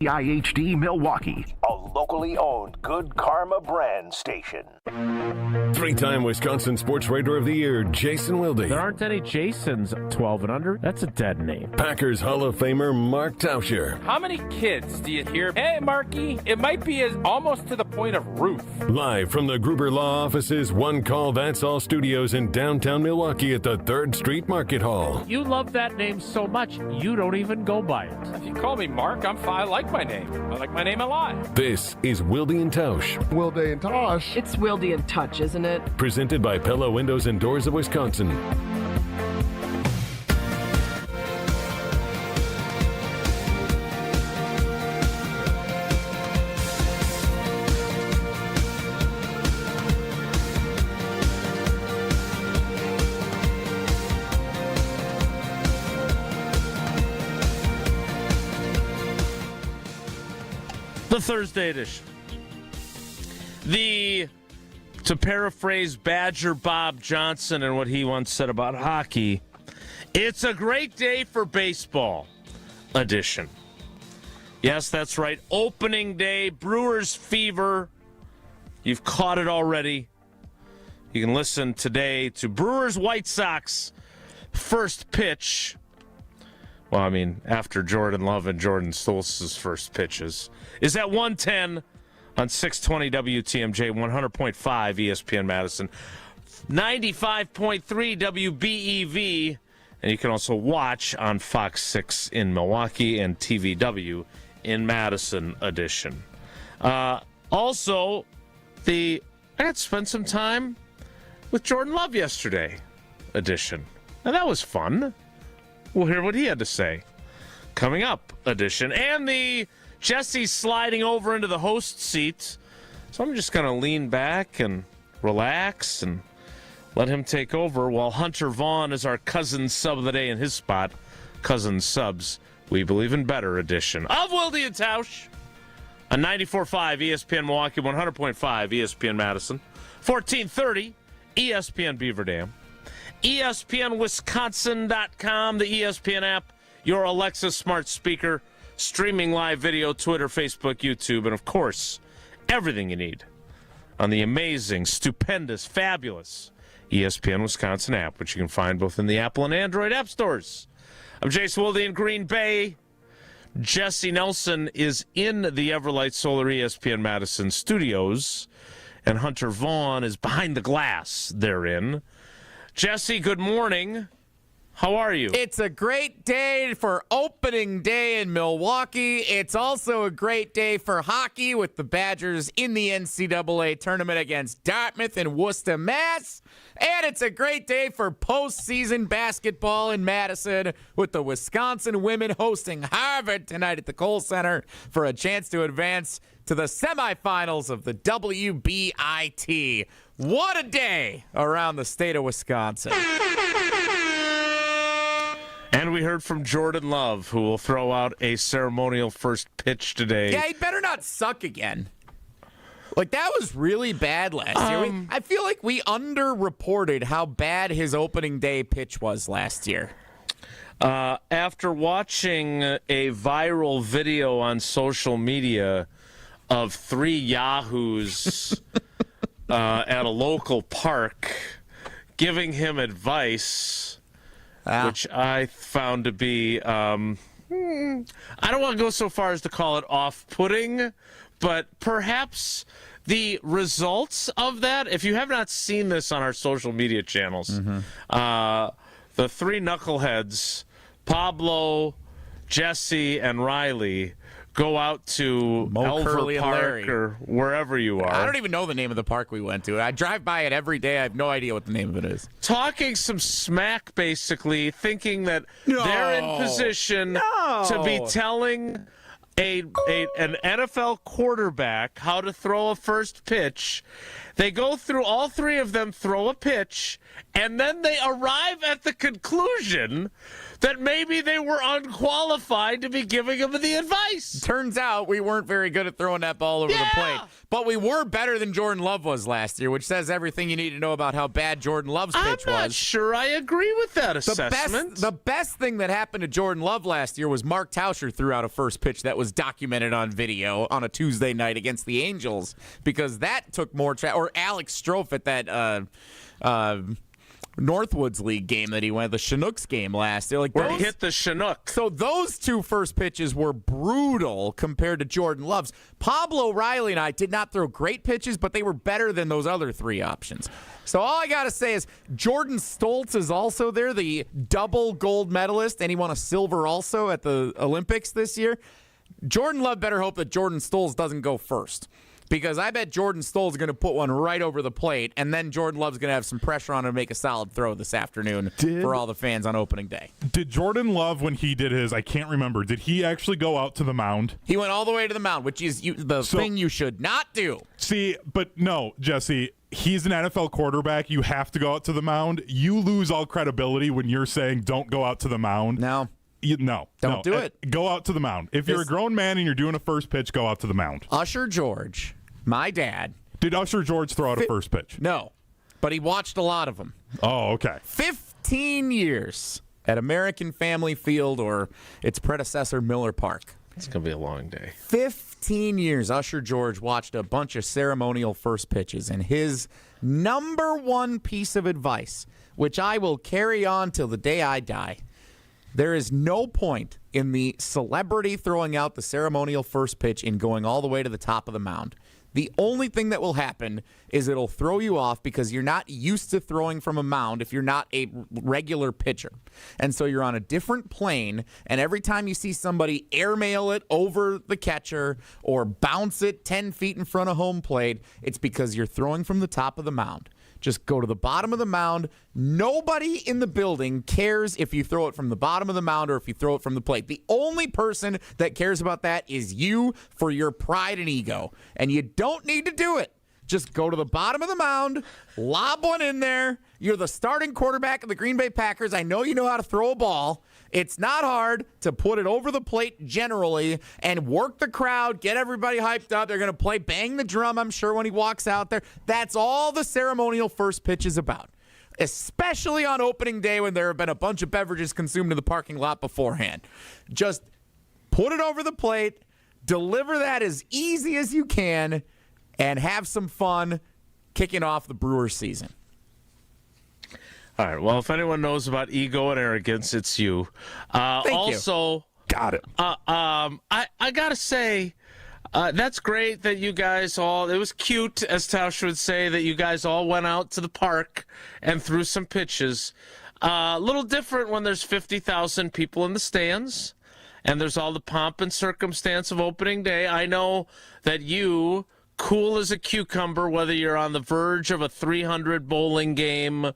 IHD Milwaukee, a locally owned Good Karma brand station. Three-time Wisconsin Sports Writer of the Year, Jason Wilde. There aren't any Jasons 12 and under. That's a dead name. Packers Hall of Famer, Mark Tauscher. How many kids do you hear, hey, Marky? It might be almost to the point of Ruth. Live from the Gruber Law Office's One Call That's All studios in downtown Milwaukee at the 3rd Street Market Hall. You love that name so much, you don't even go by it. If you call me Mark, I'm fine. I like my name. I like my name a lot. This is Wilde and Tausch. Wilde and Tausch. It's Wilde and Touch, isn't it? Presented by Pella Windows and Doors of Wisconsin. The Thursday edition. To paraphrase Badger Bob Johnson and what he once said about hockey, it's a great day for baseball edition. Yes, that's right. Opening day, Brewers fever. You've caught it already. You can listen today to Brewers White Sox first pitch. Well, I mean, after Jordan Love and Jordan Stoltz's first pitches. Is at 1:10 on 620 WTMJ, 100.5 ESPN Madison, 95.3 WBEV, and you can also watch on Fox 6 in Milwaukee and TVW in Madison edition. Also, I got to spend some time with Jordan Love yesterday edition, and that was fun. We'll hear what he had to say. Coming up edition. And the Jesse sliding over into the host seat. So I'm just going to lean back and relax and let him take over while Hunter Vaughn is our cousin sub of the day in his spot. Cousin Subs, We Believe in Better edition of Wilde and Tausch on 94.5 ESPN Milwaukee, 100.5 ESPN Madison, 1430 ESPN Beaver Dam. ESPNWisconsin.com, the ESPN app, your Alexa smart speaker, streaming live video, Twitter, Facebook, YouTube, and of course, everything you need on the amazing, stupendous, fabulous ESPN Wisconsin app, which you can find both in the Apple and Android app stores. I'm Jason Wilde in Green Bay. Jesse Nelson is in the Everlight Solar ESPN Madison studios, and Hunter Vaughn is behind the glass therein. Jesse, good morning. How are you? It's a great day for opening day in Milwaukee. It's also a great day for hockey with the Badgers in the NCAA tournament against Dartmouth and Worcester, Mass. And it's a great day for postseason basketball in Madison with the Wisconsin women hosting Harvard tonight at the Kohl Center for a chance to advance to the semifinals of the WBIT. What a day around the state of Wisconsin. And we heard from Jordan Love, who will throw out a ceremonial first pitch today. Yeah, he better not suck again. Like, that was really bad last year. I feel like we underreported how bad his opening day pitch was last year. After watching a viral video on social media of 3 yahoos at a local park giving him advice, which I found to be, I don't want to go so far as to call it off-putting, but perhaps the results of that, if you have not seen this on our social media channels, the 3 knuckleheads, Pablo, Jesse, and Riley, go out to Elver Park or wherever you are. I don't even know the name of the park we went to. I drive by it every day. I have no idea what the name of it is. Talking some smack, basically, thinking that they're in position to be telling an NFL quarterback how to throw a first pitch. They go through, all 3 of them throw a pitch, and then they arrive at the conclusion that maybe they were unqualified to be giving him the advice. Turns out we weren't very good at throwing that ball over the plate. But we were better than Jordan Love was last year, which says everything you need to know about how bad Jordan Love's pitch was. I'm not sure I agree with that assessment. The best thing that happened to Jordan Love last year was Mark Tauscher threw out a first pitch that was documented on video on a Tuesday night against the Angels, because that took more or Alex Strofe at that Northwoods League game that he went, the Chinooks game last year. Where he hit the Chinook. So those two first pitches were brutal compared to Jordan Love's. Pablo Riley and I did not throw great pitches, but they were better than those other three options. So all I got to say is Jordan Stoltz is also there, the double gold medalist, and he won a silver also at the Olympics this year. Jordan Love better hope that Jordan Stoltz doesn't go first, because I bet Jordan Stoltz is going to put one right over the plate, and then Jordan Love's going to have some pressure on him to make a solid throw this afternoon for all the fans on opening day. Did Jordan Love, when he did his, I can't remember, did he actually go out to the mound? He went all the way to the mound, which is the thing you should not do. See, but no, Jesse, he's an NFL quarterback. You have to go out to the mound. You lose all credibility when you're saying don't go out to the mound. No. Don't do it. Go out to the mound. If you're a grown man and you're doing a first pitch, go out to the mound. Usher George, my dad. Did Usher George throw out a first pitch? No, but he watched a lot of them. Oh, okay. 15 years at American Family Field, or its predecessor, Miller Park. It's going to be a long day. 15 years Usher George watched a bunch of ceremonial first pitches, and his number one piece of advice, which I will carry on till the day I die: there is no point in the celebrity throwing out the ceremonial first pitch in going all the way to the top of the mound. The only thing that will happen is it'll throw you off, because you're not used to throwing from a mound if you're not a regular pitcher. And so you're on a different plane, and every time you see somebody airmail it over the catcher or bounce it 10 feet in front of home plate, it's because you're throwing from the top of the mound. Just go to the bottom of the mound. Nobody in the building cares if you throw it from the bottom of the mound or if you throw it from the plate. The only person that cares about that is you, for your pride and ego. And you don't need to do it. Just go to the bottom of the mound, lob one in there. You're the starting quarterback of the Green Bay Packers. I know you know how to throw a ball. It's not hard to put it over the plate generally and work the crowd, get everybody hyped up. They're going to play Bang the Drum, I'm sure, when he walks out there. That's all the ceremonial first pitch is about, especially on opening day when there have been a bunch of beverages consumed in the parking lot beforehand. Just put it over the plate, deliver that as easy as you can, and have some fun kicking off the Brewers season. All right. Well, if anyone knows about ego and arrogance, it's you. Thank also, you. Got it. I gotta say, that's great that you guys all. It was cute, as Tausch would say, that you guys all went out to the park and threw some pitches. A little different when there's 50,000 people in the stands, and there's all the pomp and circumstance of opening day. I know that you, cool as a cucumber, whether you're on the verge of a 300 bowling game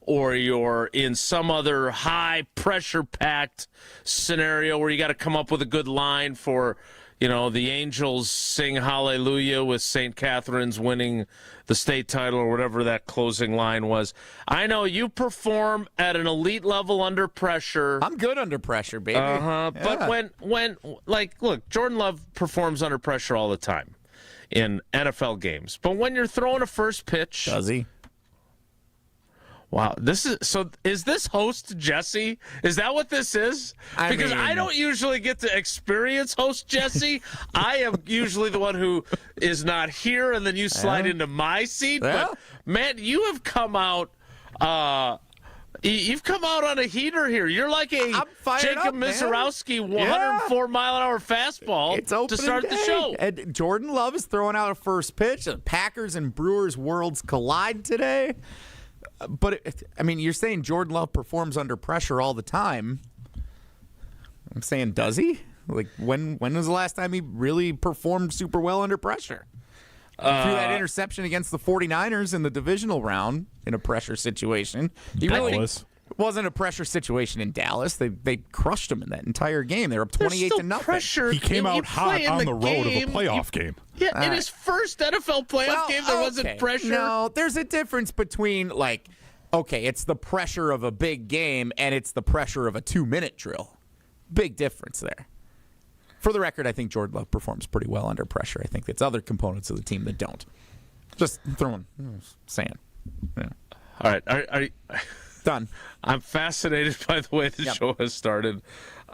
or you're in some other high pressure packed scenario where you got to come up with a good line for, the Angels sing hallelujah with St. Catherine's winning the state title or whatever that closing line was. I know you perform at an elite level under pressure. I'm good under pressure, baby. Yeah. But when look, Jordan Love performs under pressure all the time in NFL games. But when you're throwing a first pitch, does he? Wow, is this host Jesse? Is that what this is? I don't usually get to experience host Jesse. I am usually the one who is not here, and then you slide into my seat. Yeah. But man, you have come out. You've come out on a heater here. You're like a Jacob Mizorowski 104-mile-an-hour fastball to start the show. And Jordan Love is throwing out a first pitch. The Packers and Brewers worlds collide today. But, you're saying Jordan Love performs under pressure all the time. I'm saying, does he? Like, when was the last time he really performed super well under pressure? Threw that interception against the 49ers in the divisional round in a pressure situation. Dallas. It wasn't a pressure situation in Dallas. They crushed them in that entire game. They were up 28-0. Pressure. He came out hot on the road of a playoff game. Yeah, in his first NFL playoff game, there wasn't pressure. No, there's a difference between, okay, it's the pressure of a big game and it's the pressure of a 2-minute drill. Big difference there. For the record, I think Jordan Love performs pretty well under pressure. I think it's other components of the team that don't. Just throwing sand. Yeah. All right. Are you done? I'm fascinated by the way the show has started.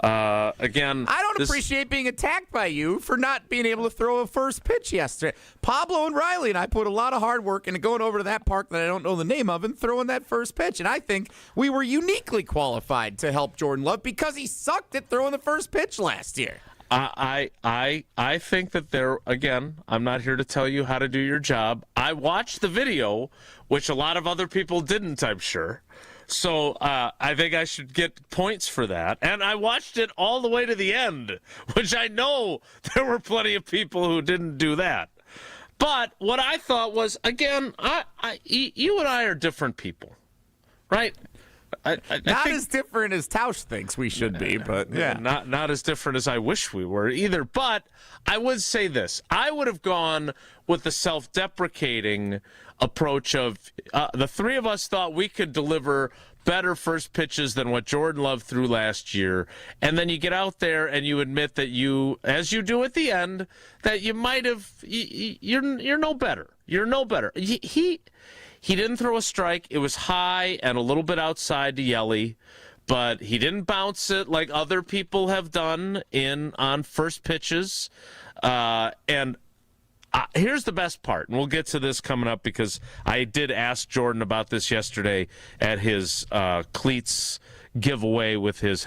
Again, I don't appreciate being attacked by you for not being able to throw a first pitch yesterday. Pablo and Riley and I put a lot of hard work into going over to that park that I don't know the name of and throwing that first pitch. And I think we were uniquely qualified to help Jordan Love because he sucked at throwing the first pitch last year. I think that there, again, I'm not here to tell you how to do your job. I watched the video, which a lot of other people didn't, I'm sure. So I think I should get points for that. And I watched it all the way to the end, which I know there were plenty of people who didn't do that. But what I thought was, again, you and I are different people, right? I not think, as different as Tausch thinks we should be, but yeah. Not as different as I wish we were either. But I would say this. I would have gone with the self-deprecating approach of the three of us thought we could deliver better first pitches than what Jordan Love threw last year. And then you get out there and you admit that you, as you do at the end, that you might have, you're no better. You're no better. He didn't throw a strike. It was high and a little bit outside to Yelly, but he didn't bounce it like other people have done on first pitches. And here's the best part, and we'll get to this coming up because I did ask Jordan about this yesterday at his cleats giveaway with his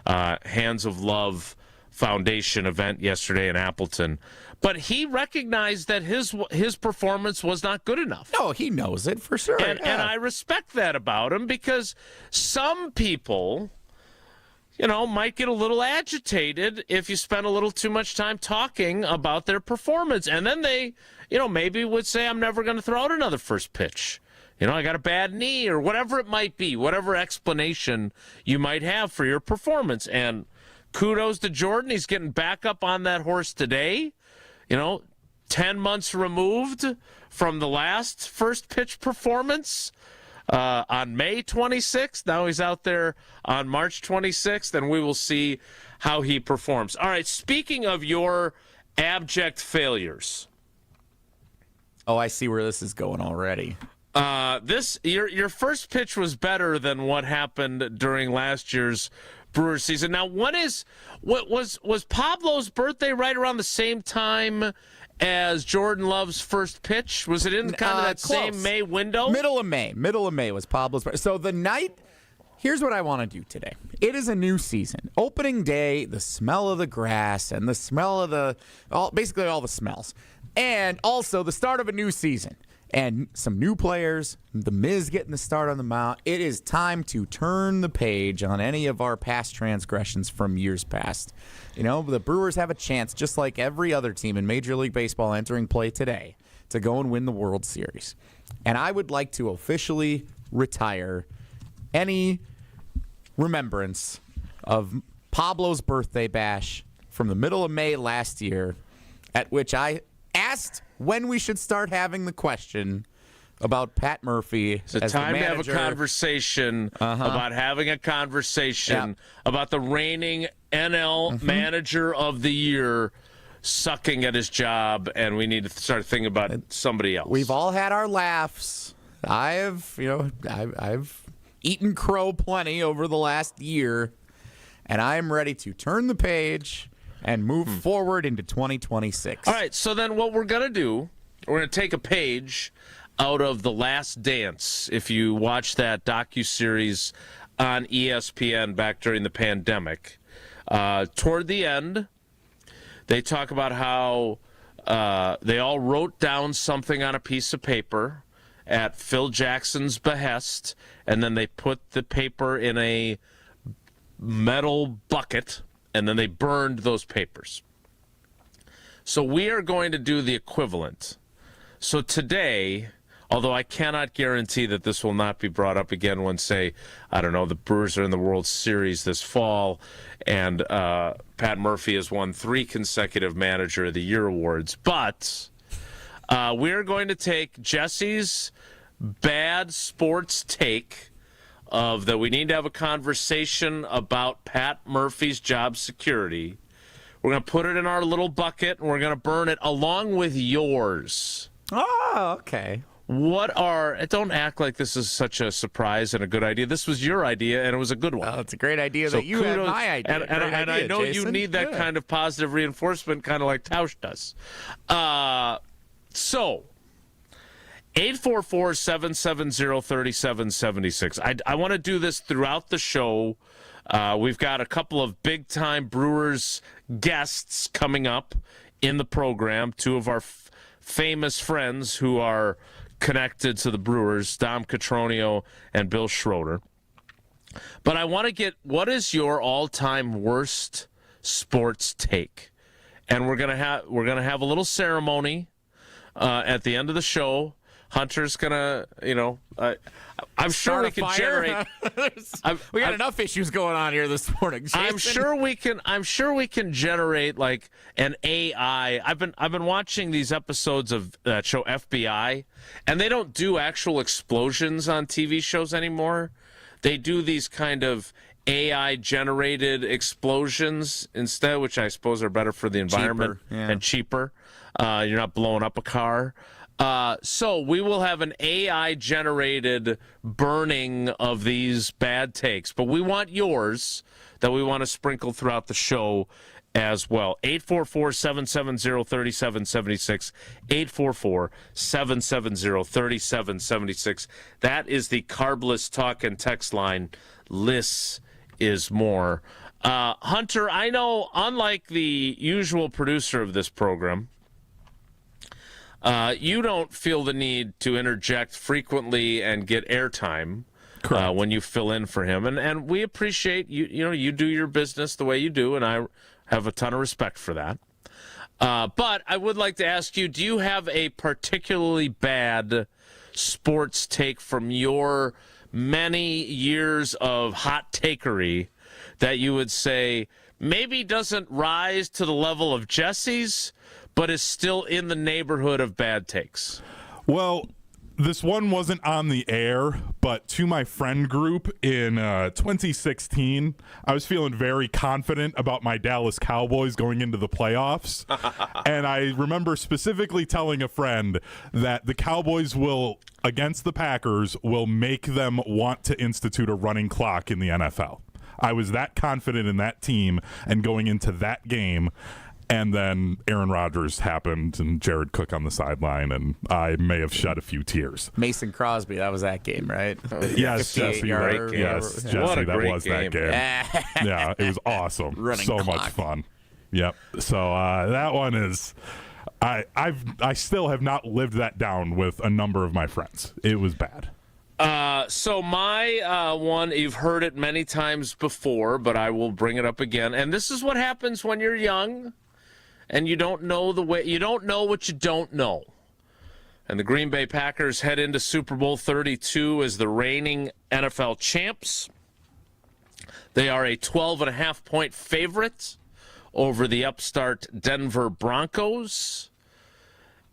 Hands of Love Foundation event yesterday in Appleton. But he recognized that his performance was not good enough. No, he knows it for sure. And I respect that about him because some people, might get a little agitated if you spend a little too much time talking about their performance. And then they, maybe would say, I'm never going to throw out another first pitch. I got a bad knee or whatever it might be, whatever explanation you might have for your performance. And kudos to Jordan. He's getting back up on that horse today. 10 months removed from the last first pitch performance on May 26th. Now he's out there on March 26th, and we will see how he performs. All right, speaking of your abject failures. Oh, I see where this is going already. Your first pitch was better than what happened during last year's Brewers season. Now, was Pablo's birthday right around the same time as Jordan Love's first pitch? Was it in kind of that close. same May window? Middle of May was Pablo's birthday. So the night, here's what I want to do today. It is a new season. Opening day, the smell of the grass and the smell of basically all the smells. And also the start of a new season. And some new players, the Miz getting the start on the mound. It is time to turn the page on any of our past transgressions from years past. The Brewers have a chance, just like every other team in Major League Baseball entering play today, to go and win the World Series. And I would like to officially retire any remembrance of Pablo's birthday bash from the middle of May last year, at which I asked when we should start having the question about Pat Murphy. It's a time to have a conversation about having a conversation about the reigning NL manager of the year sucking at his job, and we need to start thinking about somebody else. We've all had our laughs. I've eaten crow plenty over the last year, and I'm ready to turn the page and move forward into 2026. All right, so then what we're going to do, we're going to take a page out of The Last Dance. If you watch that docuseries on ESPN back during the pandemic, toward the end, they talk about how they all wrote down something on a piece of paper at Phil Jackson's behest, and then they put the paper in a metal bucket, and then they burned those papers. So we are going to do the equivalent. So today, although I cannot guarantee that this will not be brought up again when, say, I don't know, the Brewers are in the World Series this fall, and Pat Murphy has won 3 consecutive Manager of the Year awards. But we're going to take Jesse's bad sports take of that we need to have a conversation about Pat Murphy's job security. We're going to put it in our little bucket, and we're going to burn it along with yours. Oh, okay. Don't act like this is such a surprise and a good idea. This was your idea, and it was a good one. Well, it's a great idea that you had my idea. And I know Jason. you need that kind of positive reinforcement, kind of like Tausch does. So, 844-770-3776. I want to do this throughout the show. We've got a couple of big-time Brewers guests coming up in the program, two of our famous friends who are connected to the Brewers, Dom Catronio and Bill Schroeder. But I want to get, what is your all-time worst sports take? And we're gonna have a little ceremony at the end of the show. Hunter's gonna, I'm sure we can generate. We got enough issues going on here this morning, Jason. I'm sure we can generate like an AI. I've been watching these episodes of that show FBI, and they don't do actual explosions on TV shows anymore. They do these kind of AI generated explosions instead, which I suppose are better for the environment and cheaper. You're not blowing up a car. So we will have an AI-generated burning of these bad takes, but we want yours that we want to sprinkle throughout the show as well. 844-770-3776, 844-770-3776. That is the Carbless Talk and Text line. Less is more. Hunter, I know, unlike the usual producer of this program, you don't feel the need to interject frequently and get airtime when you fill in for him, and we appreciate you. You do your business the way you do, and I have a ton of respect for that. But I would like to ask you: do you have a particularly bad sports take from your many years of hot takery that you would say maybe doesn't rise to the level of Jesse's, but is still in the neighborhood of bad takes? Well, this one wasn't on the air, but to my friend group in 2016, I was feeling very confident about my Dallas Cowboys going into the playoffs. And I remember specifically telling a friend that the Cowboys will, against the Packers, will make them want to institute a running clock in the NFL. I was that confident in that team and going into that game. And then Aaron Rodgers happened and Jared Cook on the sideline, and I may have shed a few tears. Mason Crosby, that was that game, right? Yes, Jesse. Yes, Jesse, what a that great was game. that game. Yeah, it was awesome. Running so clock. much fun. Yep. So that one is, I still have not lived that down with a number of my friends. It was bad. So my one, you've heard it many times before, but I will bring it up again. And this is what happens when you're young and you don't know what you don't know. And the Green Bay Packers head into Super Bowl 32 as the reigning NFL champs. They are a 12.5-point favorite over the upstart Denver Broncos.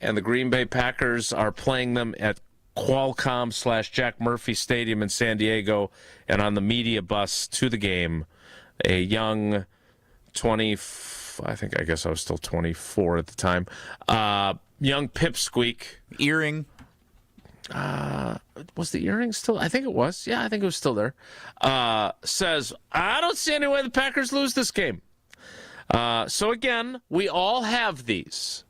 And the Green Bay Packers are playing them at Qualcomm/Jack Murphy Stadium in San Diego, and on the media bus to the game, a young I guess I was still 24 at the time, young pipsqueak. Earring. Was the earring still? I think it was. Yeah, I think it was still there. Says, I don't see any way the Packers lose this game. So again, we all have these.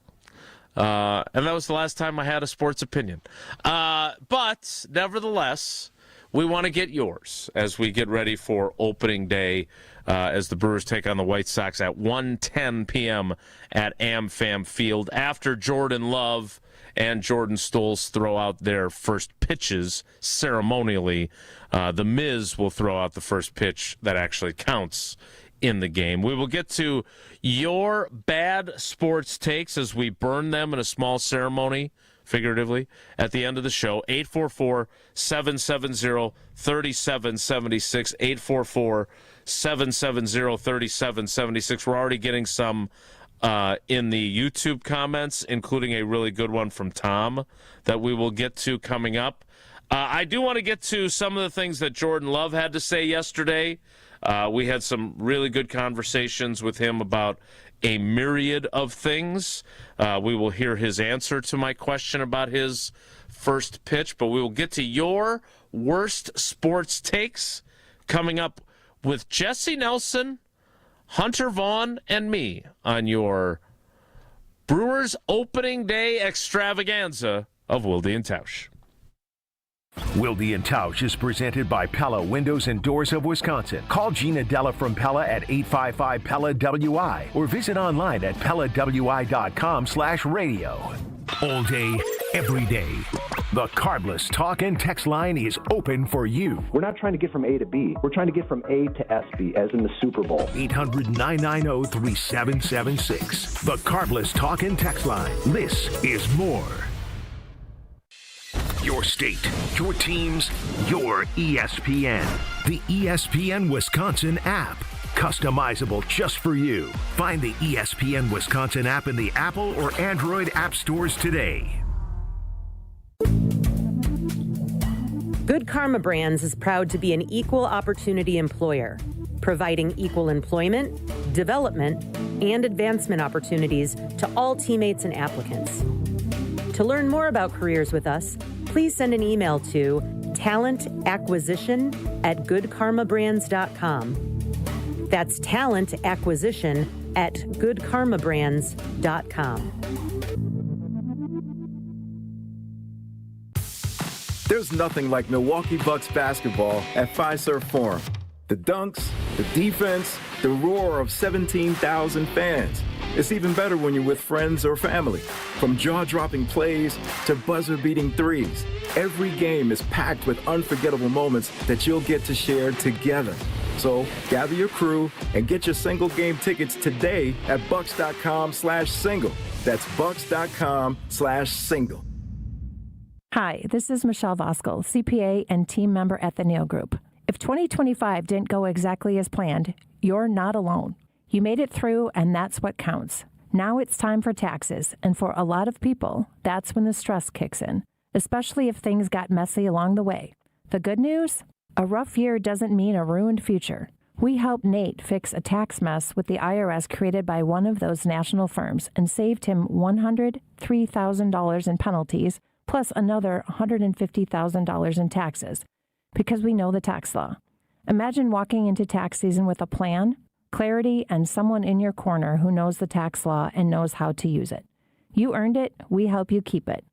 And that was the last time I had a sports opinion. But nevertheless, we want to get yours as we get ready for opening day as the Brewers take on the White Sox at 1:10 p.m. at AmFam Field after Jordan Love and Jordan Stolz throw out their first pitches ceremonially. The Miz will throw out the first pitch that actually counts in the game. We will get to your bad sports takes as we burn them in a small ceremony, figuratively, at the end of the show. 844-770-3776, 844-770-3776. We're already getting some in the YouTube comments, including a really good one from Tom that we will get to coming up. I do want to get to some of the things that Jordan Love had to say yesterday. We had some really good conversations with him about a myriad of things. We will hear his answer to my question about his first pitch, but we will get to your worst sports takes coming up with Jesse Nelson, Hunter Vaughn, and me on your Brewers opening day extravaganza of Wilde and Tausch. Wilde and Tausch is presented by Pella Windows and Doors of Wisconsin. Call Gina Della from Pella at 855-PELLA-WI or visit online at PellaWI.com/radio. All day, every day. The Carbless talk and text line is open for you. We're not trying to get from A to B. We're trying to get from A to SB, as in the Super Bowl. 800-990-3776. The Carbless talk and text line. This is more. Your state, your teams, your ESPN. The ESPN Wisconsin app. Customizable just for you. Find the ESPN Wisconsin app in the Apple or Android app stores today. Good Karma Brands is proud to be an equal opportunity employer, providing equal employment, development, and advancement opportunities to all teammates and applicants. To learn more about careers with us, please send an email to talentacquisition@goodkarmabrands.com. That's talentacquisition@goodkarmabrands.com. There's nothing like Milwaukee Bucks basketball at Fiserv Forum. The dunks, the defense, the roar of 17,000 fans. It's even better when you're with friends or family. From jaw-dropping plays to buzzer-beating threes, every game is packed with unforgettable moments that you'll get to share together. So gather your crew and get your single game tickets today at bucks.com/single. That's bucks.com/single. Hi, this is Michelle Voskel, CPA and team member at the Neal Group. If 2025 didn't go exactly as planned, you're not alone. You made it through, and that's what counts. Now it's time for taxes, and for a lot of people, that's when the stress kicks in, especially if things got messy along the way. The good news? A rough year doesn't mean a ruined future. We helped Nate fix a tax mess with the IRS created by one of those national firms and saved him $103,000 in penalties, plus another $150,000 in taxes, because we know the tax law. Imagine walking into tax season with a plan, clarity, and someone in your corner who knows the tax law and knows how to use it. You earned it. We help you keep it.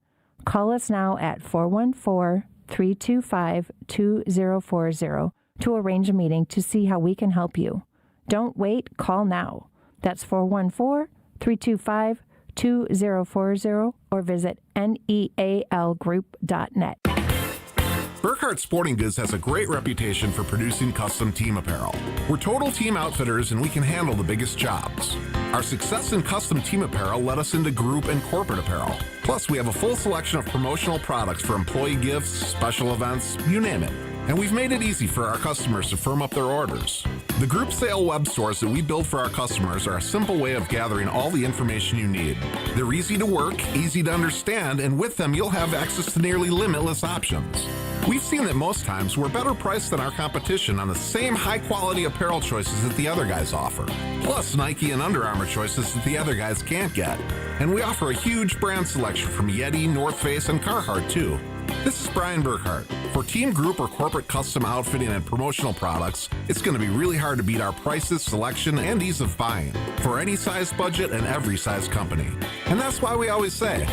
Call us now at 414-325-2040 to arrange a meeting to see how we can help you. Don't wait. Call now. That's 414-325-2040 or visit nealgroup.net. Burkhardt Sporting Goods has a great reputation for producing custom team apparel. We're total team outfitters and we can handle the biggest jobs. Our success in custom team apparel led us into group and corporate apparel. Plus, we have a full selection of promotional products for employee gifts, special events, you name it. And we've made it easy for our customers to firm up their orders. The group sale web stores that we build for our customers are a simple way of gathering all the information you need. They're easy to work, easy to understand, and with them you'll have access to nearly limitless options. We've seen that most times we're better priced than our competition on the same high-quality apparel choices that the other guys offer. Plus Nike and Under Armour choices that the other guys can't get. And we offer a huge brand selection from Yeti, North Face, and Carhartt too. This is Brian Burkhart. For team, group, or corporate custom outfitting and promotional products, it's going to be really hard to beat our prices, selection, and ease of buying for any size budget and every size company. And that's why we always say,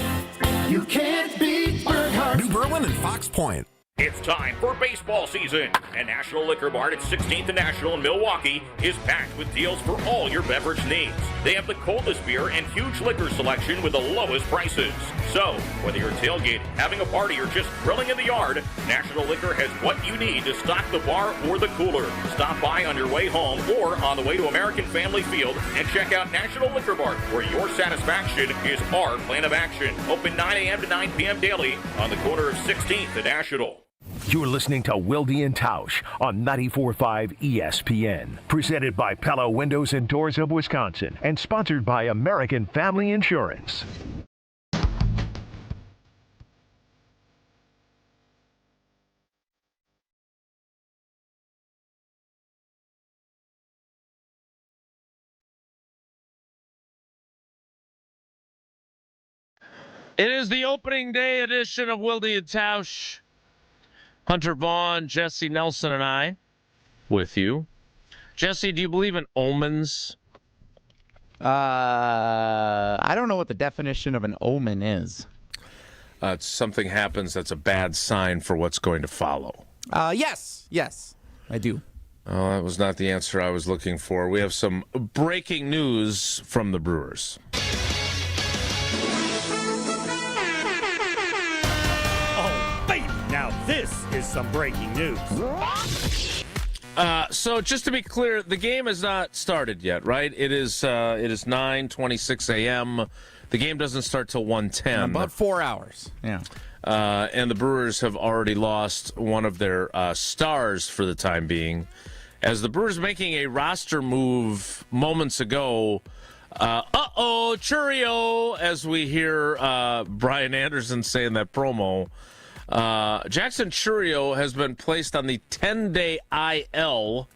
you can't beat Burkhart. New Berlin and Fox Point. It's time for baseball season, and National Liquor Mart at 16th and National in Milwaukee is packed with deals for all your beverage needs. They have the coldest beer and huge liquor selection with the lowest prices. So, whether you're tailgating, having a party, or just grilling in the yard, National Liquor has what you need to stock the bar or the cooler. Stop by on your way home or on the way to American Family Field and check out National Liquor Mart, where your satisfaction is our plan of action. Open 9 a.m. to 9 p.m. daily on the corner of 16th and National. You're listening to Wilde and Tausch on 94.5 ESPN. Presented by Pella Windows and Doors of Wisconsin and sponsored by American Family Insurance. It is the opening day edition of Wilde and Tausch. Hunter Vaughn, Jesse Nelson, and I with you. Jesse, do you believe in omens? I don't know what the definition of an omen is. Something happens that's a bad sign for what's going to follow. Yes, I do. Oh, that was not the answer I was looking for. We have some breaking news from the Brewers. Oh, baby, now this is some breaking news. So just to be clear, the game has not started yet, right? It is 9:26 a.m. The game doesn't start till 1:10. About 4 hours. Yeah. And the Brewers have already lost one of their stars for the time being. As the Brewers making a roster move moments ago, Churio, as we hear Brian Anderson say in that promo, Jackson Churio has been placed on the 10-day IL,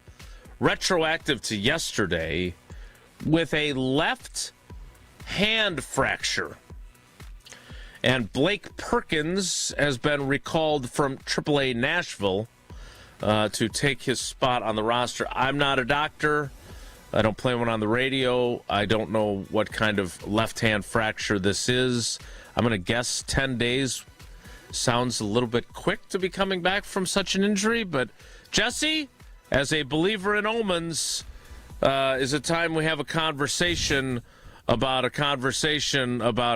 retroactive to yesterday, with a left hand fracture. And Blake Perkins has been recalled from AAA Nashville to take his spot on the roster. I'm not a doctor. I don't play one on the radio. I don't know what kind of left-hand fracture this is. I'm going to guess 10 days sounds a little bit quick to be coming back from such an injury. But, Jesse, as a believer in omens, is it time we have a conversation about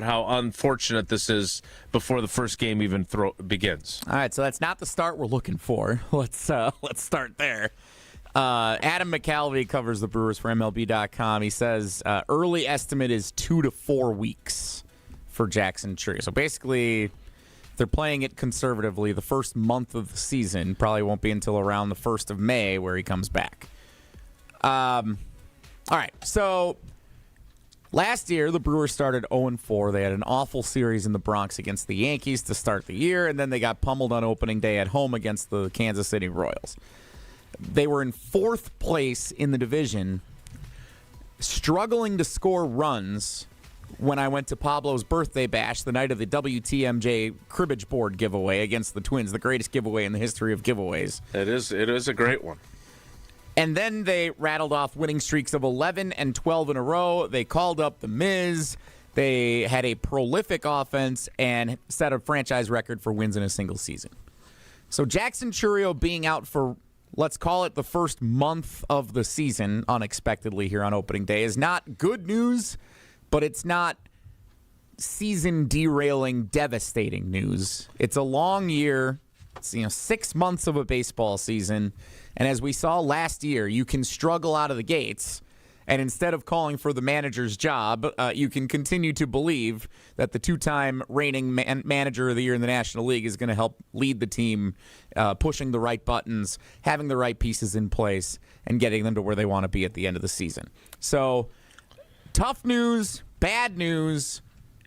how unfortunate this is before the first game even begins. All right, so that's not the start we're looking for. Let's start there. Adam McCalvey covers the Brewers for MLB.com. He says early estimate is 2 to 4 weeks for Jackson Churio. So basically, they're playing it conservatively. The first month of the season probably won't be until around the 1st of May where he comes back. All right, so last year, the Brewers started 0-4. They had an awful series in the Bronx against the Yankees to start the year, and then they got pummeled on opening day at home against the Kansas City Royals. They were in 4th place in the division, struggling to score runs when I went to Pablo's birthday bash the night of the WTMJ cribbage board giveaway against the Twins, the greatest giveaway in the history of giveaways. It is a great one. And then they rattled off winning streaks of 11 and 12 in a row. They called up the Miz. They had a prolific offense and set a franchise record for wins in a single season. So Jackson Churio being out for, let's call it the first month of the season unexpectedly here on opening day is not good news, but it's not season derailing, devastating news. It's a long year. It's 6 months of a baseball season. And as we saw last year, you can struggle out of the gates, and instead of calling for the manager's job, you can continue to believe that the 2-time reigning manager of the year in the National League is going to help lead the team, pushing the right buttons, having the right pieces in place, and getting them to where they want to be at the end of the season. So, tough news, bad news,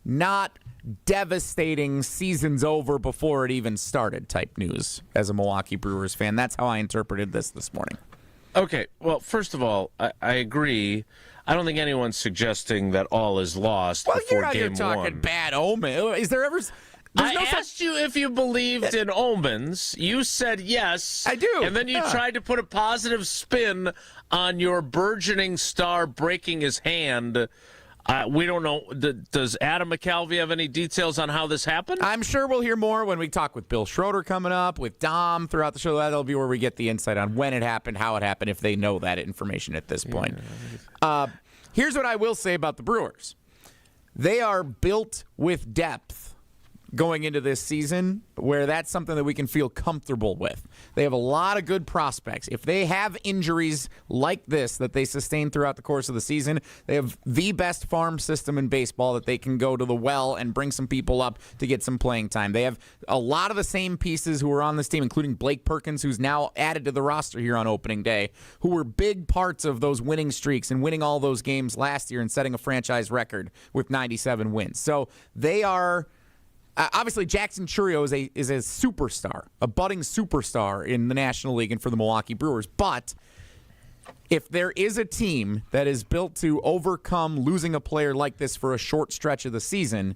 not devastating season's over before it even started type news as a Milwaukee Brewers fan. That's how I interpreted this morning. Okay, well, first of all, I agree. I don't think anyone's suggesting that all is lost before game 1. Well, you're talking bad omen. Is there ever... I asked you if you believed in omens. You said yes. I do. And then you tried to put a positive spin on your burgeoning star breaking his hand. We don't know. Does Adam McCalvey have any details on how this happened? I'm sure we'll hear more when we talk with Bill Schroeder coming up, with Dom throughout the show. That'll be where we get the insight on when it happened, how it happened, if they know that information at this point. Here's what I will say about the Brewers. They are built with depth going into this season, where that's something that we can feel comfortable with. They have a lot of good prospects. If they have injuries like this that they sustain throughout the course of the season, they have the best farm system in baseball that they can go to the well and bring some people up to get some playing time. They have a lot of the same pieces who are on this team, including Blake Perkins, who's now added to the roster here on opening day, who were big parts of those winning streaks and winning all those games last year and setting a franchise record with 97 wins. So they are... obviously, Jackson Churio is a superstar, a budding superstar in the National League and for the Milwaukee Brewers. But if there is a team that is built to overcome losing a player like this for a short stretch of the season,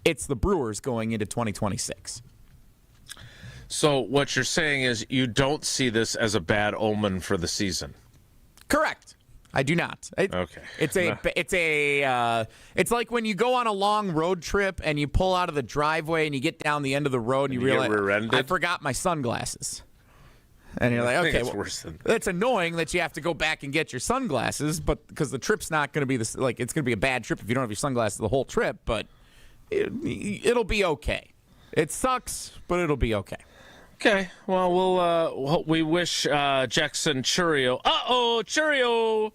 It's the Brewers going into 2026. So what you're saying is you don't see this as a bad omen for the season. Correct. I do not. Okay. It's like when you go on a long road trip and you pull out of the driveway and you get down the end of the road and you realize I forgot my sunglasses. And you're like, okay, it's annoying that you have to go back and get your sunglasses, but because the trip's not going to be it's going to be a bad trip if you don't have your sunglasses the whole trip, but it'll be okay. It sucks, but it'll be okay. Okay, well, we wish Jackson Chourio. Chourio!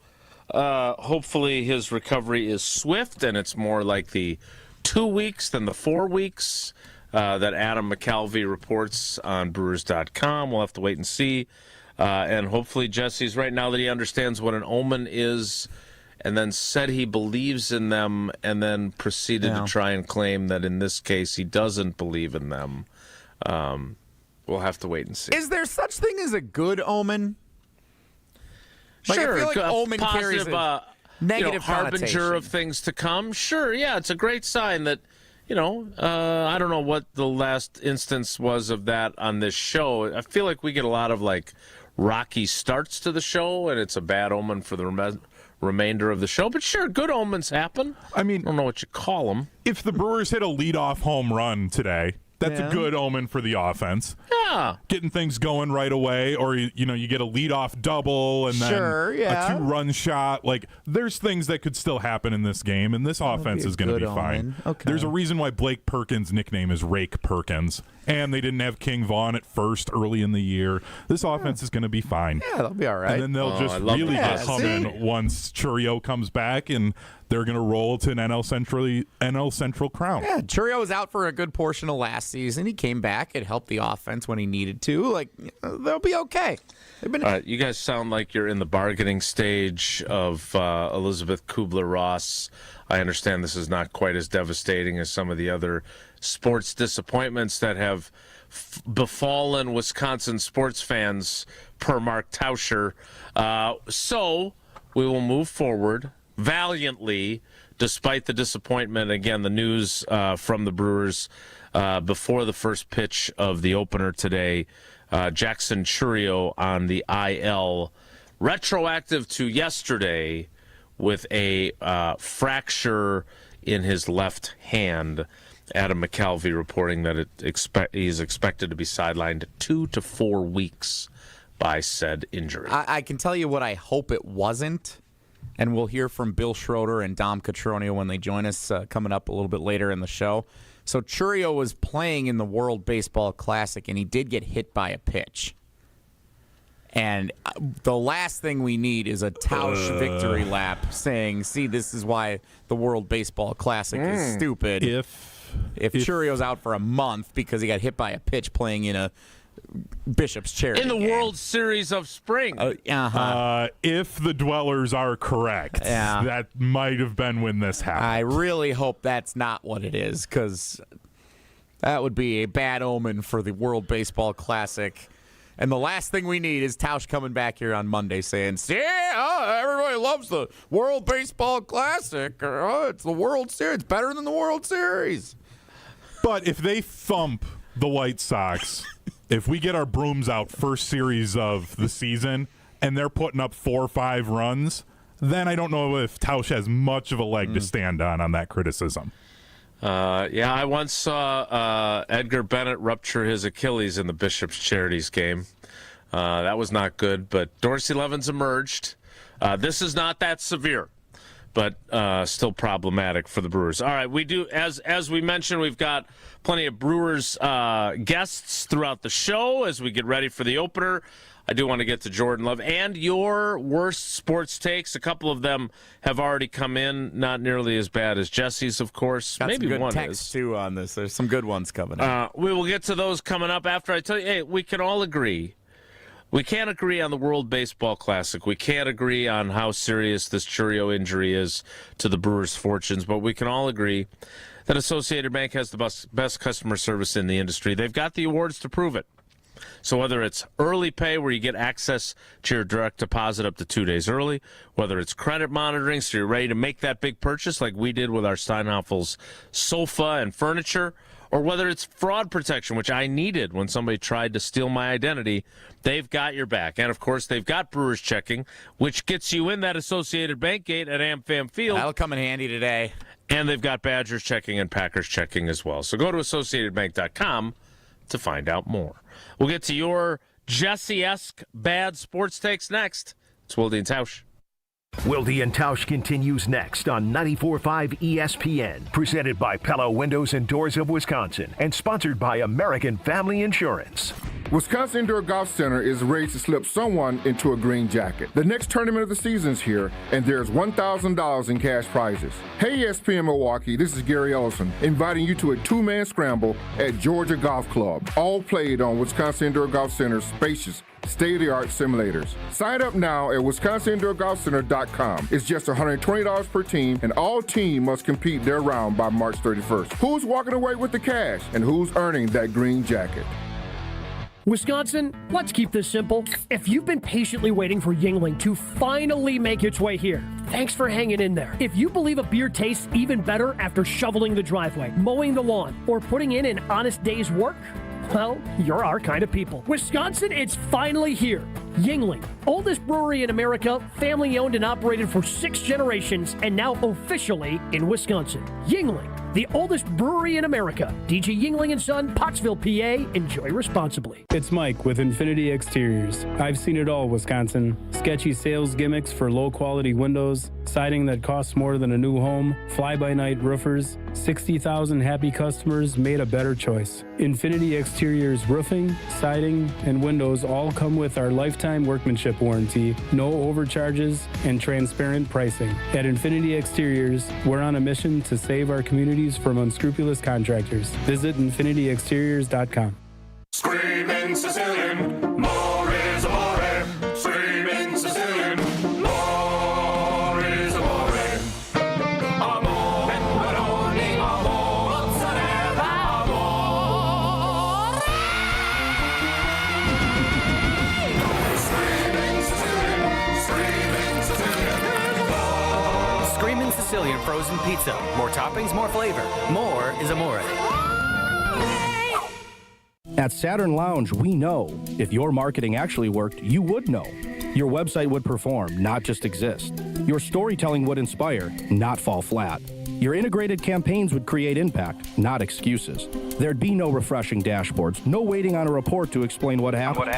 Hopefully his recovery is swift, and it's more like the 2 weeks than the 4 weeks that Adam McCalvey reports on Brewers.com. We'll have to wait and see. And hopefully Jesse's right now that he understands what an omen is, and then said he believes in them, and then proceeded to try and claim that in this case he doesn't believe in them. We'll have to wait and see. Is there such thing as a good omen? Sure, I feel like omen positive, carries a negative harbinger of things to come. Sure, yeah, it's a great sign that, I don't know what the last instance was of that on this show. I feel like we get a lot of rocky starts to the show, and it's a bad omen for the remainder of the show. But sure, good omens happen. I don't know what you call them. If the Brewers hit a leadoff home run today, that's a good omen for the offense. Yeah. Getting things going right away, or you get a leadoff double and then a two-run shot. There's things that could still happen in this game, and this offense is going to be fine. Okay. There's a reason why Blake Perkins' nickname is Rake Perkins, and they didn't have King Vaughn at first early in the year. This offense is going to be fine. Yeah, they'll be all right. And then they'll just really get humming once Chourio comes back, and they're going to roll to an NL Central crown. Yeah, Chourio was out for a good portion of last season. He came back. It helped the offense when he needed to. They'll be okay. You guys sound like you're in the bargaining stage of Elizabeth Kubler-Ross. I understand this is not quite as devastating as some of the other sports disappointments that have befallen Wisconsin sports fans, per Mark Tauscher. So we will move forward valiantly, despite the disappointment. Again, the news from the Brewers before the first pitch of the opener today, Jackson Chourio on the IL, retroactive to yesterday with a fracture in his left hand. Adam McCalvey reporting that he's expected to be sidelined 2 to 4 weeks by said injury. I can tell you what I hope it wasn't. And we'll hear from Bill Schroeder and Dom Catronio when they join us coming up a little bit later in the show. So Chourio was playing in the World Baseball Classic, and he did get hit by a pitch. And the last thing we need is a Tausch victory lap saying, see, this is why the World Baseball Classic is stupid. If Chourio's out for a month because he got hit by a pitch playing in a Bishop's charity in the game. World Series of Spring. If the dwellers are correct, that might have been when this happened. I really hope that's not what it is, because that would be a bad omen for the World Baseball Classic. And the last thing we need is Tausch coming back here on Monday saying, everybody loves the World Baseball Classic. It's the World Series. It's better than the World Series. But if they thump the White Sox, if we get our brooms out first series of the season and they're putting up 4 or 5 runs, then I don't know if Tausch has much of a leg to stand on that criticism. I once saw Edgar Bennett rupture his Achilles in the Bishop's Charities game. That was not good, but Dorsey Levens emerged. This is not that severe, but still problematic for the Brewers. All right, we do, as we mentioned, we've got plenty of Brewers guests throughout the show as we get ready for the opener. I do want to get to Jordan Love and your worst sports takes. A couple of them have already come in, not nearly as bad as Jesse's, of course. Got Maybe some good one text is. too on this. There's some good ones coming up. We will get to those coming up after I tell you, hey, we can all agree. We can't agree on the World Baseball Classic. We can't agree on how serious this Chourio injury is to the Brewers' fortunes, but we can all agree that Associated Bank has the best customer service in the industry. They've got the awards to prove it. So whether it's early pay where you get access to your direct deposit up to 2 days early, whether it's credit monitoring so you're ready to make that big purchase like we did with our Steinhafels sofa and furniture, or whether it's fraud protection, which I needed when somebody tried to steal my identity, they've got your back. And, of course, they've got Brewers checking, which gets you in that Associated Bank gate at AmFam Field. That'll come in handy today. And they've got Badgers checking and Packers checking as well. So go to AssociatedBank.com to find out more. We'll get to your Jesse-esque bad sports takes next. It's Wilde and Tausch. Wilde and Tausch continues next on 94.5 ESPN, presented by Pella Windows and Doors of Wisconsin, and sponsored by American Family Insurance. Wisconsin Indoor Golf Center is ready to slip someone into a green jacket. The next tournament of the season's here, and there's $1,000 in cash prizes. Hey ESPN Milwaukee, this is Gary Ellison, inviting you to a two-man scramble at Georgia Golf Club, all played on Wisconsin Indoor Golf Center's spacious state-of-the-art simulators. Sign up now at WisconsinIndoorGolfCenter.com. It's just $120 per team, and all team must compete their round by March 31st. Who's walking away with the cash, and who's earning that green jacket? Wisconsin, let's keep this simple. If you've been patiently waiting for Yuengling to finally make its way here, thanks for hanging in there. If you believe a beer tastes even better after shoveling the driveway, mowing the lawn, or putting in an honest day's work, well, you're our kind of people. Wisconsin, it's finally here. Yuengling, oldest brewery in America, family owned and operated for 6 generations, and now officially in Wisconsin. Yuengling, the oldest brewery in America. DG Yuengling & Son, Pottsville, PA. Enjoy responsibly. It's Mike with Infinity Exteriors. I've seen it all, Wisconsin. Sketchy sales gimmicks for low-quality windows, siding that costs more than a new home, fly-by-night roofers. 60,000 happy customers made a better choice. Infinity Exteriors roofing, siding, and windows all come with our lifetime workmanship warranty, no overcharges, and transparent pricing. At Infinity Exteriors, we're on a mission to save our communities from unscrupulous contractors. Visit infinityexteriors.com. Screaming Sicilian, more is amore. Screaming Sicilian, more is amore. Amore, pepperoni, amore, mozzarella, amore. Screaming Sicilian, Screaming Sicilian frozen pizza. More toppings, more flavor. More is amore. At Saturn Lounge, we know if your marketing actually worked, you would know. Your website would perform, not just exist. Your storytelling would inspire, not fall flat. Your integrated campaigns would create impact, not excuses. There'd be no refreshing dashboards, no waiting on a report to explain what happened.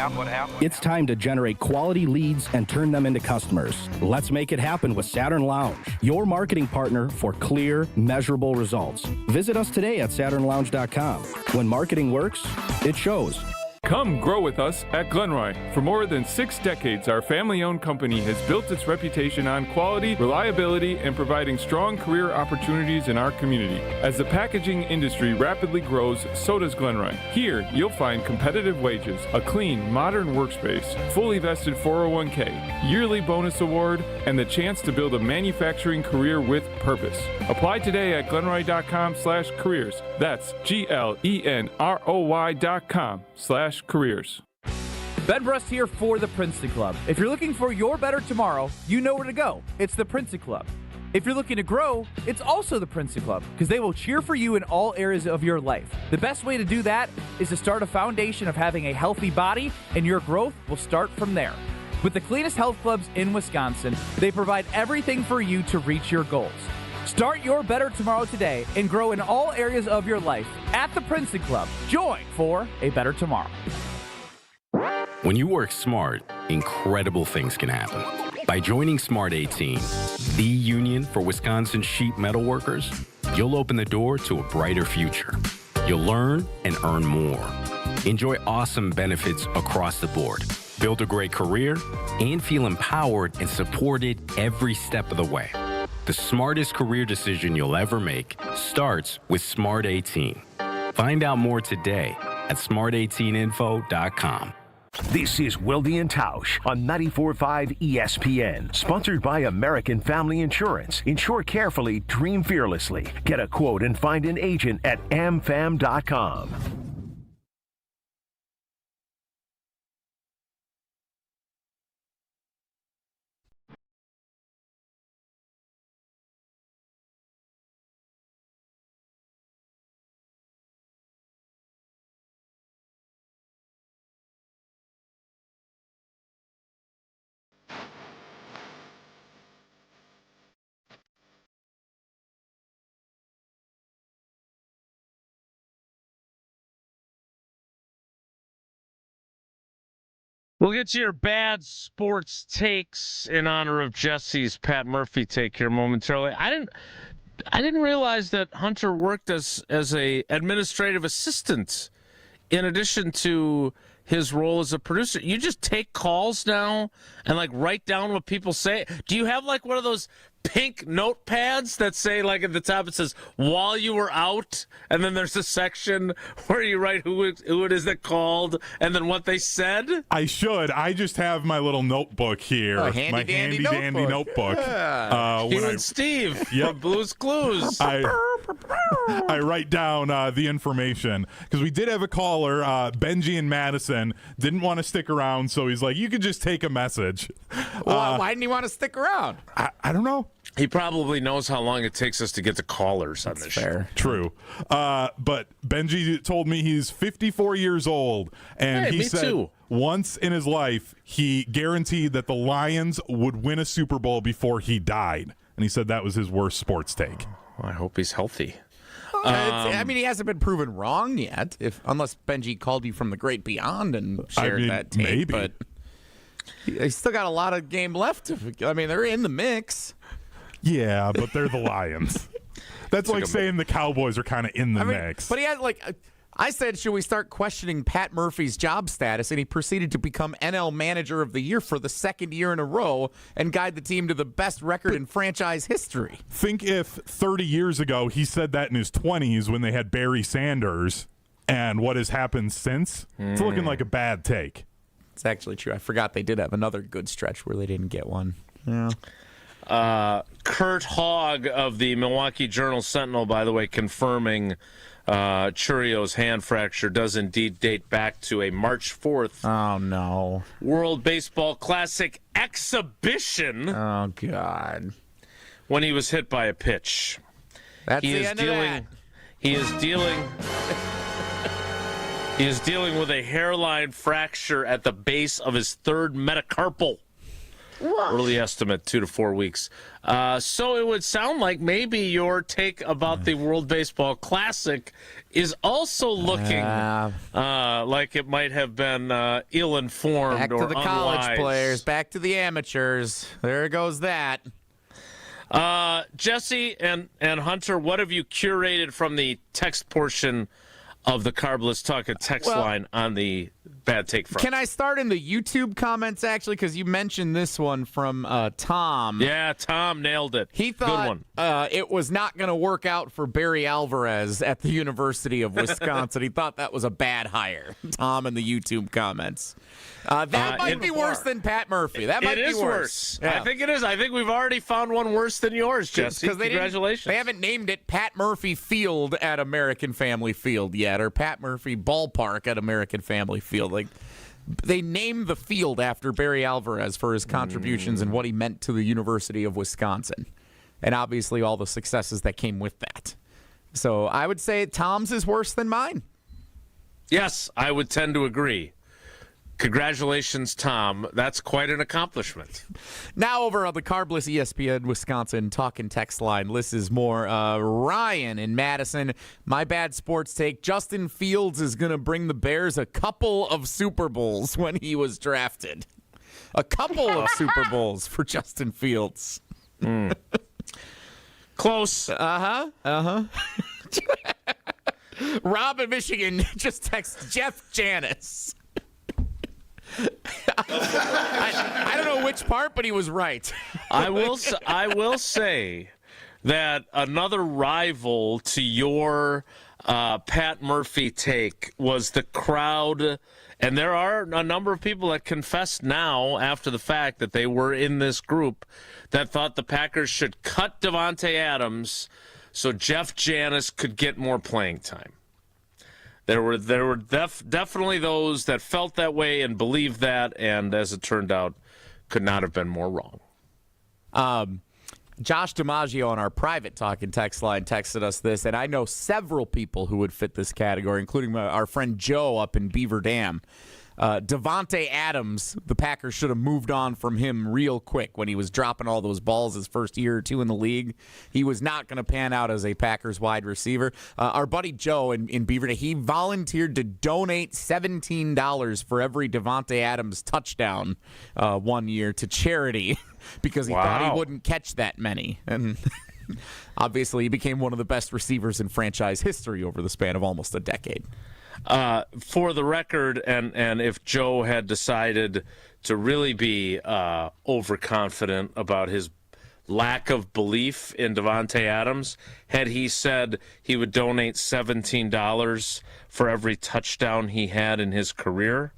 It's time to generate quality leads and turn them into customers. Let's make it happen with Saturn Lounge, your marketing partner for clear, measurable results. Visit us today at SaturnLounge.com. When marketing works, it shows. Come grow with us at Glenroy. For more than 6 decades, our family-owned company has built its reputation on quality, reliability, and providing strong career opportunities in our community. As the packaging industry rapidly grows, so does Glenroy. Here, you'll find competitive wages, a clean, modern workspace, fully vested 401k, yearly bonus award, and the chance to build a manufacturing career with purpose. Apply today at glenroy.com/careers. That's GLENROY.com/careers. Ben Brust here for the Princeton Club. If you're looking for your better tomorrow, you know where to go. It's the Princeton Club. If you're looking to grow, it's also the Princeton Club, because they will cheer for you in all areas of your life. The best way to do that is to start a foundation of having a healthy body, and your growth will start from there. With the cleanest health clubs in Wisconsin, they provide everything for you to reach your goals. Start your better tomorrow today and grow in all areas of your life at the Princeton Club. Join for a better tomorrow. When you work smart, incredible things can happen. By joining Smart 18, the union for Wisconsin sheet metal workers, you'll open the door to a brighter future. You'll learn and earn more. Enjoy awesome benefits across the board. Build a great career and feel empowered and supported every step of the way. The smartest career decision you'll ever make starts with Smart 18. Find out more today at smart18info.com. This is Wilde and Tausch on 94.5 ESPN, sponsored by American Family Insurance. Insure carefully, dream fearlessly. Get a quote and find an agent at amfam.com. We'll get to your bad sports takes in honor of Jesse's Pat Murphy take here momentarily. I didn't realize that Hunter worked as a administrative assistant in addition to his role as a producer. You just take calls now and like write down what people say. Do you have like one of those pink notepads that say, like at the top it says while you were out, and then there's a section where you write who it is that called and then what they said? I should. I just have my little notebook here. Oh, my handy dandy notebook. Yeah. You and Steve from Blue's Clues. I write down the information because we did have a caller, Benji in Madison, didn't want to stick around, so he's like, you could just take a message. Why didn't he want to stick around? I don't know. He probably knows how long it takes us to get to callers on this show. True. But Benji told me he's 54 years old, and he said too. Once in his life he guaranteed that the Lions would win a Super Bowl before he died. And he said that was his worst sports take. Well, I hope he's healthy. I mean, he hasn't been proven wrong yet, unless Benji called you from the great beyond and shared that tape. Maybe. But he's still got a lot of game left. I mean, they're in the mix. Yeah, but they're the Lions. That's like saying the Cowboys are kind of in the mix. But he had I said, should we start questioning Pat Murphy's job status? And he proceeded to become NL Manager of the Year for the second year in a row and guide the team to the best record in franchise history. Think if 30 years ago he said that in his 20s when they had Barry Sanders, and what has happened since? It's looking like a bad take. It's actually true. I forgot they did have another good stretch where they didn't get one. Yeah. Kurt Hogg of the Milwaukee Journal-Sentinel, by the way, confirming Churio's hand fracture does indeed date back to a March 4th. Oh, no. World Baseball Classic exhibition. Oh, God. When he was hit by a pitch. That's the end of that. He is dealing with a hairline fracture at the base of his third metacarpal. Early estimate, 2 to 4 weeks. So it would sound like maybe your take about the World Baseball Classic is also looking like it might have been ill-informed back or to the unwise. college players, back to the amateurs. There goes that. Jesse and Hunter, what have you curated from the text portion of the Carbless Talk and text line on the bad take front? Can I start in the YouTube comments, actually? Because you mentioned this one from Tom. Yeah, Tom nailed it. He thought it was not going to work out for Barry Alvarez at the University of Wisconsin. He thought that was a bad hire. Tom in the YouTube comments. That might be worse than Pat Murphy. That might be worse. Yeah. I think it is. I think we've already found one worse than yours, Jesse. Congratulations. They haven't named it Pat Murphy Field at American Family Field yet, or Pat Murphy Ballpark at American Family Field. Like, they named the field after Barry Alvarez for his contributions and what he meant to the University of Wisconsin, and obviously all the successes that came with that. So I would say Tom's is worse than mine. Yes, I would tend to agree. Congratulations, Tom. That's quite an accomplishment. Now over on the Carbless ESPN Wisconsin talk and text line, this is more Ryan in Madison. My bad sports take. Justin Fields is going to bring the Bears a couple of Super Bowls when he was drafted. A couple of Super Bowls for Justin Fields. Close. Uh-huh. Rob in Michigan just texts Jeff Janis. I don't know which part, but he was right. I will say that another rival to your Pat Murphy take was the crowd, and there are a number of people that confess now after the fact that they were in this group that thought the Packers should cut Davante Adams so Jeff Janis could get more playing time. There were definitely those that felt that way and believed that, and as it turned out, could not have been more wrong. Josh DiMaggio on our private talk and text line texted us this, and I know several people who would fit this category, including our friend Joe up in Beaver Dam. Davante Adams, the Packers should have moved on from him real quick when he was dropping all those balls his first year or two in the league. He was not going to pan out as a Packers wide receiver. Our buddy Joe in Beaver, he volunteered to donate $17 for every Davante Adams touchdown one year to charity because he thought he wouldn't catch that many. And obviously, he became one of the best receivers in franchise history over the span of almost a decade. For the record, and if Joe had decided to really be overconfident about his lack of belief in Davante Adams, had he said he would donate $17 for every touchdown he had in his career,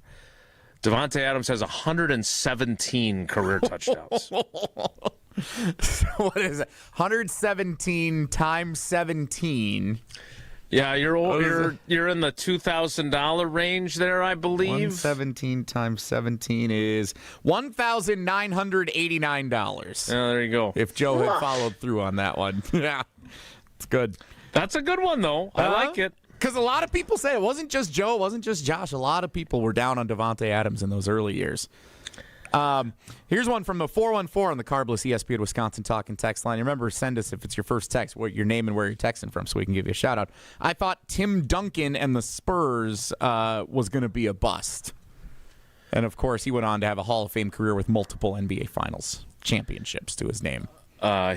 Davante Adams has 117 career touchdowns. So what is it? 117 times 17. Yeah, you're in the $2,000 range there, I believe. 117 times 17 is $1,989. Yeah, there you go. If Joe had followed through on that one. Yeah, it's good. That's a good one, though. I like it. Because a lot of people say it wasn't just Joe, it wasn't just Josh. A lot of people were down on Davante Adams in those early years. Here's one from the 414 on the Carbless ESPN Wisconsin Talk and Text line. Remember, send us, if it's your first text, what your name and where you're texting from so we can give you a shout-out. I thought Tim Duncan and the Spurs was going to be a bust. And, of course, he went on to have a Hall of Fame career with multiple NBA Finals championships to his name.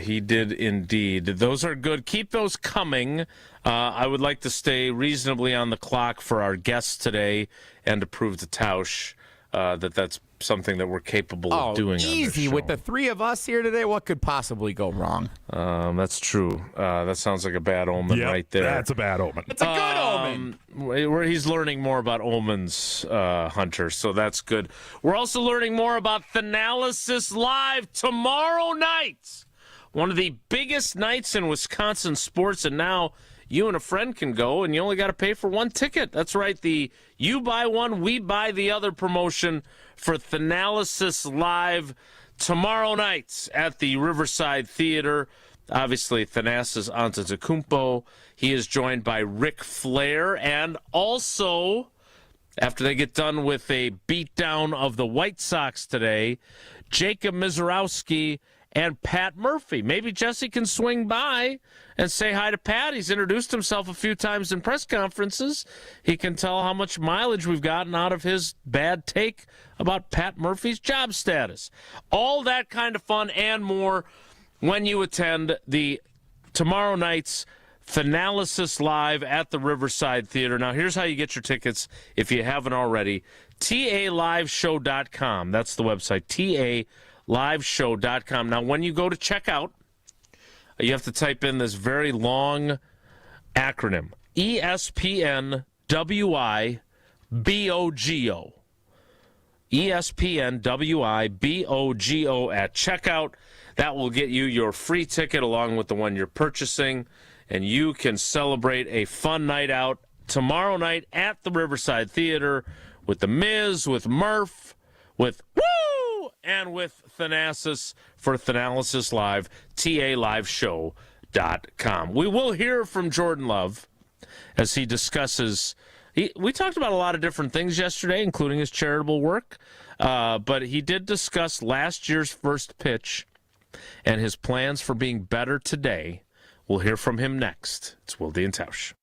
He did indeed. Those are good. Keep those coming. I would like to stay reasonably on the clock for our guests today and to prove to Tausch that's something that we're capable of doing. Easy. With the three of us here today, what could possibly go wrong? That's true. That sounds like a bad omen right there. That's a bad omen. It's a good omen. Where he's learning more about omens, Hunter, so that's good. We're also learning more about Thanalysis Live tomorrow night. One of the biggest nights in Wisconsin sports, and now you and a friend can go, and you only got to pay for one ticket. That's right, the you buy one, we buy the other promotion for Thanalysis Live tomorrow night at the Riverside Theater. Obviously, Thanasis Antetokounmpo. He is joined by Ric Flair, and also, after they get done with a beatdown of the White Sox today, Jacob Mizorowski and Pat Murphy. Maybe Jesse can swing by and say hi to Pat. He's introduced himself a few times in press conferences. He can tell how much mileage we've gotten out of his bad take about Pat Murphy's job status. All that kind of fun and more when you attend the tomorrow night's Thanalysis Live at the Riverside Theater. Now, here's how you get your tickets if you haven't already. TALiveshow.com. That's the website, TALiveshow.com. Now, when you go to check out, you have to type in this very long acronym, ESPN WIBOGO. ESPN WIBOGO at checkout. That will get you your free ticket along with the one you're purchasing, and you can celebrate a fun night out tomorrow night at the Riverside Theater with The Miz, with Murph, with Woo, and with Thanasis for Thanalysis Live, TALiveshow.com. We will hear from Jordan Love as he discusses. We talked about a lot of different things yesterday, including his charitable work, but he did discuss last year's first pitch and his plans for being better today. We'll hear from him next. It's Wilde and Tausch.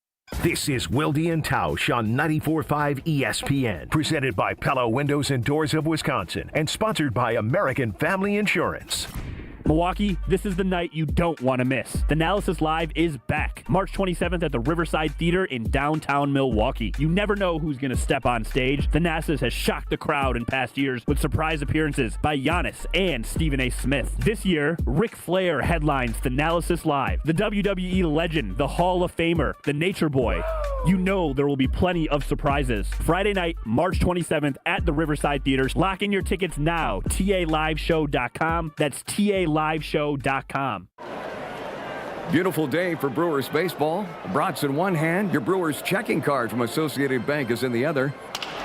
This is Wilde and Tausch on 94.5 ESPN, presented by Pella Windows and Doors of Wisconsin, and sponsored by American Family Insurance. Milwaukee, this is the night you don't want to miss. Thanalysis Live is back, March 27th at the Riverside Theater in downtown Milwaukee. You never know who's going to step on stage. Thanasis has shocked the crowd in past years with surprise appearances by Giannis and Stephen A. Smith. This year, Ric Flair headlines Thanalysis Live. The WWE legend, the Hall of Famer, the Nature Boy. You know there will be plenty of surprises. Friday night, March 27th at the Riverside Theater. Lock in your tickets now. TALiveshow.com. That's TALiveshow.com. Beautiful day for Brewers baseball. Brats in one hand, your Brewers checking card from Associated Bank is in the other.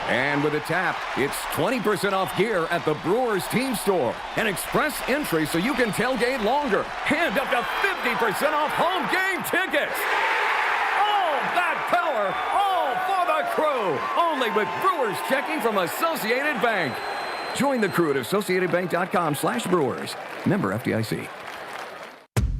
And with a tap, it's 20% off gear at the Brewers team store. An express entry so you can tailgate longer. And up to 50% off home game tickets. All that power, all for the crew. only with Brewers checking from Associated Bank. Join the crew at AssociatedBank.com/Brewers. Member FDIC.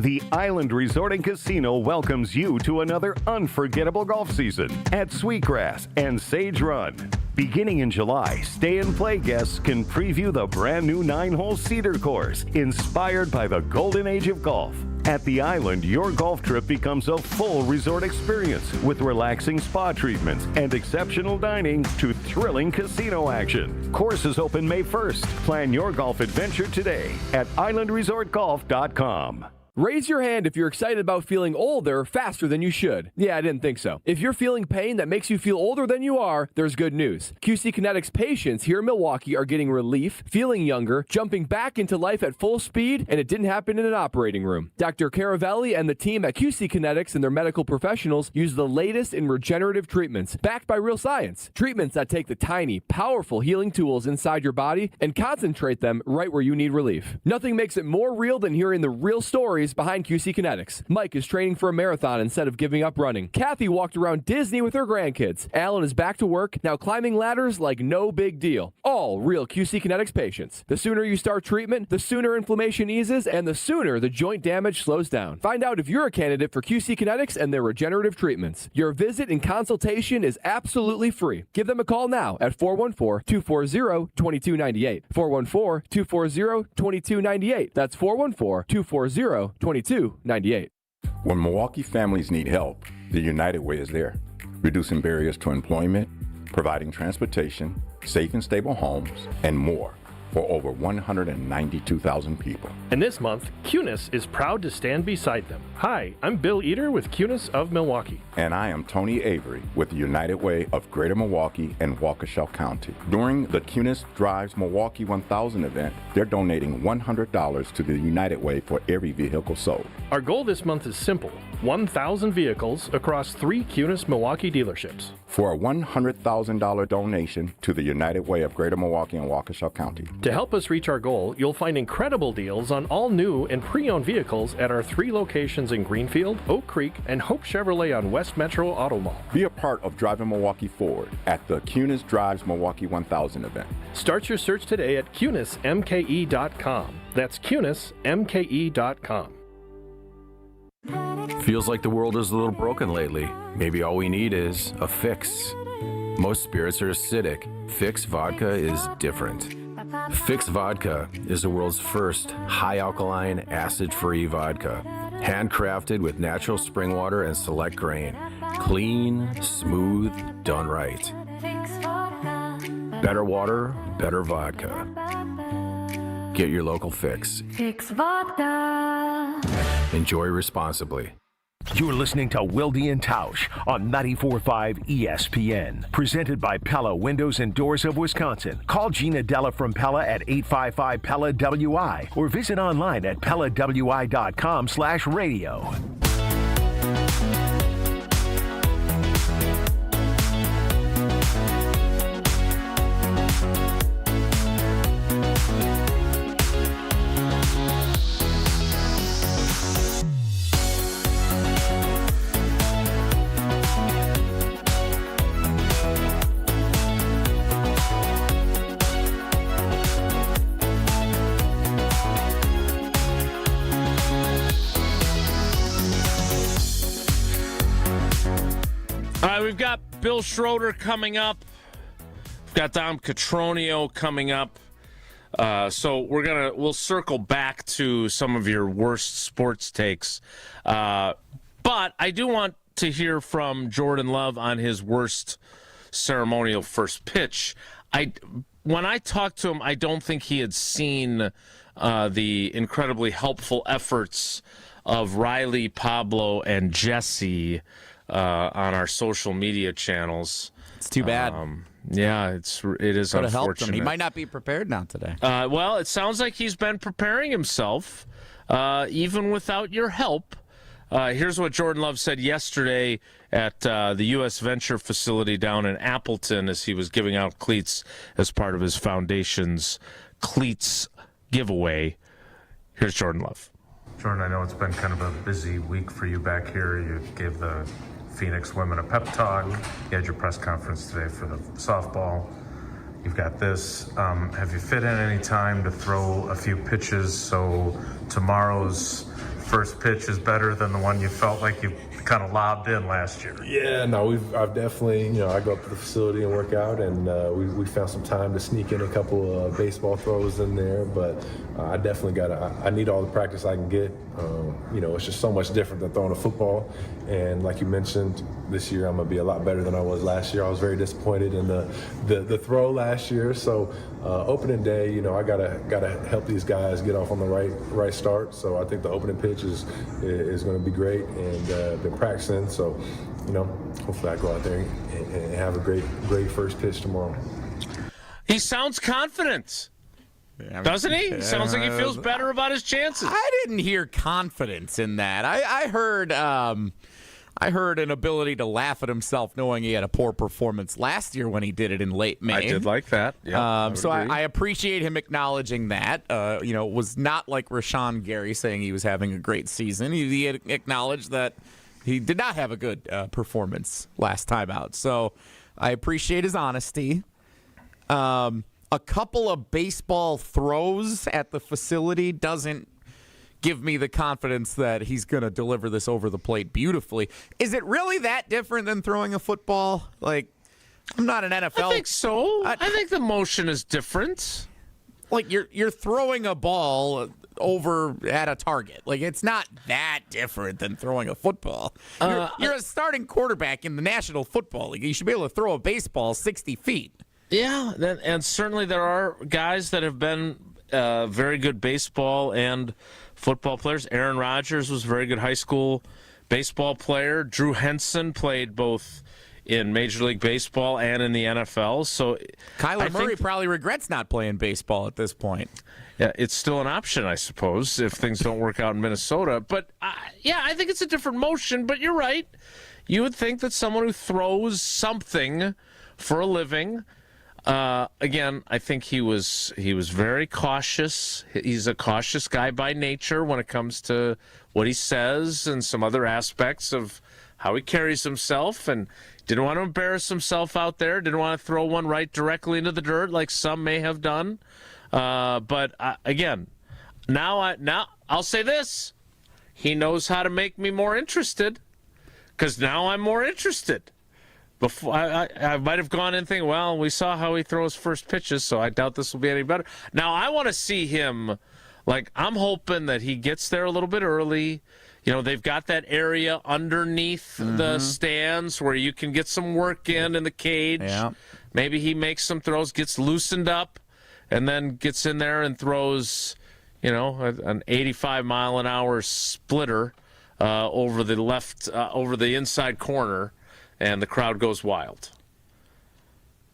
The Island Resort and Casino welcomes you to another unforgettable golf season at Sweetgrass and Sage Run. Beginning in July, stay and play guests can preview the brand new 9-hole Cedar course, inspired by the golden age of golf. At the Island, your golf trip becomes a full resort experience with relaxing spa treatments and exceptional dining to thrilling casino action. Courses open May 1st. Plan your golf adventure today at islandresortgolf.com. Raise your hand if you're excited about feeling older faster than you should. Yeah, I didn't think so. If you're feeling pain that makes you feel older than you are, there's good news. QC Kinetics patients here in Milwaukee are getting relief, feeling younger, jumping back into life at full speed, and it didn't happen in an operating room. Dr. Caravelli and the team at QC Kinetics and their medical professionals use the latest in regenerative treatments, backed by real science. Treatments that take the tiny, powerful healing tools inside your body and concentrate them right where you need relief. Nothing makes it more real than hearing the real stories behind QC Kinetics. Mike is training for a marathon instead of giving up running. Kathy walked around Disney with her grandkids. Alan is back to work, now climbing ladders like no big deal. All real QC Kinetics patients. The sooner you start treatment, the sooner inflammation eases, and the sooner the joint damage slows down. Find out if you're a candidate for QC Kinetics and their regenerative treatments. Your visit and consultation is absolutely free. Give them a call now at 414-240-2298. 414-240-2298. That's 414-240-2298. When Milwaukee families need help, the United Way is there, reducing barriers to employment, providing transportation, safe and stable homes, and more for over 192,000 people. And this month, Cunis is proud to stand beside them. Hi, I'm Bill Eater with Cunis of Milwaukee. And I am Tony Avery with the United Way of Greater Milwaukee and Waukesha County. During the Cunis Drives Milwaukee 1000 event, they're donating $100 to the United Way for every vehicle sold. Our goal this month is simple: 1,000 vehicles across 3 Cunis Milwaukee dealerships. For a $100,000 donation to the United Way of Greater Milwaukee and Waukesha County. To help us reach our goal, you'll find incredible deals on all new and pre-owned vehicles at our 3 locations in Greenfield, Oak Creek, and Hope Chevrolet on West Metro Auto Mall. Be a part of driving Milwaukee forward at the Cunis Drives Milwaukee 1000 event. Start your search today at CunisMKE.com. That's CunisMKE.com. Feels like the world is a little broken lately. Maybe all we need is a fix. Most spirits are acidic. Fix Vodka is different. Fix Vodka is the world's first high-alkaline, acid-free vodka. Handcrafted with natural spring water and select grain. Clean, smooth, done right. Better water, better vodka. Get your local Fix. Fix Vodka. Enjoy responsibly. You're listening to Wilde and Tausch on 94.5 ESPN. Presented by Pella Windows and Doors of Wisconsin. Call Gina Della from Pella at 855-PELLA-WI or visit online at PellaWI.com/radio. All right, we've got Bill Schroeder coming up. We've got Dom Catronio coming up. So we'll circle back to some of your worst sports takes. But I do want to hear from Jordan Love on his worst ceremonial first pitch. When I talked to him, I don't think he had seen the incredibly helpful efforts of Riley, Pablo, and Jesse on our social media channels. It's too bad. Yeah, it is Could have helped unfortunate. him. He might not be prepared now today. Well, it sounds like he's been preparing himself, even without your help. Here's what Jordan Love said yesterday at the U.S. Venture facility down in Appleton as he was giving out cleats as part of his foundation's cleats giveaway. Here's Jordan Love. Jordan, I know it's been kind of a busy week for you back here. You gave the Phoenix women a pep talk. You had your press conference today for the softball. You've got this. Have you fit in any time to throw a few pitches so tomorrow's first pitch is better than the one you felt like you kind of lobbed in last year? Yeah, no, I've definitely, I go up to the facility and work out, and we found some time to sneak in a couple of baseball throws in there, but I definitely I need all the practice I can get. It's just so much different than throwing a football, and like you mentioned, this year I'm going to be a lot better than I was last year. I was very disappointed in the throw last year, so opening day, I gotta help these guys get off on the right start, so I think the opening pitch is going to be great, and been practicing, so hopefully I go out there and have a great first pitch tomorrow. He sounds confident, doesn't he? Sounds like he feels better about his chances. I didn't hear confidence in that. I heard an ability to laugh at himself knowing he had a poor performance last year when he did it in late May. I did like that. Yeah, so I appreciate him acknowledging that. It was not like Rashawn Gary saying he was having a great season. He had acknowledged that he did not have a good performance last time out. So I appreciate his honesty. A couple of baseball throws at the facility doesn't give me the confidence that he's going to deliver this over the plate beautifully. Is it really that different than throwing a football? Like, I'm not an NFL. I think so. I think the motion is different. Like, you're throwing a ball over at a target. Like, it's not that different than throwing a football. You're a starting quarterback in the National Football League. You should be able to throw a baseball 60 feet. Yeah, and certainly there are guys that have been very good baseball and football players. Aaron Rodgers was a very good high school baseball player. Drew Henson played both in Major League Baseball and in the NFL. So Kyler Murray probably regrets not playing baseball at this point. Yeah, it's still an option, I suppose, if things don't work out in Minnesota. But, I think it's a different motion. But you're right. You would think that someone who throws something for a living, again, I think he was very cautious. He's a cautious guy by nature when it comes to what he says and some other aspects of how he carries himself, and didn't want to embarrass himself out there. Didn't want to throw one right directly into the dirt like some may have done. But again, now I'll say this: he knows how to make me more interested, because now I'm more interested. Before I might have gone in thinking, well, we saw how he throws first pitches, so I doubt this will be any better. Now I want to see him. Like, I'm hoping that he gets there a little bit early. They've got that area underneath the stands where you can get some work in the cage. Yeah. Maybe he makes some throws, gets loosened up, and then gets in there and throws, an 85-mile-an-hour splitter over the inside corner, and the crowd goes wild.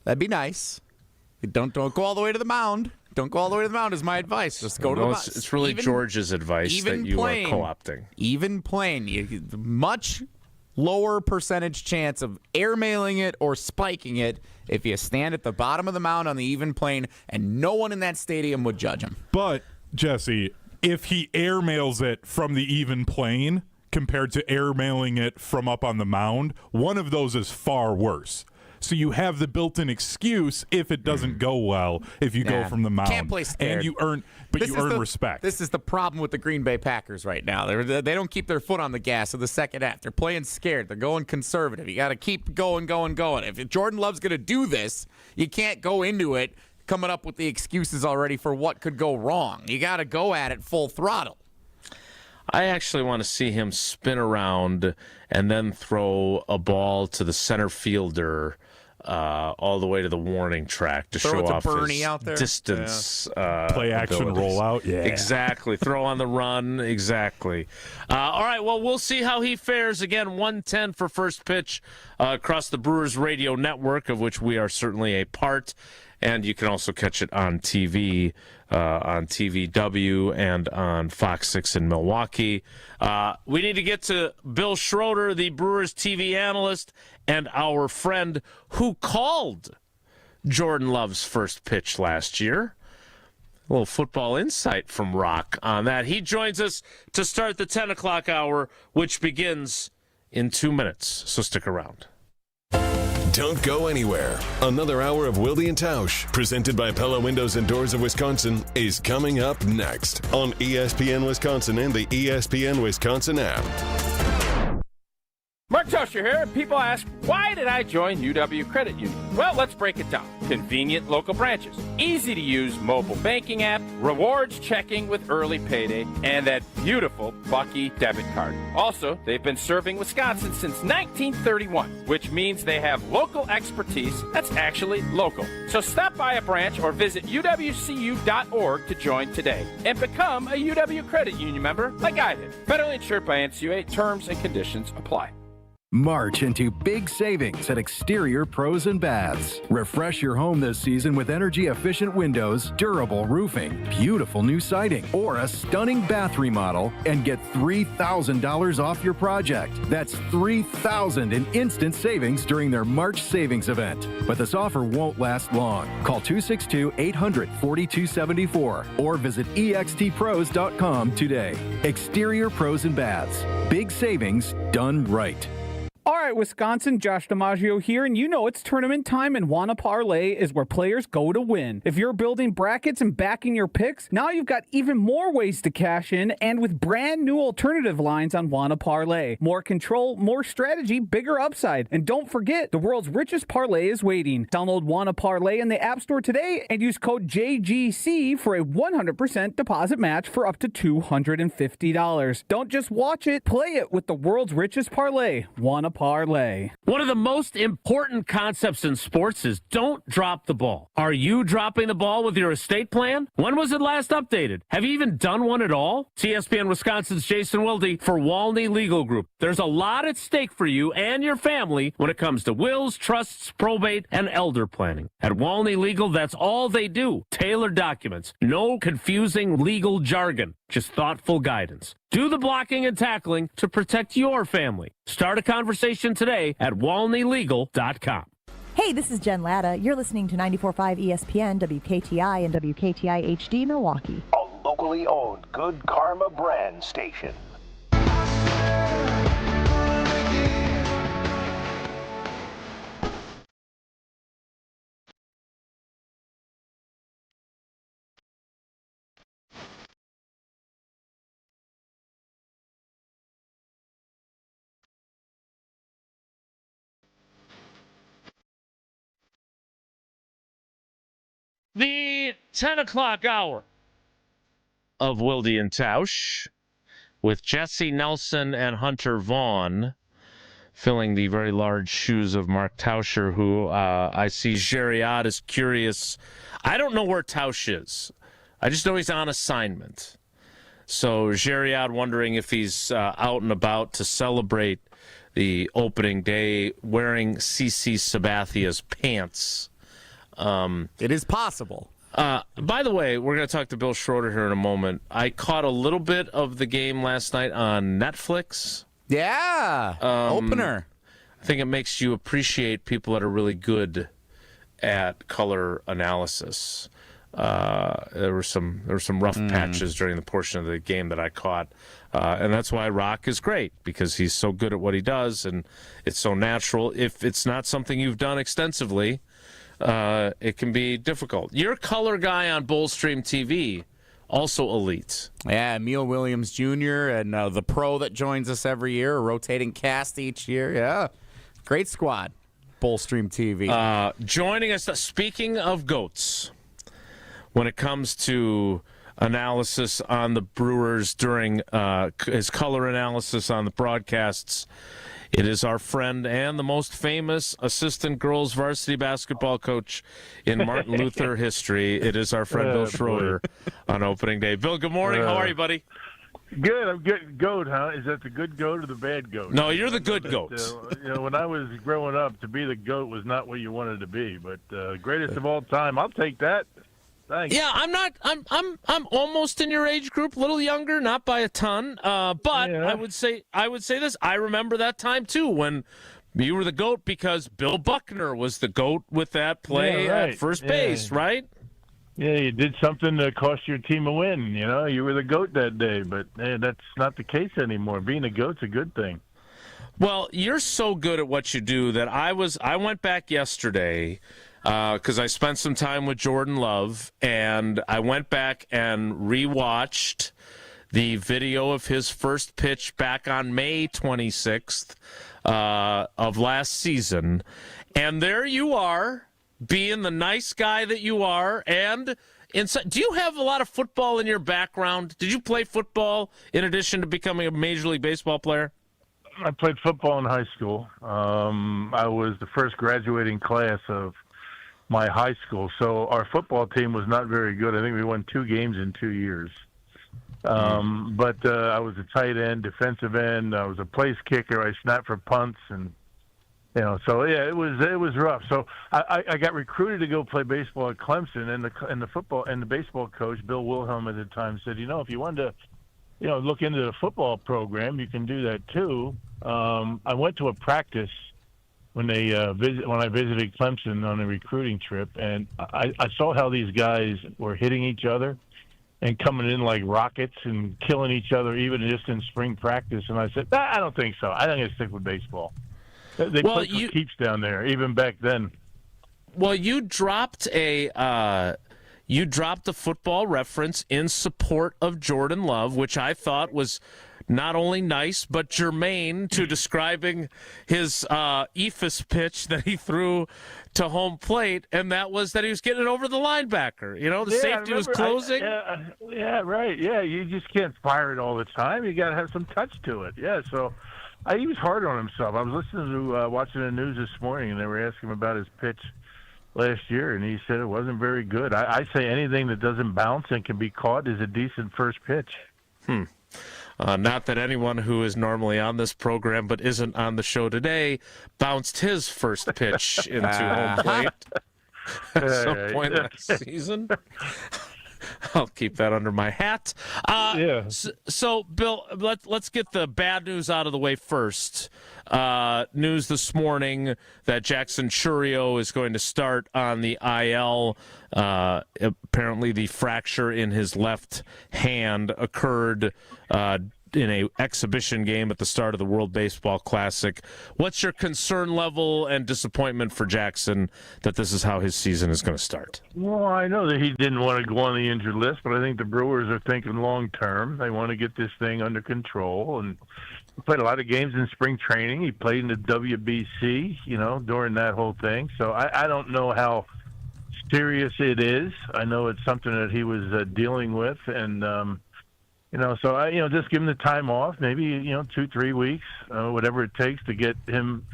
That'd be nice. Don't go all the way to the mound. Don't go all the way to the mound is my advice. Just go to the mound. It's really George's advice that you are co-opting. Even playing, much lower percentage chance of airmailing it or spiking it if you stand at the bottom of the mound on the even plane, and no one in that stadium would judge him. But, Jesse, if he airmails it from the even plane compared to airmailing it from up on the mound, one of those is far worse. So you have the built-in excuse if it doesn't go well, if you go from the mound. Can't play scared. And you earn respect. This is the problem with the Green Bay Packers right now. They don't keep their foot on the gas in the second half. They're playing scared. They're going conservative. You got to keep going. If Jordan Love's going to do this, you can't go into it coming up with the excuses already for what could go wrong. You got to go at it full throttle. I actually want to see him spin around and then throw a ball to the center fielder all the way to the warning track to show off Bernie his out there. Distance. Play action abilities. rollout. Yeah, exactly. Throw on the run. Exactly. All right. Well, we'll see how he fares. Again, 1:10 for first pitch across the Brewers radio network, of which we are certainly a part. And you can also catch it on TV, on TVW and on Fox 6 in Milwaukee. We need to get to Bill Schroeder, the Brewers TV analyst, and our friend who called Jordan Love's first pitch last year. A little football insight from Rock on that. He joins us to start the 10 o'clock hour, which begins in 2 minutes, so stick around. Don't go anywhere. Another hour of Wilde and Tausch, presented by Pella Windows and Doors of Wisconsin, is coming up next on ESPN Wisconsin and the ESPN Wisconsin app. Mark Tausch here. People ask, why did I join UW Credit Union? Well, let's break it down. Convenient local branches, easy to use mobile banking app, rewards checking with early payday, and that beautiful Bucky debit card. Also, they've been serving Wisconsin since 1931, which means they have local expertise that's actually local. So stop by a branch or visit uwcu.org to join today and become a UW Credit Union member like I did. Federally insured by NCUA. Terms and conditions apply. March into big savings at Exterior Pros and Baths. Refresh your home this season with energy-efficient windows, durable roofing, beautiful new siding, or a stunning bath remodel and get $3,000 off your project. That's $3,000 in instant savings during their March savings event. But this offer won't last long. Call 262-800-4274 or visit extpros.com today. Exterior Pros and Baths. Big savings done right. All right, Wisconsin, Josh DiMaggio here, and you know it's tournament time, and Wanna Parlay is where players go to win. If you're building brackets and backing your picks, now you've got even more ways to cash in, and with brand new alternative lines on Wanna Parlay. More control, more strategy, bigger upside. And don't forget, the world's richest parlay is waiting. Download Wanna Parlay in the App Store today and use code JGC for a 100% deposit match for up to $250. Don't just watch it, play it with the world's richest parlay, Wanna Parlay. One of the most important concepts in sports is don't drop the ball. Are you dropping the ball with your estate plan? When was it last updated? Have you even done one at all? It's ESPN Wisconsin's Jason Wilde for Walney Legal Group. There's a lot at stake for you and your family when it comes to wills, trusts, probate, and elder planning. At Walney Legal, that's all they do. Tailored documents. No confusing legal jargon. Just thoughtful guidance. Do the blocking and tackling to protect your family. Start a conversation today at walneylegal.com. Hey, this is Jen Latta. You're listening to 94.5 ESPN, WKTI, and WKTI HD Milwaukee. A locally owned Good Karma brand station. The 10 o'clock hour of Wilde and Tausch with Jesse Nelson and Hunter Vaughn filling the very large shoes of Mark Tauscher, who I see Geriot is curious. I don't know where Tausch is. I just know he's on assignment. So Geriot wondering if he's out and about to celebrate the opening day wearing CC Sabathia's pants. It is possible. By the way, we're going to talk to Bill Schroeder here in a moment. I caught a little bit of the game last night on Netflix. Yeah, opener. I think it makes you appreciate people that are really good at color analysis. There were some rough patches during the portion of the game that I caught, and that's why Rock is great, because he's so good at what he does, and it's so natural. If it's not something you've done extensively, it can be difficult. Your color guy on Bullstream TV, also elite. Yeah, Emil Williams Jr. and the pro that joins us every year, a rotating cast each year. Yeah, great squad. Bullstream TV. Joining us, speaking of goats, when it comes to analysis on the Brewers during his color analysis on the broadcasts, it is our friend and the most famous assistant girls varsity basketball coach in Martin Luther history. It is our friend Bill Schroeder on opening day. Bill, good morning. How are you, buddy? Good. I'm good. Goat, huh? Is that the good goat or the bad goat? No, you're the good goat. When I was growing up, to be the goat was not what you wanted to be, but greatest of all time, I'll take that. Thanks. Yeah, I'm almost in your age group, a little younger, not by a ton. But yeah. I would say this. I remember that time too when you were the GOAT because Bill Buckner was the GOAT with that play at first base, right? Yeah, you did something that cost your team a win. You were the GOAT that day, but that's not the case anymore. Being a GOAT's a good thing. Well, you're so good at what you do that I went back yesterday because I spent some time with Jordan Love, and I went back and rewatched the video of his first pitch back on May 26th of last season. And there you are, being the nice guy that you are. And do you have a lot of football in your background? Did you play football in addition to becoming a Major League Baseball player? I played football in high school. I was the first graduating class of my high school. So our football team was not very good. I think we won 2 games in 2 years. But I was a tight end, defensive end. I was a place kicker. I snapped for punts, and so yeah, it was rough. So I got recruited to go play baseball at Clemson, and the football and the baseball coach Bill Wilhelm at the time said, if you wanted to, look into the football program, you can do that too. I went to a practice when I visited Clemson on a recruiting trip, and I saw how these guys were hitting each other and coming in like rockets and killing each other, even just in spring practice. And I said, I don't think so. I think I stick with baseball. They play for keeps down there, even back then. Well, you dropped a football reference in support of Jordan Love, which I thought was not only nice, but germane to describing his eephus pitch that he threw to home plate, and that was that he was getting it over the linebacker. The safety was closing. Yeah, right. Yeah, you just can't fire it all the time. You got to have some touch to it. Yeah, so he was hard on himself. I was listening to watching the news this morning, and they were asking him about his pitch last year, and he said it wasn't very good. I say anything that doesn't bounce and can be caught is a decent first pitch. Not that anyone who is normally on this program but isn't on the show today bounced his first pitch into home plate at some point last season. I'll keep that under my hat. So, Bill, let's get the bad news out of the way first. News this morning that Jackson Churio is going to start on the IL. Apparently, the fracture in his left hand occurred in a exhibition game at the start of the World Baseball Classic. What's your concern level and disappointment for Jackson that this is how his season is going to start? Well, I know that he didn't want to go on the injured list, but I think the Brewers are thinking long term. They want to get this thing under control, and he played a lot of games in spring training. He played in the WBC, during that whole thing. So I don't know how serious it is. I know it's something that he was dealing with, and so I just give him the time off, maybe 2-3 weeks, whatever it takes to get him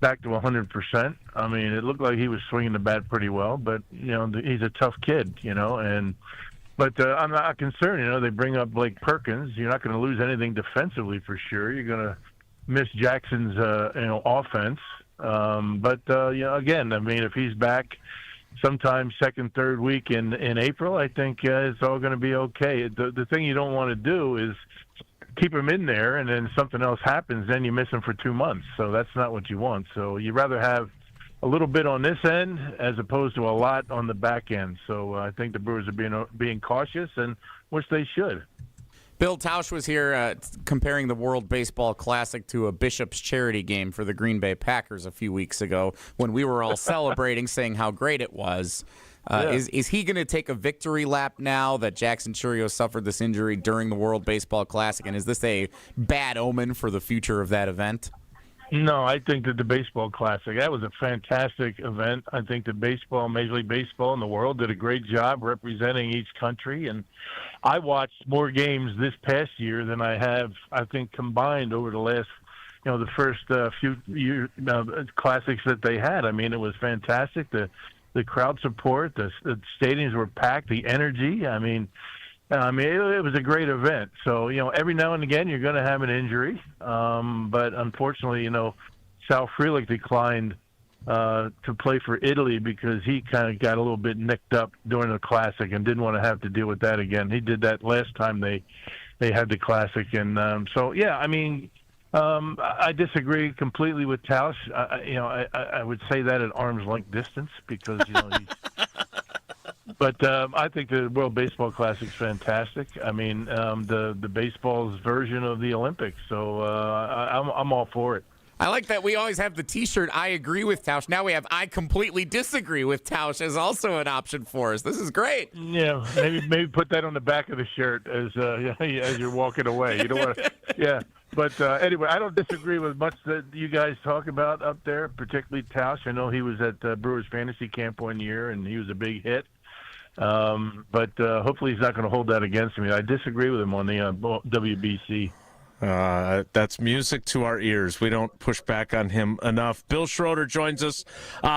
back to 100%. I mean, it looked like he was swinging the bat pretty well, but he's a tough kid, But I'm not concerned. They bring up Blake Perkins. You're not going to lose anything defensively for sure. You're going to miss Jackson's offense. But again, I mean, if he's back sometime second, third week in April, I think it's all going to be okay. The thing you don't want to do is keep him in there and then something else happens, then you miss him for 2 months. So that's not what you want. So you'd rather have a little bit on this end as opposed to a lot on the back end. So I think the Brewers are being cautious, and which they should. Bill Tausch was here comparing the World Baseball Classic to a Bishop's charity game for the Green Bay Packers a few weeks ago when we were all celebrating, saying how great it was. Is he going to take a victory lap now that Jackson Churio suffered this injury during the World Baseball Classic, and is this a bad omen for the future of that event? No, I think that the Baseball Classic, that was a fantastic event. I think that Major League Baseball in the world did a great job representing each country. And I watched more games this past year than I have, I think, combined over the last, the first few classics that they had. I mean, it was fantastic. The crowd support, the stadiums were packed, the energy. I mean, it was a great event. So, every now and again you're going to have an injury. But unfortunately, Sal Frelick declined to play for Italy because he kind of got a little bit nicked up during the Classic and didn't want to have to deal with that again. He did that last time they had the Classic. And I disagree completely with Tausch. I would say that at arm's length distance because, But I think the World Baseball Classic is fantastic. I mean, the baseball's version of the Olympics. So I'm all for it. I like that we always have the T-shirt, I agree with Tausch. Now we have I completely disagree with Tausch as also an option for us. This is great. Yeah, maybe put that on the back of the shirt as you're walking away. You don't want to, yeah. But anyway, I don't disagree with much that you guys talk about up there, particularly Tausch. I know he was at Brewers fantasy camp one year, and he was a big hit. But hopefully he's not going to hold that against me. I disagree with him on the WBC. That's music to our ears. We don't push back on him enough. Bill Schroeder joins us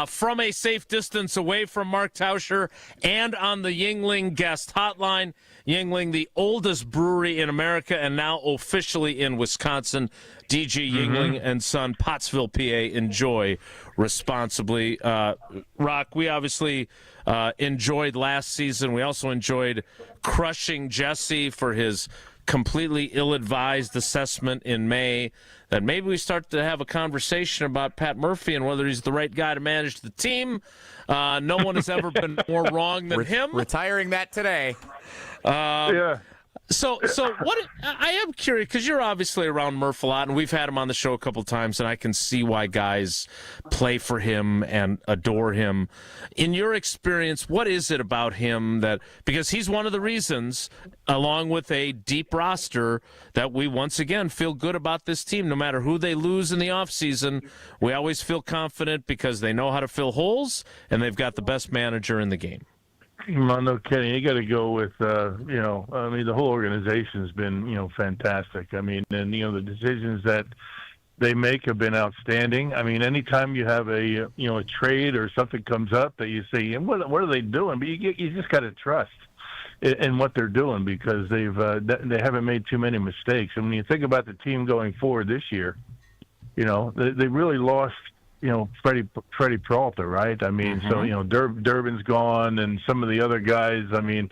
from a safe distance away from Mark Tauscher and on the Yuengling guest hotline. Yuengling, the oldest brewery in America and now officially in Wisconsin. DG Yuengling and Son, Pottsville, PA. Enjoy responsibly. Rock, we obviously enjoyed last season. We also enjoyed crushing Jesse for his completely ill-advised assessment in May, that maybe we start to have a conversation about Pat Murphy and whether he's the right guy to manage the team. No one has ever been more wrong than him. Retiring that today. Yeah. So what? I am curious because you're obviously around Murph a lot, and we've had him on the show a couple of times, and I can see why guys play for him and adore him. In your experience, what is it about him that, because he's one of the reasons, along with a deep roster, that we once again feel good about this team. No matter who they lose in the offseason, we always feel confident because they know how to fill holes, and they've got the best manager in the game. Well, no kidding. You got to go with, I mean, the whole organization's been, fantastic. I mean, and, the decisions that they make have been outstanding. I mean, anytime you have a trade or something comes up that you say, and what are they doing? But you just got to trust in what they're doing because they haven't made too many mistakes. And when you think about the team going forward this year, they really lost, Freddie Peralta, right? I mean, so, Durbin's gone and some of the other guys, I mean,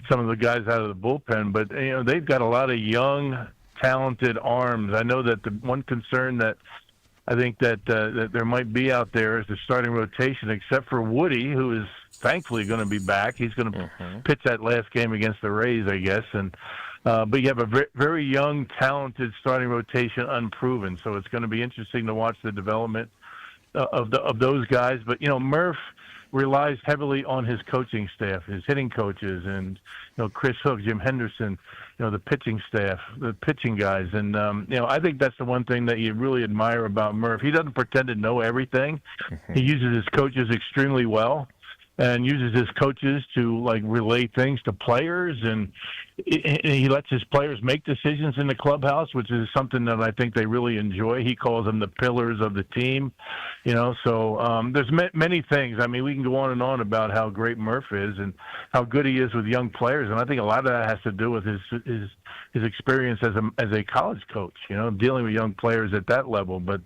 some of the guys out of the bullpen, but, they've got a lot of young, talented arms. I know that the one concern that I think that there might be out there is the starting rotation, except for Woody, who is thankfully going to be back. He's going to pitch that last game against the Rays, I guess, and but you have a very young, talented starting rotation, unproven. So it's going to be interesting to watch the development of those guys. But Murph relies heavily on his coaching staff, his hitting coaches, and Chris Hook, Jim Henderson, the pitching staff, the pitching guys. And I think that's the one thing that you really admire about Murph. He doesn't pretend to know everything. He uses his coaches extremely well and uses his coaches to relay things to players, and he lets his players make decisions in the clubhouse, which is something that I think they really enjoy. He calls them the pillars of the team, so there's many things. I mean, we can go on and on about how great Murph is and how good he is with young players, and I think a lot of that has to do with his experience as a college coach, dealing with young players at that level. But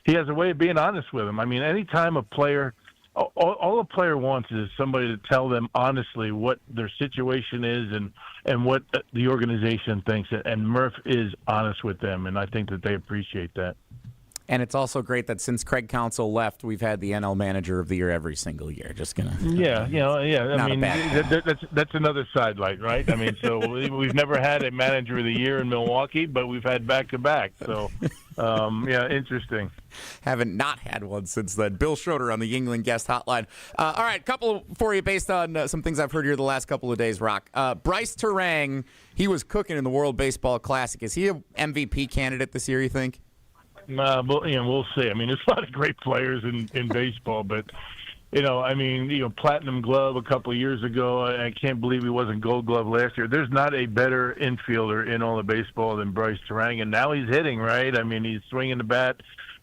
he has a way of being honest with them. I mean, anytime a player – all a player wants is somebody to tell them honestly what their situation is and what the organization thinks. And Murph is honest with them, and I think that they appreciate that. And it's also great that since Craig Counsell left, we've had the NL Manager of the Year every single year. Just gonna. Yeah. I mean, that's another sidelight, right? I mean, so we've never had a Manager of the Year in Milwaukee, but we've had back-to-back. So, interesting. Haven't not had one since then. Bill Schroeder on the Yuengling guest hotline. All right, couple for you based on some things I've heard here the last couple of days, Rock. Bryce Terang, he was cooking in the World Baseball Classic. Is he an MVP candidate this year, you think? We'll see. I mean, there's a lot of great players in baseball, but Platinum Glove a couple of years ago. I can't believe he wasn't Gold Glove last year. There's not a better infielder in all of baseball than Bryce Terang, and now he's hitting, right? I mean, he's swinging the bat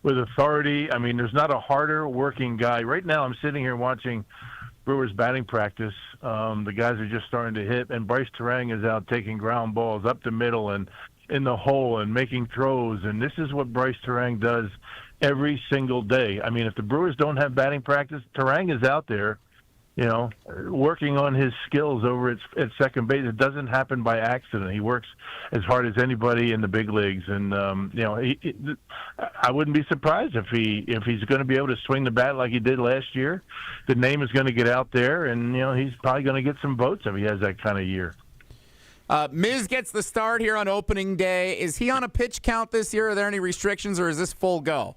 with authority. I mean, there's not a harder working guy. Right now, I'm sitting here watching Brewers batting practice. The guys are just starting to hit, and Bryce Terang is out taking ground balls up the middle and in the hole and making throws, and this is what Bryce Terang does every single day. I mean, if the Brewers don't have batting practice, Terang is out there, working on his skills over at second base. It doesn't happen by accident. He works as hard as anybody in the big leagues, and I wouldn't be surprised if he's going to be able to swing the bat like he did last year. The name is going to get out there, and he's probably going to get some votes if he has that kind of year. Miz gets the start here on opening day. Is he on a pitch count this year? Are there any restrictions, or is this full go?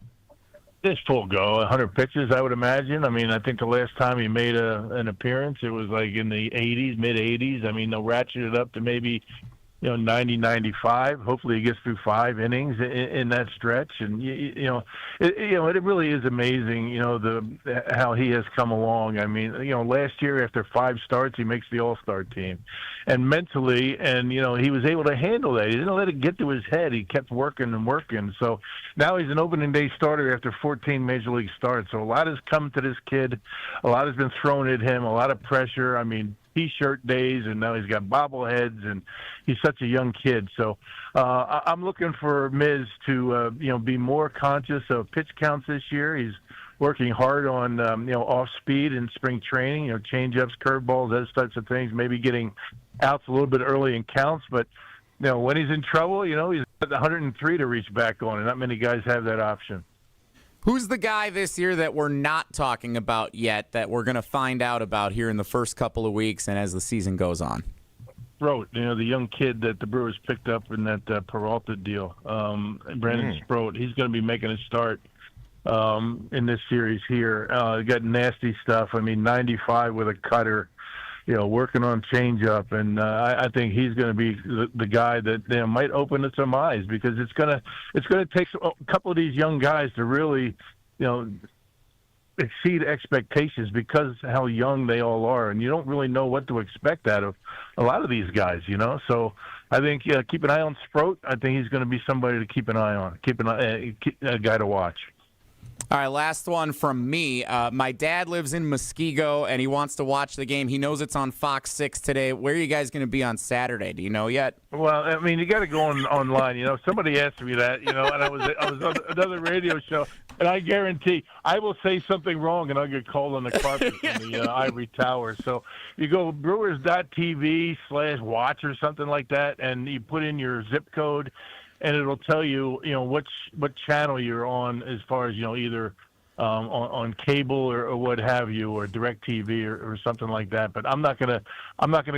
It's full go, 100 pitches, I would imagine. I mean, I think the last time he made an appearance, it was like in the 80s, mid-80s. I mean, they'll ratchet it up to maybe 90, 95. Hopefully he gets through 5 innings in that stretch. And, it really is amazing, how he has come along. I mean, last year after 5 starts, he makes the All-Star team. And mentally, he was able to handle that. He didn't let it get to his head. He kept working and working. So now he's an opening day starter after 14 Major League starts. So a lot has come to this kid. A lot has been thrown at him, a lot of pressure. I mean, T-shirt days, and now he's got bobbleheads, and he's such a young kid. So I'm looking for Miz to be more conscious of pitch counts this year. He's working hard on off speed in spring training, change-ups, curveballs, those types of things. Maybe getting outs a little bit early in counts, but when he's in trouble, he's at 103 to reach back on, and not many guys have that option. Who's the guy this year that we're not talking about yet that we're going to find out about here in the first couple of weeks and as the season goes on? Sproat, the young kid that the Brewers picked up in that Peralta deal. Brandon Sproat, he's going to be making a start in this series here. He got nasty stuff. I mean, 95 with a cutter, working on changeup, and I think he's going to be the guy that might open some eyes, because it's going to take a couple of these young guys to really, exceed expectations because how young they all are, and you don't really know what to expect out of a lot of these guys, So I think keep an eye on Sproat. I think he's going to be somebody to keep an eye on, a guy to watch. All right, last one from me. My dad lives in Muskego, and he wants to watch the game. He knows it's on Fox 6 today. Where are you guys going to be on Saturday? Do you know yet? Well, I mean, you got to go online. Somebody asked me that, and I was on another radio show, and I guarantee I will say something wrong, and I'll get called on the carpet from the ivory tower. So you go brewers.tv/watch or something like that, and you put in your zip code, and it'll tell you, what channel you're on, as far as, either on cable or what have you, or DirecTV or something like that. But I'm not gonna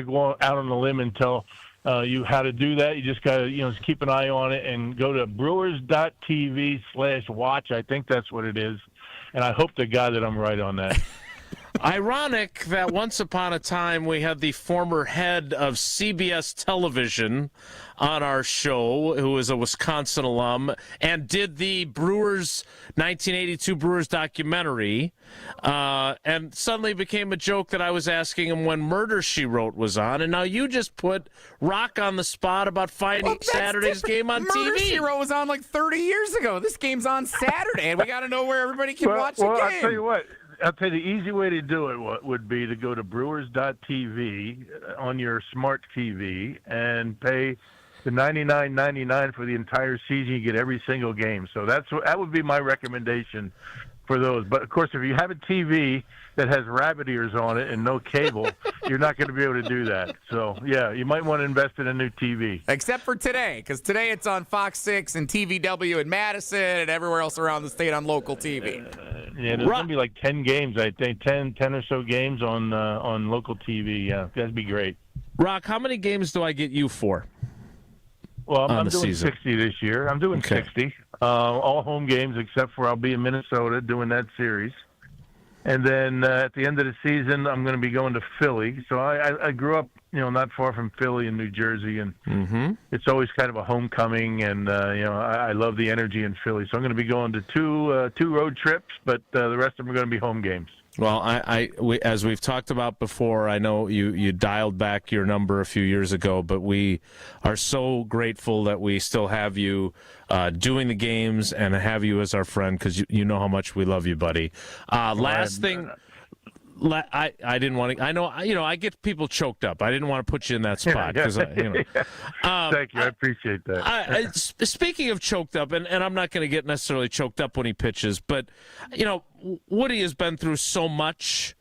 go out on the limb and tell you how to do that. You just gotta, just keep an eye on it and go to brewers.tv/watch. I think that's what it is, and I hope to God that I'm right on that. Ironic that once upon a time we had the former head of CBS television on our show, who is a Wisconsin alum and did the Brewers 1982 Brewers documentary, and suddenly became a joke that I was asking him when Murder, She Wrote was on, and now you just put Rock on the spot about finding Saturday's game on TV. Murder, She Wrote was on like 30 years ago. This game's on Saturday, and we got to know where everybody can watch the game. I'll tell you what. I'll tell you the easy way to do it would be to go to brewers.tv on your smart TV and pay the $99.99 for the entire season. You get every single game. So that would be my recommendation for those. But, of course, if you have a TV that has rabbit ears on it and no cable, you're not going to be able to do that. So, yeah, you might want to invest in a new TV. Except for today, because today it's on Fox 6 and TVW in Madison and everywhere else around the state on local TV. Yeah, there's going to be like 10 games, I think, 10 or so games on local TV. Yeah, that'd be great. Rock, how many games do I get you for? Well, I'm doing season? 60 this year. I'm doing 60. All home games except for I'll be in Minnesota doing that series. And then at the end of the season, I'm going to be going to Philly. So I grew up, not far from Philly in New Jersey, and it's always kind of a homecoming. And I love the energy in Philly. So I'm going to be going to two road trips, but the rest of them are going to be home games. Well, as we've talked about before, I know you dialed back your number a few years ago, but we are so grateful that we still have you doing the games and have you as our friend, because you know how much we love you, buddy. Last thing. I didn't want to. I know. I get people choked up. I didn't want to put you in that spot because Thank you. I appreciate that. Speaking of choked up, and I'm not going to get necessarily choked up when he pitches, but Woody has been through so much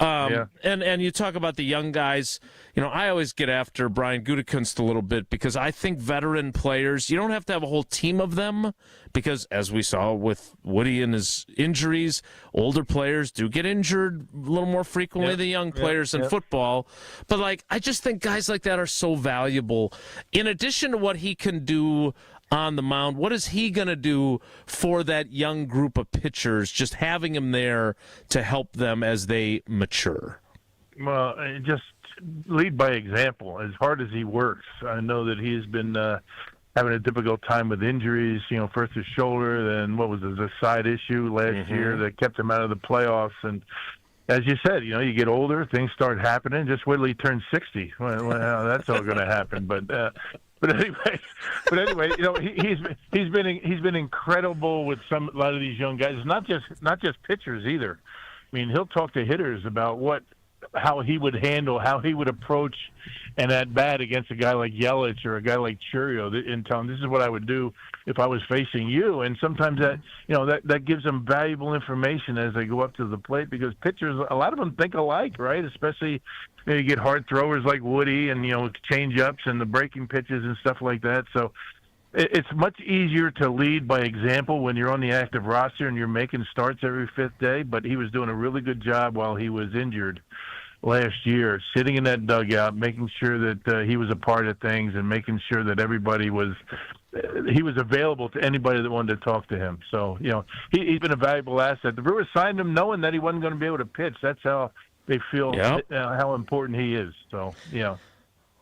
And you talk about the young guys. I always get after Brian Gutekunst a little bit because I think veteran players, you don't have to have a whole team of them because, as we saw with Woody and his injuries, older players do get injured a little more frequently than young players in football. But, I just think guys like that are so valuable. In addition to what he can do on the mound, what is he going to do for that young group of pitchers, just having him there to help them as they mature? Well, just lead by example. As hard as he works, I know that he's been having a difficult time with injuries, first his shoulder, then what was his side issue last year that kept him out of the playoffs. And as you said, you get older, things start happening. Just wait till he turns 60. Well, that's all going to happen. But anyway, he's been incredible with a lot of these young guys. Not just pitchers either. I mean, he'll talk to hitters about how he would handle, how he would approach an at bat against a guy like Yelich or a guy like Churio in town. This is what I would do if I was facing you. And sometimes that gives them valuable information as they go up to the plate because pitchers, a lot of them think alike, right? Especially you get hard throwers like Woody and change ups and the breaking pitches and stuff like that. So it's much easier to lead by example when you're on the active roster and you're making starts every fifth day. But he was doing a really good job while he was injured last year, sitting in that dugout, making sure that he was a part of things and making sure that he was available to anybody that wanted to talk to him. So, he's been a valuable asset. The Brewers signed him knowing that he wasn't going to be able to pitch. That's how they feel how important he is. So,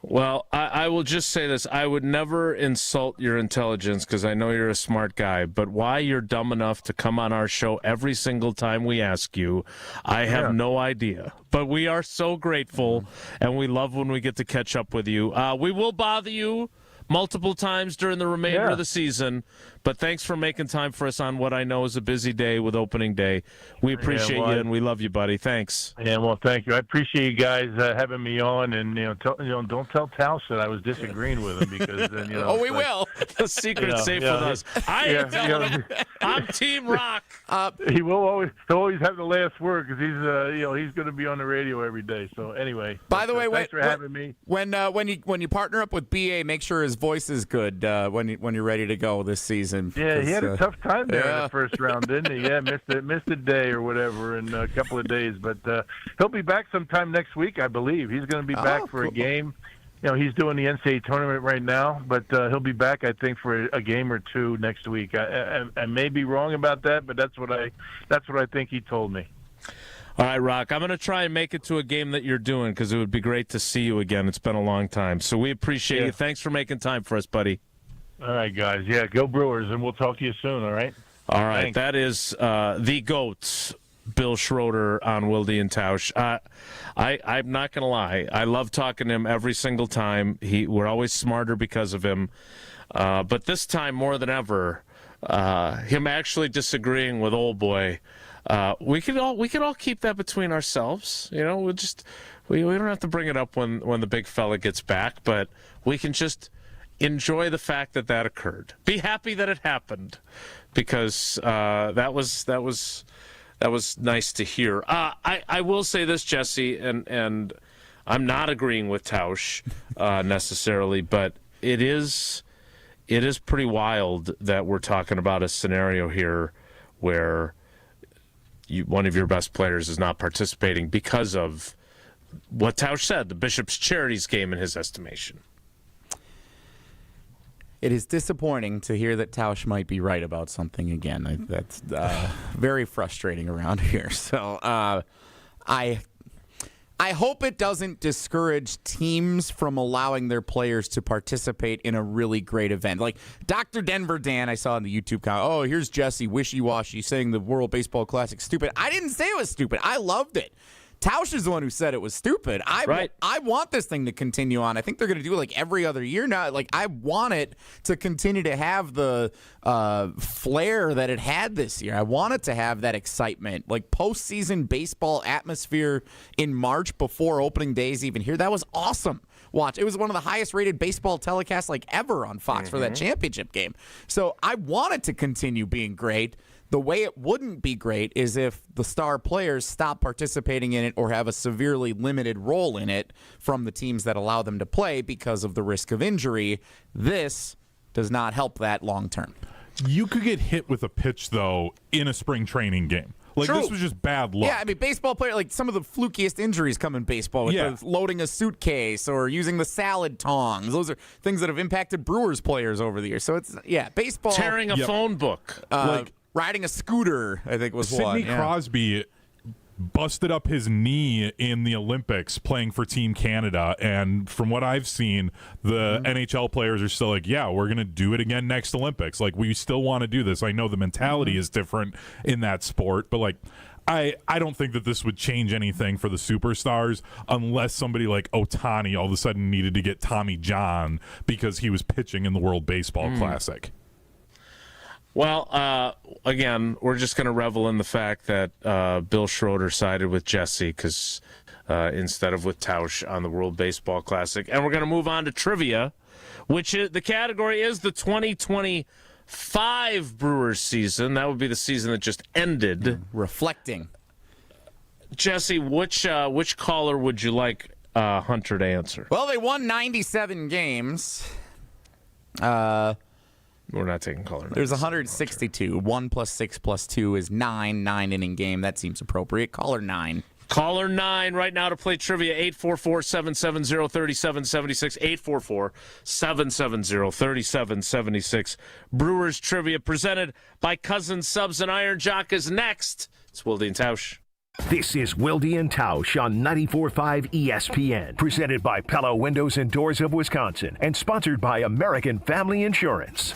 Well, I will just say this. I would never insult your intelligence because I know you're a smart guy, but why you're dumb enough to come on our show every single time we ask you, I have no idea. But we are so grateful, and we love when we get to catch up with you. We will bother you multiple times during the remainder of the season, but thanks for making time for us on what I know is a busy day with opening day. We appreciate you, and we love you, buddy. Thanks. Yeah, well, thank you. I appreciate you guys having me on, and don't tell Tausch that I was disagreeing with him because then oh, we will. The secret's safe with us. I ain't telling him. I'm Team Rock. He will always have the last word because he's going to be on the radio every day. So anyway, by the way, thanks for having me. When you partner up with BA, make sure his voice is good when you're ready to go this season. Yeah, he had a tough time there in the first round, didn't he? Yeah, missed a day or whatever in a couple of days. But he'll be back sometime next week, I believe. He's going to be back for a game. He's doing the NCAA tournament right now, but he'll be back, I think, for a game or two next week. I may be wrong about that, but that's what I think he told me. All right, Rock, I'm going to try and make it to a game that you're doing because it would be great to see you again. It's been a long time. So we appreciate you. Thanks for making time for us, buddy. All right, guys. Yeah, go Brewers, and we'll talk to you soon, all right? All right. Thanks. That is the GOATs, Bill Schroeder on Wilde and Tausch. I'm not going to lie. I love talking to him every single time. We're always smarter because of him. But this time, more than ever, him actually disagreeing with old boy, we could all keep that between ourselves. We don't have to bring it up when the big fella gets back, but we can just enjoy the fact that occurred. Be happy that it happened, because that was nice to hear. I will say this, Jesse, and I'm not agreeing with Tausch necessarily, but it is pretty wild that we're talking about a scenario here where one of your best players is not participating because of what Tausch said, the Bishop's Charities game in his estimation. It is disappointing to hear that Tausch might be right about something again. That's very frustrating around here. So I hope it doesn't discourage teams from allowing their players to participate in a really great event. Like Dr. Denver Dan, I saw in the YouTube comment, here's Jesse wishy-washy saying the World Baseball Classic stupid. I didn't say it was stupid. I loved it. Tausch is the one who said it was stupid. I want this thing to continue on. I think they're going to do it like every other year now. Like, I want it to continue to have the flair that it had this year. I want it to have that excitement, like postseason baseball atmosphere in March before opening days even here. That was awesome. Watch. It was one of the highest rated baseball telecasts like ever on Fox for that championship game. So I want it to continue being great. The way it wouldn't be great is if the star players stop participating in it or have a severely limited role in it from the teams that allow them to play because of the risk of injury. This does not help that long term. You could get hit with a pitch, though, in a spring training game. Like, True. This was just bad luck. Yeah, I mean, baseball player, like some of the flukiest injuries come in baseball with loading a suitcase or using the salad tongs. Those are things that have impacted Brewers players over the years. So it's, baseball. Tearing a phone book. Riding a scooter, I think was Sidney Crosby busted up his knee in the Olympics playing for Team Canada, and from what I've seen, the NHL players are still like, we're going to do it again next Olympics. Like, we still want to do this. I know the mentality is different in that sport, but like, I don't think that this would change anything for the superstars unless somebody like Ohtani all of a sudden needed to get Tommy John because he was pitching in the World Baseball Classic. Well, again, we're just going to revel in the fact that Bill Schroeder sided with Jesse because instead of with Tausch on the World Baseball Classic. And we're going to move on to trivia, which the category is the 2025 Brewers season. That would be the season that just ended. Reflecting. Jesse, which caller would you like Hunter to answer? Well, they won 97 games. We're not taking caller. There's 162. 1 + 6 + 2 is 9. 9-inning game. That seems appropriate. Caller 9. Caller 9 right now to play trivia. 844-770-3776. 844-770-3776. Brewers trivia presented by Cousins Subs and Iron Jock is next. It's Wilde and Tausch. This is Wilde and Tausch on 94.5 ESPN, presented by Pella Windows and Doors of Wisconsin, and sponsored by American Family Insurance.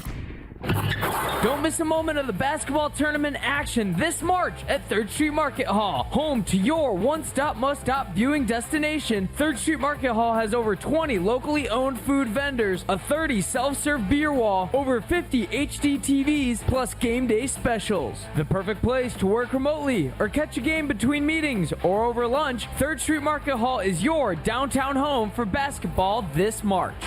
Don't miss a moment of the basketball tournament action this March at 3rd Street Market Hall, home to your one-stop must-stop viewing destination. 3rd Street Market Hall has over 20 locally owned food vendors, a 30 self-serve beer wall, over 50 HD TVs, plus game day specials. The perfect place to work remotely or catch a game between meetings or over lunch. 3rd Street Market Hall is your downtown home for basketball this March.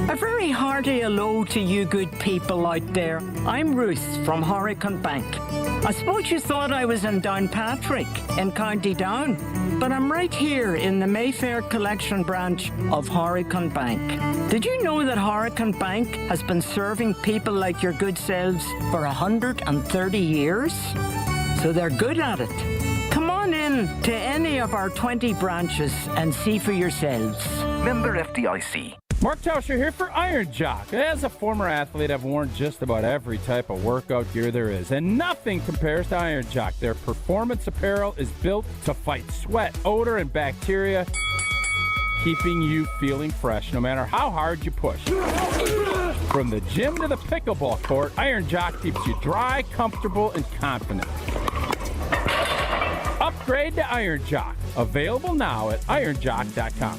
A very hearty hello to you good people out there. I'm Ruth from Hurricane Bank. I suppose you thought I was in Downpatrick in County Down, but I'm right here in the Mayfair Collection branch of Hurricane Bank. Did you know that Hurricane Bank has been serving people like your good selves for 130 years? So they're good at it. Come on in to any of our 20 branches and see for yourselves. Member FDIC. Mark Tauscher here for Iron Jock. As a former athlete, I've worn just about every type of workout gear there is, and nothing compares to Iron Jock. Their performance apparel is built to fight sweat, odor, and bacteria, keeping you feeling fresh no matter how hard you push. From the gym to the pickleball court, Iron Jock keeps you dry, comfortable, and confident. Upgrade to Iron Jock. Available now at ironjock.com.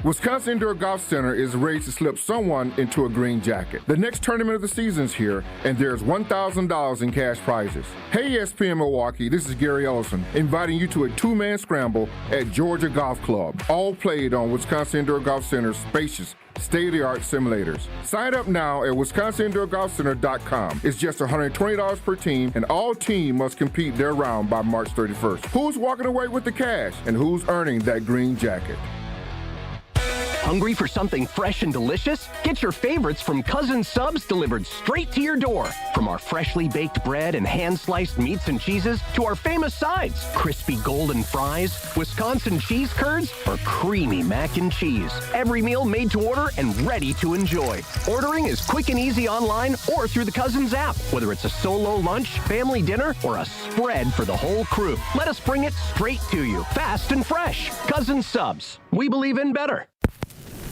Wisconsin Indoor Golf Center is ready to slip someone into a green jacket. The next tournament of the season's here, and there's $1,000 in cash prizes. Hey ESPN Milwaukee, this is Gary Ellison, inviting you to a two-man scramble at Georgia Golf Club, all played on Wisconsin Indoor Golf Center's spacious, state-of-the-art simulators. Sign up now at wisconsinindoorgolfcenter.com. It's just $120 per team, and all teams must compete their round by March 31st. Who's walking away with the cash, and who's earning that green jacket? Hungry for something fresh and delicious? Get your favorites from Cousins Subs delivered straight to your door. From our freshly baked bread and hand-sliced meats and cheeses to our famous sides, crispy golden fries, Wisconsin cheese curds, or creamy mac and cheese. Every meal made to order and ready to enjoy. Ordering is quick and easy online or through the Cousins app, whether it's a solo lunch, family dinner, or a spread for the whole crew. Let us bring it straight to you, fast and fresh. Cousins Subs. We believe in better.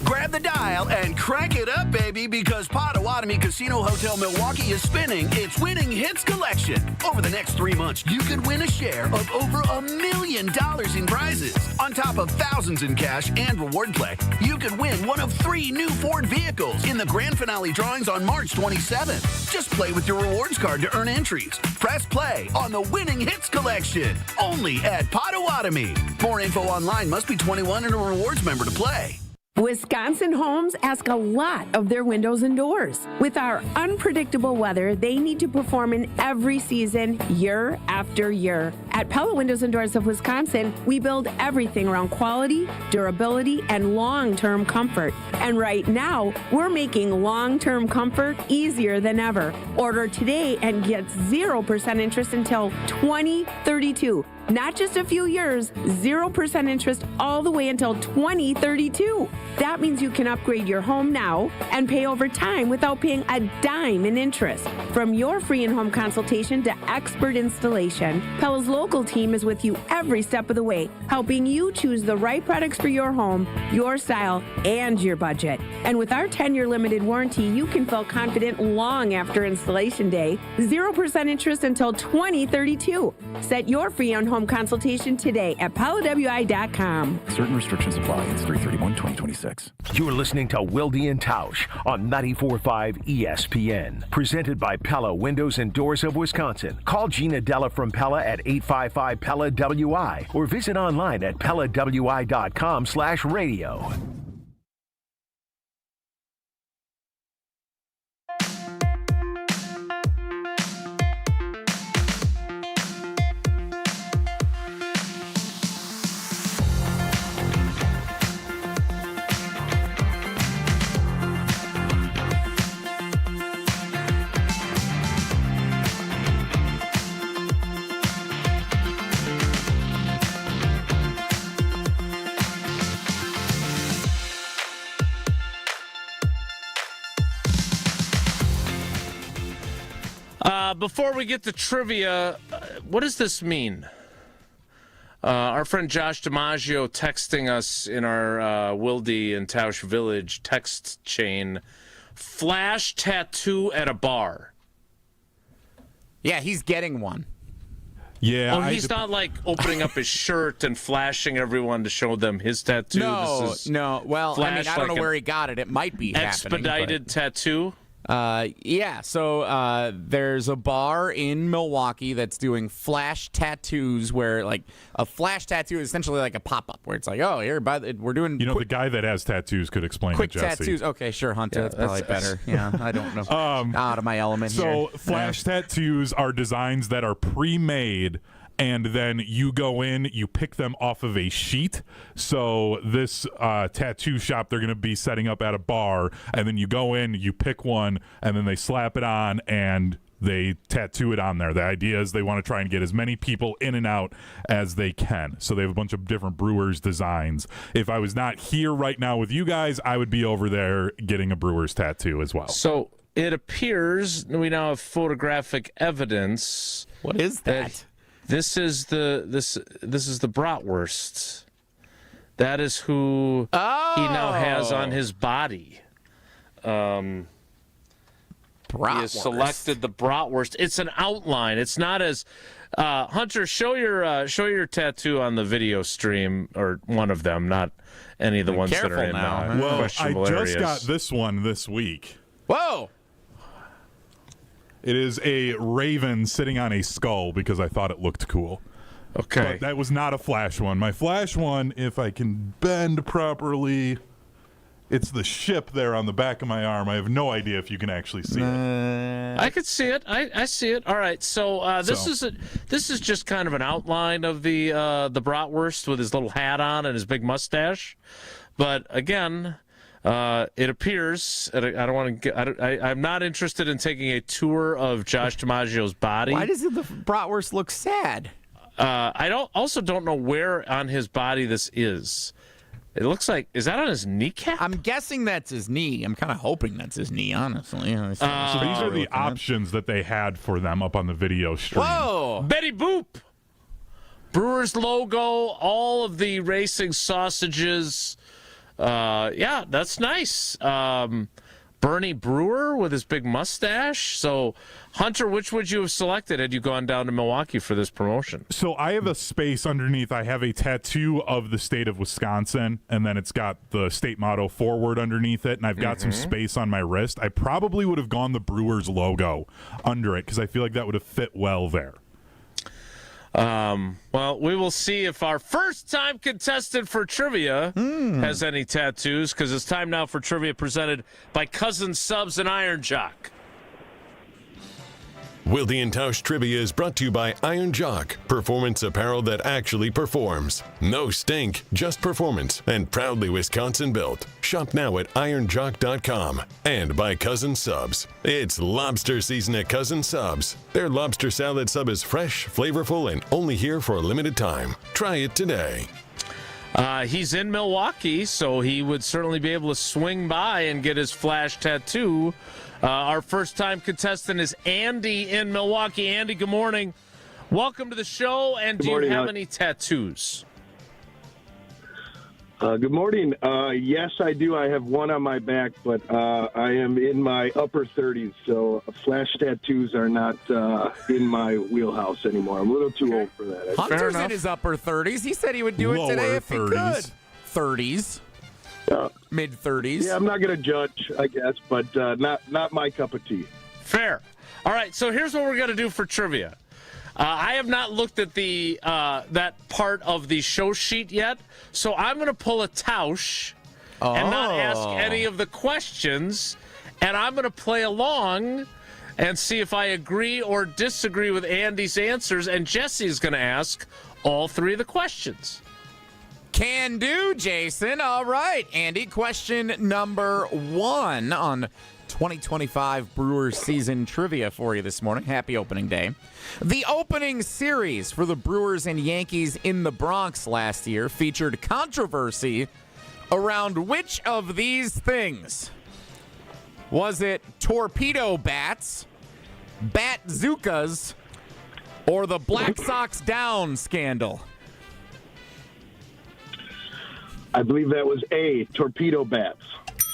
Grab the dial and crank it up, baby, because Potawatomi Casino Hotel Milwaukee is spinning its Winning Hits collection. Over the next 3 months, you could win a share of over $1 million in prizes. On top of thousands in cash and reward play, you could win one of 3 new Ford vehicles in the grand finale drawings on March 27th. Just play with your rewards card to earn entries. Press play on the Winning Hits collection, only at Potawatomi. More info online. Must be 21 and a rewards member to play. Wisconsin homes ask a lot of their windows and doors. With our unpredictable weather, they need to perform in every season, year after year. At Pella Windows and Doors of Wisconsin, we build everything around quality, durability, and long-term comfort. And right now, we're making long-term comfort easier than ever. Order today and get 0% interest until 2032. Not just a few years, 0% interest all the way until 2032. That means you can upgrade your home now and pay over time without paying a dime in interest. From your free in-home consultation to expert installation, Pella's local team is with you every step of the way, helping you choose the right products for your home, your style, and your budget. And with our 10-year limited warranty, you can feel confident long after installation day. 0% interest until 2032. Set your free in-home consultation today at PellaWI.com. Certain restrictions apply. It's 3/31/2026. You're listening to Wilde and Tausch on 94.5 ESPN. Presented by Pella Windows and Doors of Wisconsin. Call Gina Della from Pella at 855-PELLA-WI or visit online at PellaWI.com/radio. Before we get to trivia, what does this mean? Our friend Josh DiMaggio texting us in our Wilde and Tausch Village text chain, flash tattoo at a bar. Yeah, he's getting one. Yeah. Oh, he's not like opening up his shirt and flashing everyone to show them his tattoo. No. Well, I mean, I don't know where he got it. It might be expedited tattoo. Yeah, so there's a bar in Milwaukee that's doing flash tattoos where, like, a flash tattoo is essentially like a pop-up where it's like, oh, here, we're doing... You know, the guy that has tattoos could explain quick it, Jesse. tattoos. Okay, sure, Hunter. Yeah, that's probably better. Yeah, I don't know. Out of my element here. So flash tattoos are designs that are pre-made, and then you go in, you pick them off of a sheet. So this tattoo shop, they're going to be setting up at a bar, and then you go in, you pick one, and then they slap it on, and they tattoo it on there. The idea is they want to try and get as many people in and out as they can. So they have a bunch of different Brewers designs. If I was not here right now with you guys, I would be over there getting a Brewers tattoo as well. So it appears we now have photographic evidence. What is that? This is the bratwurst. That is who he now has on his body. He has selected the bratwurst. It's an outline. It's not as Hunter. Show your tattoo on the video stream, or one of them, not any of the ones that are in now. Well, questionable I just areas. got this one this week. Whoa! It is a raven sitting on a skull because I thought it looked cool. Okay. But that was not a flash one. My flash one, if I can bend properly, it's the ship there on the back of my arm. I have no idea if you can actually see it. I could see it. I see it. All right. So this is just kind of an outline of the bratwurst with his little hat on and his big mustache. But again, it appears, I'm not interested in taking a tour of Josh DiMaggio's body. Why does the bratwurst look sad? I don't know where on his body this is. It looks like, is that on his kneecap? I'm guessing that's his knee. I'm kind of hoping that's his knee, honestly. So these are the options that they had for them up on the video stream. Whoa! Betty Boop! Brewers logo, all of the racing sausages. Yeah, that's nice. Bernie Brewer with his big mustache. So, Hunter, which would you have selected had you gone down to Milwaukee for this promotion? So I have a space underneath. I have a tattoo of the state of Wisconsin, and then it's got the state motto forward underneath it, and I've got some space on my wrist. I probably would have gone the Brewers logo under it because I feel like that would have fit well there. Well, we will see if our first-time contestant for trivia has any tattoos, because it's time now for trivia presented by Cousin Subs and Iron Jock. Wilde and Tausch Trivia is brought to you by Iron Jock, performance apparel that actually performs. No stink, just performance, and proudly Wisconsin-built. Shop now at ironjock.com. And by Cousin Subs. It's lobster season at Cousin Subs. Their lobster salad sub is fresh, flavorful, and only here for a limited time. Try it today. He's in Milwaukee, so he would certainly be able to swing by and get his flash tattoo. Our first-time contestant is Andy in Milwaukee. Andy, good morning. Welcome to the show, and do you have any tattoos? Good morning. Yes, I do. I have one on my back, but I am in my upper 30s, so flash tattoos are not in my wheelhouse anymore. I'm a little too old for that. Hunter's in his upper 30s. He said he would do it today if he could. 30s. Mid-30s. Yeah, I'm not going to judge, I guess, but not my cup of tea. Fair. All right, so here's what we're going to do for trivia. I have not looked at the that part of the show sheet yet, so I'm going to pull a Tausch and not ask any of the questions, and I'm going to play along and see if I agree or disagree with Andy's answers, and Jesse's going to ask all three of the questions. Can do, Jason. All right, Andy, question number 1 on 2025 Brewers season trivia for you this morning. Happy opening day. The opening series for the Brewers and Yankees in the Bronx last year featured controversy around which of these things? Was it torpedo bats, bat-zookas, or the Black Sox down scandal? I believe that was A, torpedo bats.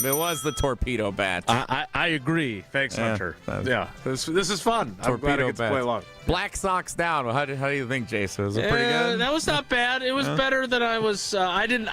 It was the torpedo bats. I agree. Thanks, Hunter. Yeah, this is fun. I'm glad I get to play along. Black Sox down. How do you think, Jason? Was it pretty good? That was not bad. It was better than I was. I didn't.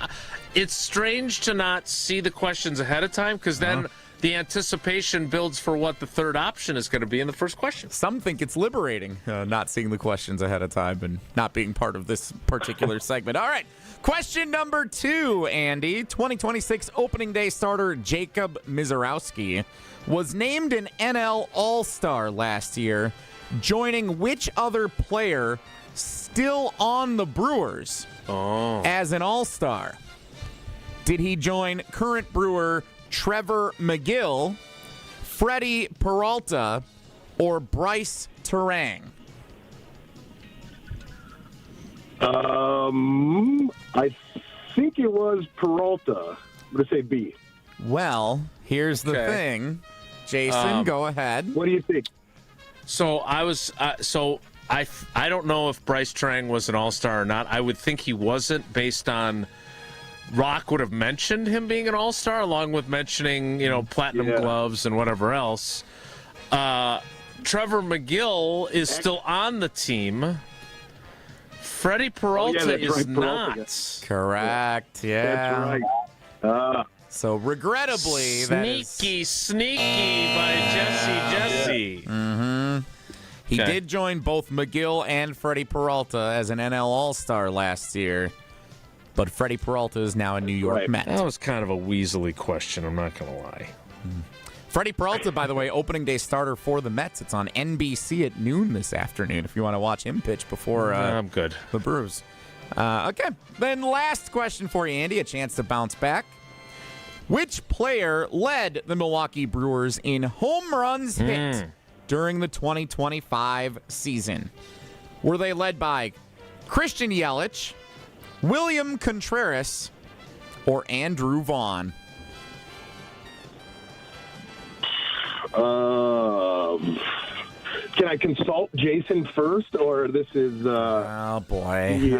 It's strange to not see the questions ahead of time, because then the anticipation builds for what the third option is going to be in the first question. Some think it's liberating not seeing the questions ahead of time and not being part of this particular segment. All right. Question number 2, Andy. 2026 opening day starter Jacob Mizorowski was named an NL All-Star last year, joining which other player still on the Brewers as an All-Star? Did he join current Brewer Trevor McGill, Freddie Peralta, or Bryce Terang? I think it was Peralta. I'm going to say B. Well, here's the thing. Jason, go ahead. What do you think? So I was I don't know if Bryce Terang was an all-star or not. I would think he wasn't, based on Rock would have mentioned him being an all-star, along with mentioning, platinum gloves and whatever else. Trevor McGill is still on the team. Freddie Peralta is not. Correct. Yeah. That's right. So regrettably, sneaky by Jesse. Mm-hmm. He did join both McGill and Freddie Peralta as an NL All-Star last year, but Freddie Peralta is now a New York Met. That was kind of a weaselly question, I'm not going to lie. Freddie Peralta, by the way, opening day starter for the Mets. It's on NBC at noon this afternoon if you want to watch him pitch before I'm good. The Brewers. Okay, then last question for you, Andy, a chance to bounce back. Which player led the Milwaukee Brewers in home runs hit during the 2025 season? Were they led by Christian Yelich, William Contreras, or Andrew Vaughn? Can I consult Jason first, or this is... oh, boy.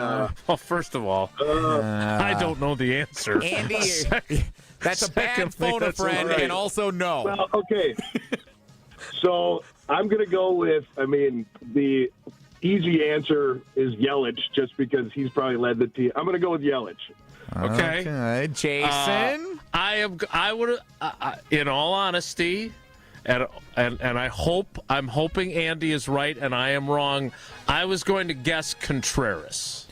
Well, first of all, I don't know the answer. Andy, that's a bad phone a friend, and also no. Well, okay. So I'm going to go with, the easy answer is Yelich, just because he's probably led the team. I'm going to go with Yelich. Okay. Jason? I would, in all honesty, and I'm hoping Andy is right and I am wrong. I was going to guess Contreras.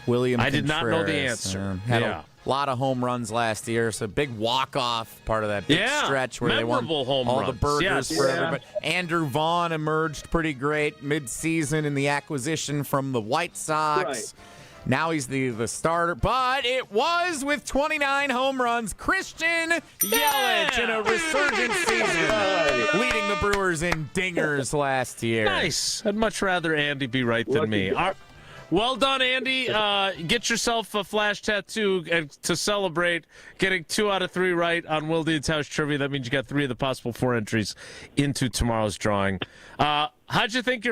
I did not know the answer. Had a lot of home runs last year, so big walk-off part of that big stretch where they won home all runs. the burgers for everybody. Andrew Vaughn emerged pretty great mid-season in the acquisition from the White Sox. Right. Now he's the starter, but it was with 29 home runs, Christian Yelich in a resurgent season, leading the Brewers in dingers last year. Nice. I'd much rather Andy be right than me. Well done, Andy. Get yourself a flash tattoo to celebrate getting 2 out of 3 right on Wilde and Tausch trivia. That means you got 3 of the possible 4 entries into tomorrow's drawing. How did you think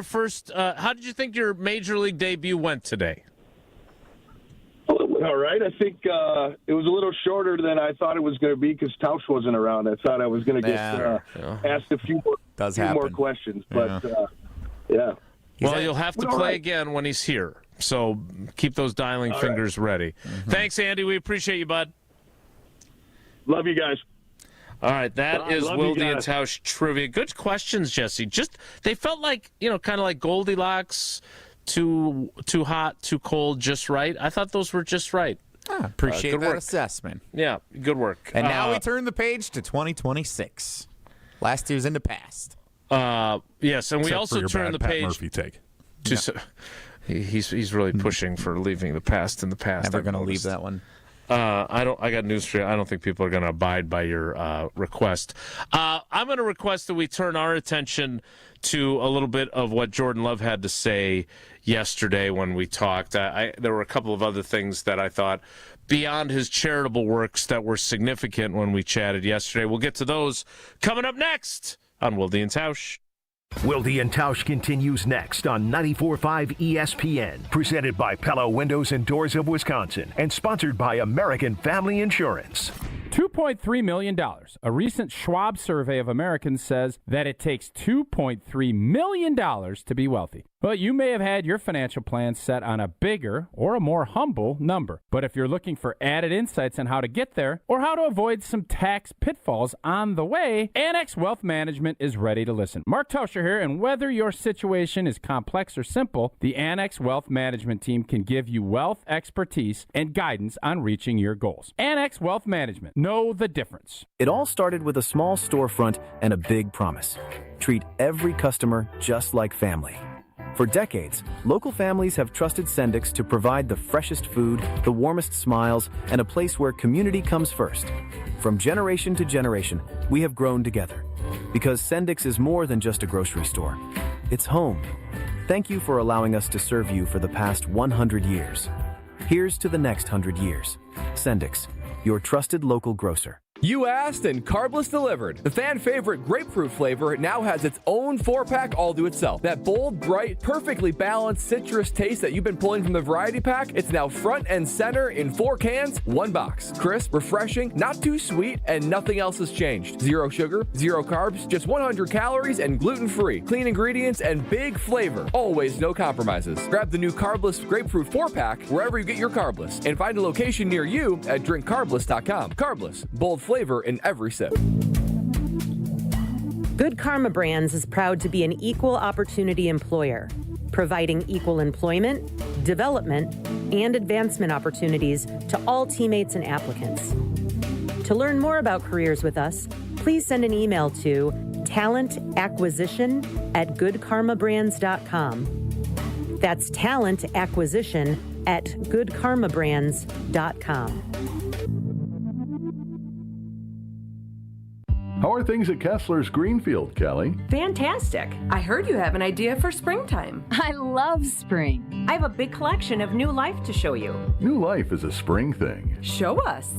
your major league debut went today? All right. I think it was a little shorter than I thought it was going to be because Tausch wasn't around. I thought I was going to get asked a few more questions. But, yeah. Well, you'll have to play again when he's here. So keep those dialing fingers ready. Mm-hmm. Thanks, Andy. We appreciate you, bud. Love you guys. All right, that is Wilde and Tausch trivia. Good questions, Jesse. They felt like, kind of like Goldilocks, too hot, too cold, just right. I thought those were just right. Appreciate that assessment. Yeah, good work. And now we turn the page to 2026. Last year's in the past. Yes, and we also turn the page. Murphy take. He's really pushing for leaving the past in the past. Never going to leave that one. I got news for you. I don't think people are going to abide by your request. I'm going to request that we turn our attention to a little bit of what Jordan Love had to say yesterday when we talked. There were a couple of other things that I thought beyond his charitable works that were significant when we chatted yesterday. We'll get to those coming up next on Wilde and Tausch. Wilde and Tausch continues next on 94.5 ESPN, presented by Pella Windows and Doors of Wisconsin, and sponsored by American Family Insurance. $2.3 million. A recent Schwab survey of Americans says that it takes $2.3 million to be wealthy. Well, you may have had your financial plan set on a bigger or a more humble number. But if you're looking for added insights on how to get there or how to avoid some tax pitfalls on the way, Annex Wealth Management is ready to listen. Mark Tauscher here, and whether your situation is complex or simple, the Annex Wealth Management team can give you wealth expertise and guidance on reaching your goals. Annex Wealth Management. Know the difference. It all started with a small storefront and a big promise. Treat every customer just like family. For decades, local families have trusted Sendix to provide the freshest food, the warmest smiles, and a place where community comes first. From generation to generation, we have grown together. Because Sendix is more than just a grocery store. It's home. Thank you for allowing us to serve you for the past 100 years. Here's to the next 100 years. Sendix, your trusted local grocer. You asked and Carbless delivered. The fan favorite grapefruit flavor now has its own 4-pack all to itself. That bold, bright, perfectly balanced citrus taste that you've been pulling from the variety pack, it's now front and center in 4 cans, 1 box. Crisp, refreshing, not too sweet, and nothing else has changed. 0 sugar, 0 carbs, just 100 calories and gluten-free. Clean ingredients and big flavor. Always no compromises. Grab the new Carbless grapefruit 4-pack wherever you get your Carbless and find a location near you at drinkcarbless.com. Carbless, bold flavor in every sip. Good Karma Brands is proud to be an equal opportunity employer, providing equal employment, development, and advancement opportunities to all teammates and applicants. To learn more about careers with us, please send an email to talentacquisition@goodkarmabrands.com. That's talentacquisition@goodkarmabrands.com. How are things at Kessler's Greenfield, Kelly? Fantastic. I heard you have an idea for springtime. I love spring. I have a big collection of new life to show you. New life is a spring thing. Show us.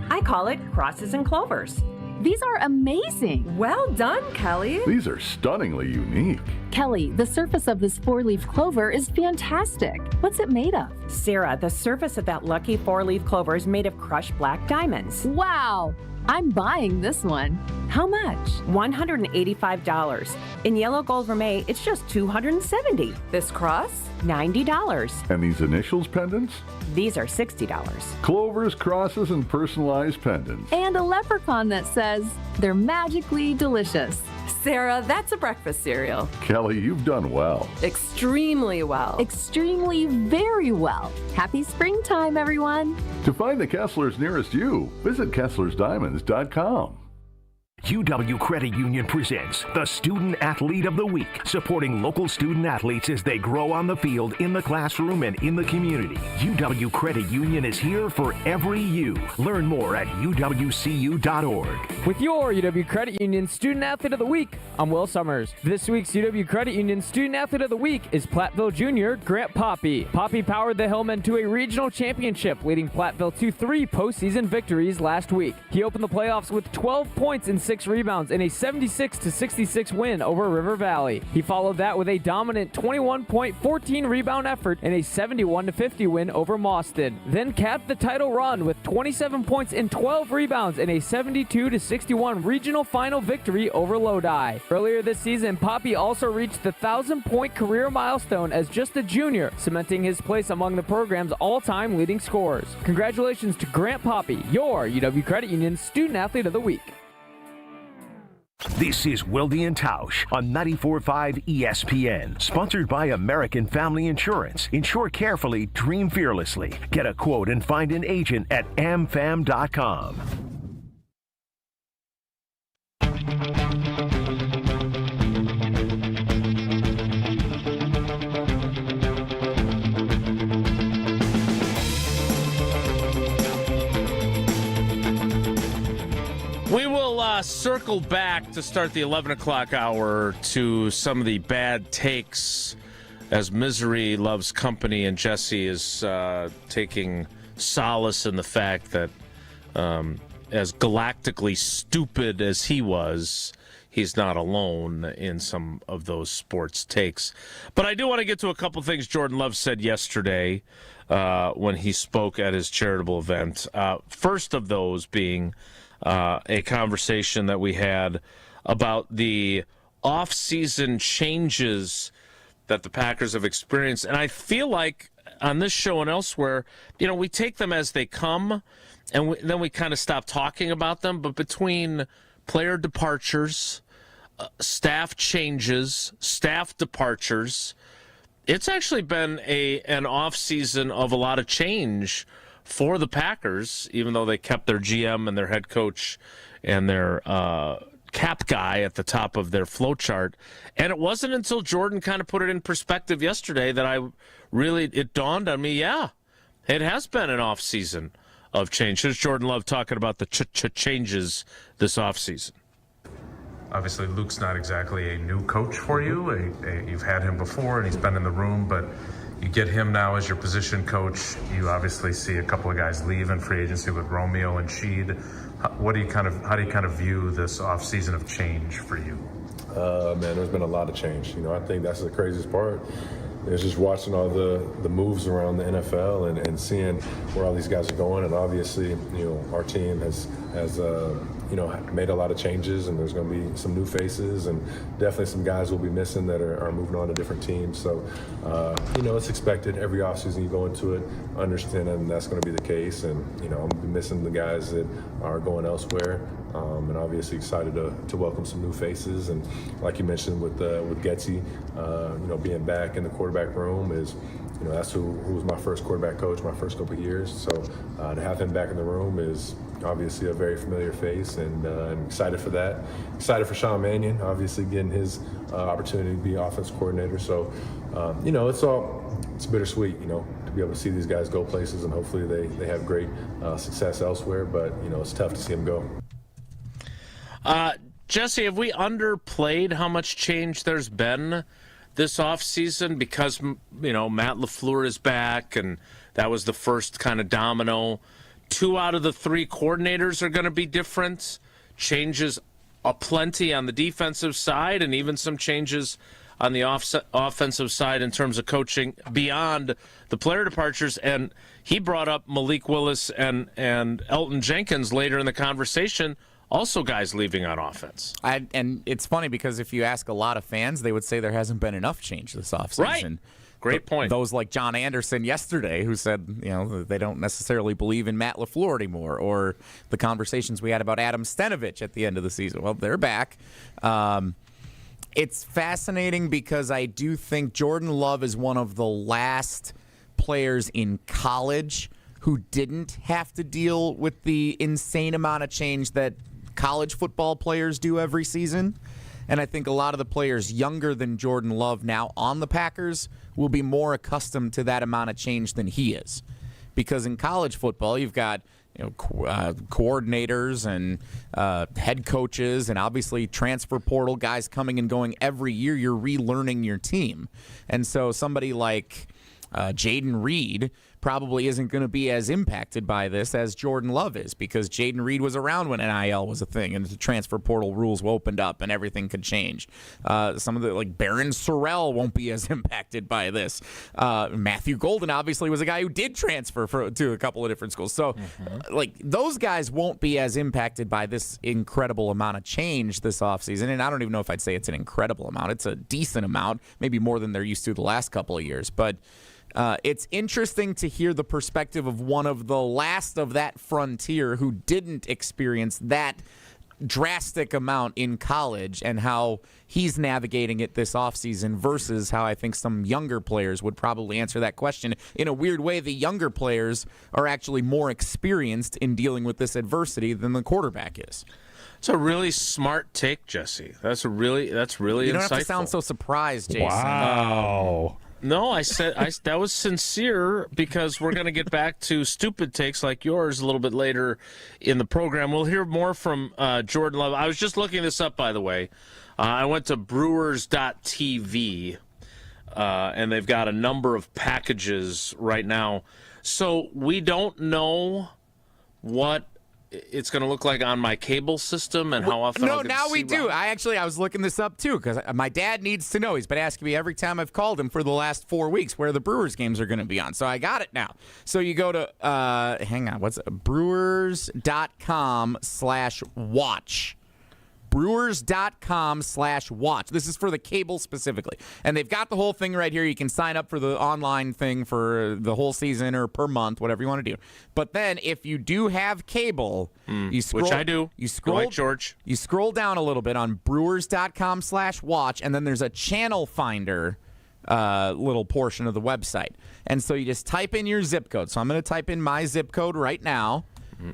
I call it crosses and clovers. These are amazing. Well done, Kelly. These are stunningly unique. Kelly, the surface of this 4-leaf clover is fantastic. What's it made of? Sarah, the surface of that lucky 4-leaf clover is made of crushed black diamonds. Wow. I'm buying this one. How much? $185. In yellow gold vermeil, it's just $270. This cross, $90. And these initials pendants? These are $60. Clovers, crosses, and personalized pendants. And a leprechaun that says they're magically delicious. Sarah, that's a breakfast cereal. Kelly, you've done well. Extremely well. Extremely very well. Happy springtime, everyone. To find the Kesslers nearest you, visit KesslersDiamonds.com. UW Credit Union presents the Student Athlete of the Week, supporting local student athletes as they grow on the field, in the classroom, and in the community. UW Credit Union is here for every you. Learn more at uwcu.org. With your UW Credit Union Student Athlete of the Week, I'm Will Summers. This week's UW Credit Union Student Athlete of the Week is Platteville Junior Grant Poppy. Poppy powered the Hillmen to a regional championship, leading Platteville to 3 postseason victories last week. He opened the playoffs with 12 points and 6 rebounds in a 76-66 win over River Valley. He followed that with a dominant 21-point, 14-rebound effort in a 71-50 win over Mauston. Then capped the title run with 27 points and 12 rebounds in a 72-61 regional final victory over Lodi. Earlier this season, Poppy also reached the 1,000-point career milestone as just a junior, cementing his place among the program's all-time leading scorers. Congratulations to Grant Poppy, your UW Credit Union Student Athlete of the Week. This is Wilde and Tausch on 94.5 ESPN, sponsored by American Family Insurance. Insure carefully, dream fearlessly. Get a quote and find an agent at amfam.com. We will circle back to start the 11 o'clock hour to some of the bad takes as misery loves company, and Jesse is taking solace in the fact that as galactically stupid as he was, he's not alone in some of those sports takes. But I do want to get to a couple things Jordan Love said yesterday when he spoke at his charitable event. First of those being a conversation that we had about the off-season changes that the Packers have experienced. And I feel like on this show and elsewhere, we take them as they come, and then we kind of stop talking about them. But between player departures, staff changes, staff departures, it's actually been an off-season of a lot of change for the Packers, even though they kept their GM and their head coach and their cap guy at the top of their flow chart. And it wasn't until Jordan kind of put it in perspective yesterday that it dawned on me, yeah, it has been an off-season of change. Here's Jordan Love talking about the changes this off-season. Obviously, Luke's not exactly a new coach for you. You've had him before, and he's been in the room, but you get him now as your position coach. You obviously see a couple of guys leave in free agency with Romeo and Sheed. How do you kind of view this offseason of change for you? Man, there's been a lot of change. I think that's the craziest part. It's just watching all the moves around the NFL and seeing where all these guys are going. And obviously, our team has made a lot of changes, and there's going to be some new faces, and definitely some guys will be missing that are moving on to different teams. So, it's expected every offseason you go into it, understanding that's going to be the case. And, I'm going to be missing the guys that are going elsewhere. And obviously excited to welcome some new faces. And like you mentioned with Getsy, being back in the quarterback room is, that's who was my first quarterback coach my first couple of years. So to have him back in the room is obviously a very familiar face, and I'm excited for that. Excited for Sean Mannion, obviously getting his opportunity to be offense coordinator. So, it's bittersweet, to be able to see these guys go places, and hopefully they have great success elsewhere. But, it's tough to see them go. Jesse, have we underplayed how much change there's been this offseason? Because, Matt LaFleur is back, and that was the first kind of domino. 2 out of the 3 coordinators are going to be different. Changes aplenty on the defensive side, and even some changes on the offensive side in terms of coaching beyond the player departures. And he brought up Malik Willis and Elton Jenkins later in the conversation. Also guys leaving on offense. And it's funny because if you ask a lot of fans, they would say there hasn't been enough change this offseason. Right. Great point. Those like John Anderson yesterday who said, they don't necessarily believe in Matt LaFleur anymore, or the conversations we had about Adam Stenovich at the end of the season. Well, they're back. It's fascinating because I do think Jordan Love is one of the last players in college who didn't have to deal with the insane amount of change that college football players do every season. And I think a lot of the players younger than Jordan Love now on the Packers will be more accustomed to that amount of change than he is. Because in college football, you've got coordinators and head coaches and obviously transfer portal guys coming and going every year. You're relearning your team. And so somebody like Jaden Reed probably isn't going to be as impacted by this as Jordan Love is, because Jaden Reed was around when NIL was a thing and the transfer portal rules opened up and everything could change. Some of the, like Baron Sorrell, won't be as impacted by this. Matthew Golden obviously was a guy who did transfer to a couple of different schools. So like those guys won't be as impacted by this incredible amount of change this offseason. And I don't even know if I'd say it's an incredible amount. It's a decent amount, maybe more than they're used to the last couple of years. But it's interesting to hear the perspective of one of the last of that frontier who didn't experience that drastic amount in college and how he's navigating it this offseason versus how I think some younger players would probably answer that question. In a weird way, the younger players are actually more experienced in dealing with this adversity than the quarterback is. It's a really smart take, Jesse. That's really You don't insightful. have to sound so surprised, Jason. Wow. No, I said that was sincere, because we're going to get back to stupid takes like yours a little bit later in the program. We'll hear more from Jordan Love. I was just looking this up, by the way. I went to Brewers.tv, and they've got a number of packages right now. So we don't know what it's going to look like on my cable system and how often. No, now we do. I was looking this up too, because my dad needs to know. He's been asking me every time I've called him for the last 4 weeks where the Brewers games are going to be on. So I got it now. So you go to Brewers.com/watch. Brewers.com/watch. This is for the cable specifically. And they've got the whole thing right here. You can sign up for the online thing for the whole season or per month, whatever you want to do. But then if you do have cable, you scroll, which I do. You scroll, Go ahead, George. You scroll down a little bit on Brewers.com/watch, and then there's a channel finder little portion of the website. And so you just type in your zip code. So I'm going to type in my zip code right now.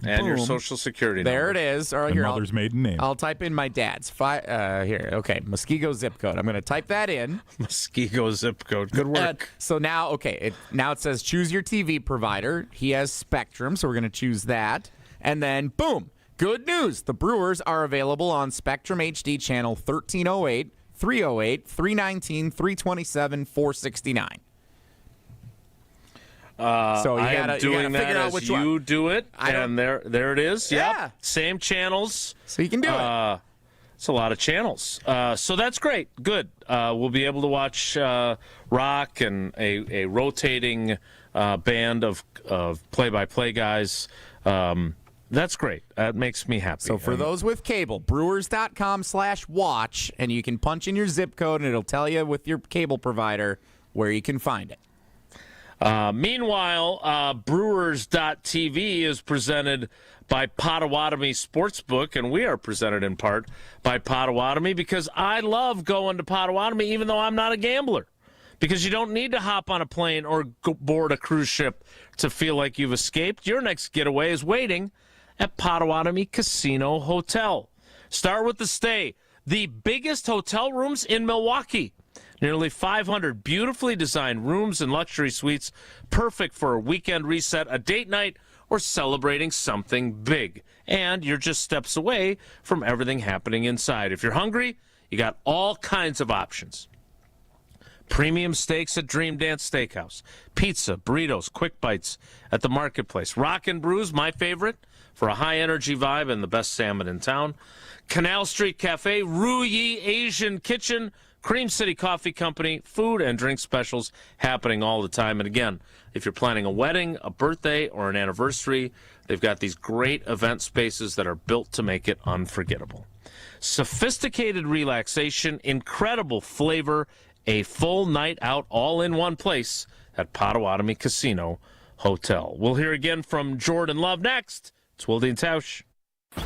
And your social security number. There it is. All right, and mother's maiden name. I'll type in my dad's. Here, okay, Muskego zip code. I'm going to type that in. Muskego zip code. Good work. So now, it says choose your TV provider. He has Spectrum, so we're going to choose that. And then, boom, good news. The Brewers are available on Spectrum HD channel 1308, 308, 319, 327, 469. So I am doing that figure out as which you one. do it, and there it is. Yeah. Yep, same channels. So you can do it. It's a lot of channels. So that's great. Good. We'll be able to watch rock and a rotating band of play-by-play guys. That's great. That makes me happy. So for those with cable, Brewers.com/watch, and you can punch in your zip code, and it'll tell you with your cable provider where you can find it. Meanwhile, Brewers.tv is presented by Potawatomi Sportsbook, and we are presented in part by Potawatomi because I love going to Potawatomi even though I'm not a gambler. Because you don't need to hop on a plane or board a cruise ship to feel like you've escaped. Your next getaway is waiting at Potawatomi Casino Hotel. Start with the stay. The biggest hotel rooms in Milwaukee. Nearly 500 beautifully designed rooms and luxury suites, perfect for a weekend reset, a date night, or celebrating something big. And you're just steps away from everything happening inside. If you're hungry, you got all kinds of options. Premium steaks at Dream Dance Steakhouse, pizza, burritos, quick bites at the Marketplace. Rock and Brews, my favorite, for a high-energy vibe and the best salmon in town. Canal Street Cafe, Ru Yi Asian Kitchen, Cream City Coffee Company, food and drink specials happening all the time. And again, if you're planning a wedding, a birthday, or an anniversary, they've got these great event spaces that are built to make it unforgettable. Sophisticated relaxation, incredible flavor, a full night out all in one place at Potawatomi Casino Hotel. We'll hear again from Jordan Love next. It's Wilde and Tausch.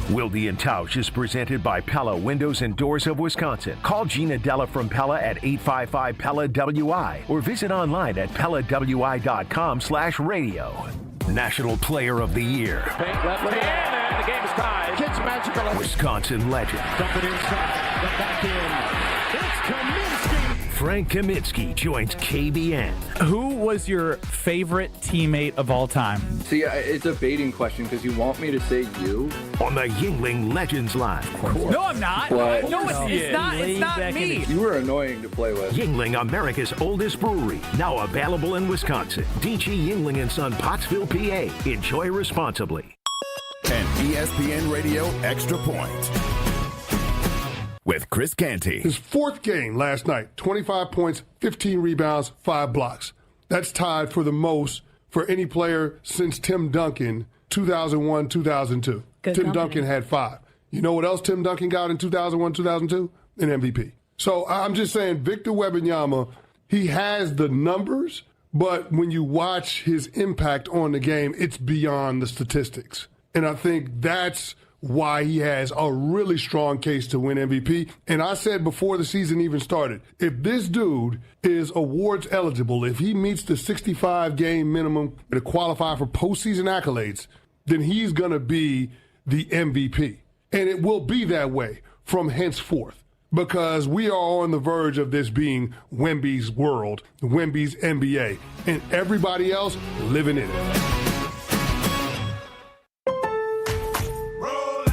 Wilde and Tausch is presented by Pella Windows and Doors of Wisconsin. Call Gina Della from Pella at 855-PELLA-WI or visit online at PellaWI.com/radio. National Player of the Year. Paint left hand, and the game is tied. Kids magical. Wisconsin legend. Dump it inside. Dump back in. It's Kaminsky. Frank Kaminsky joins KBN. Who was your favorite teammate of all time? See, it's a baiting question because you want me to say you. On the Yingling Legends Line. No, I'm not. What? No, it's not me. You were annoying to play with. Yingling, America's oldest brewery. Now available in Wisconsin. D.G. Yingling & Son, Pottsville, PA. Enjoy responsibly. An ESPN Radio Extra Point with Chris Canty. His fourth game last night, 25 points, 15 rebounds, 5 blocks. That's tied for the most for any player since Tim Duncan, 2001, 2002. Tim Duncan had 5. You know what else Tim Duncan got in 2001, 2002? An MVP. So I'm just saying, Victor Wembanyama, he has the numbers, but when you watch his impact on the game, it's beyond the statistics. And I think that's why he has a really strong case to win MVP. And I said before the season even started, if this dude is awards eligible, if he meets the 65-game minimum to qualify for postseason accolades, then he's going to be the MVP. And it will be that way from henceforth, because we are on the verge of this being Wemby's world, Wemby's NBA, and everybody else living in it.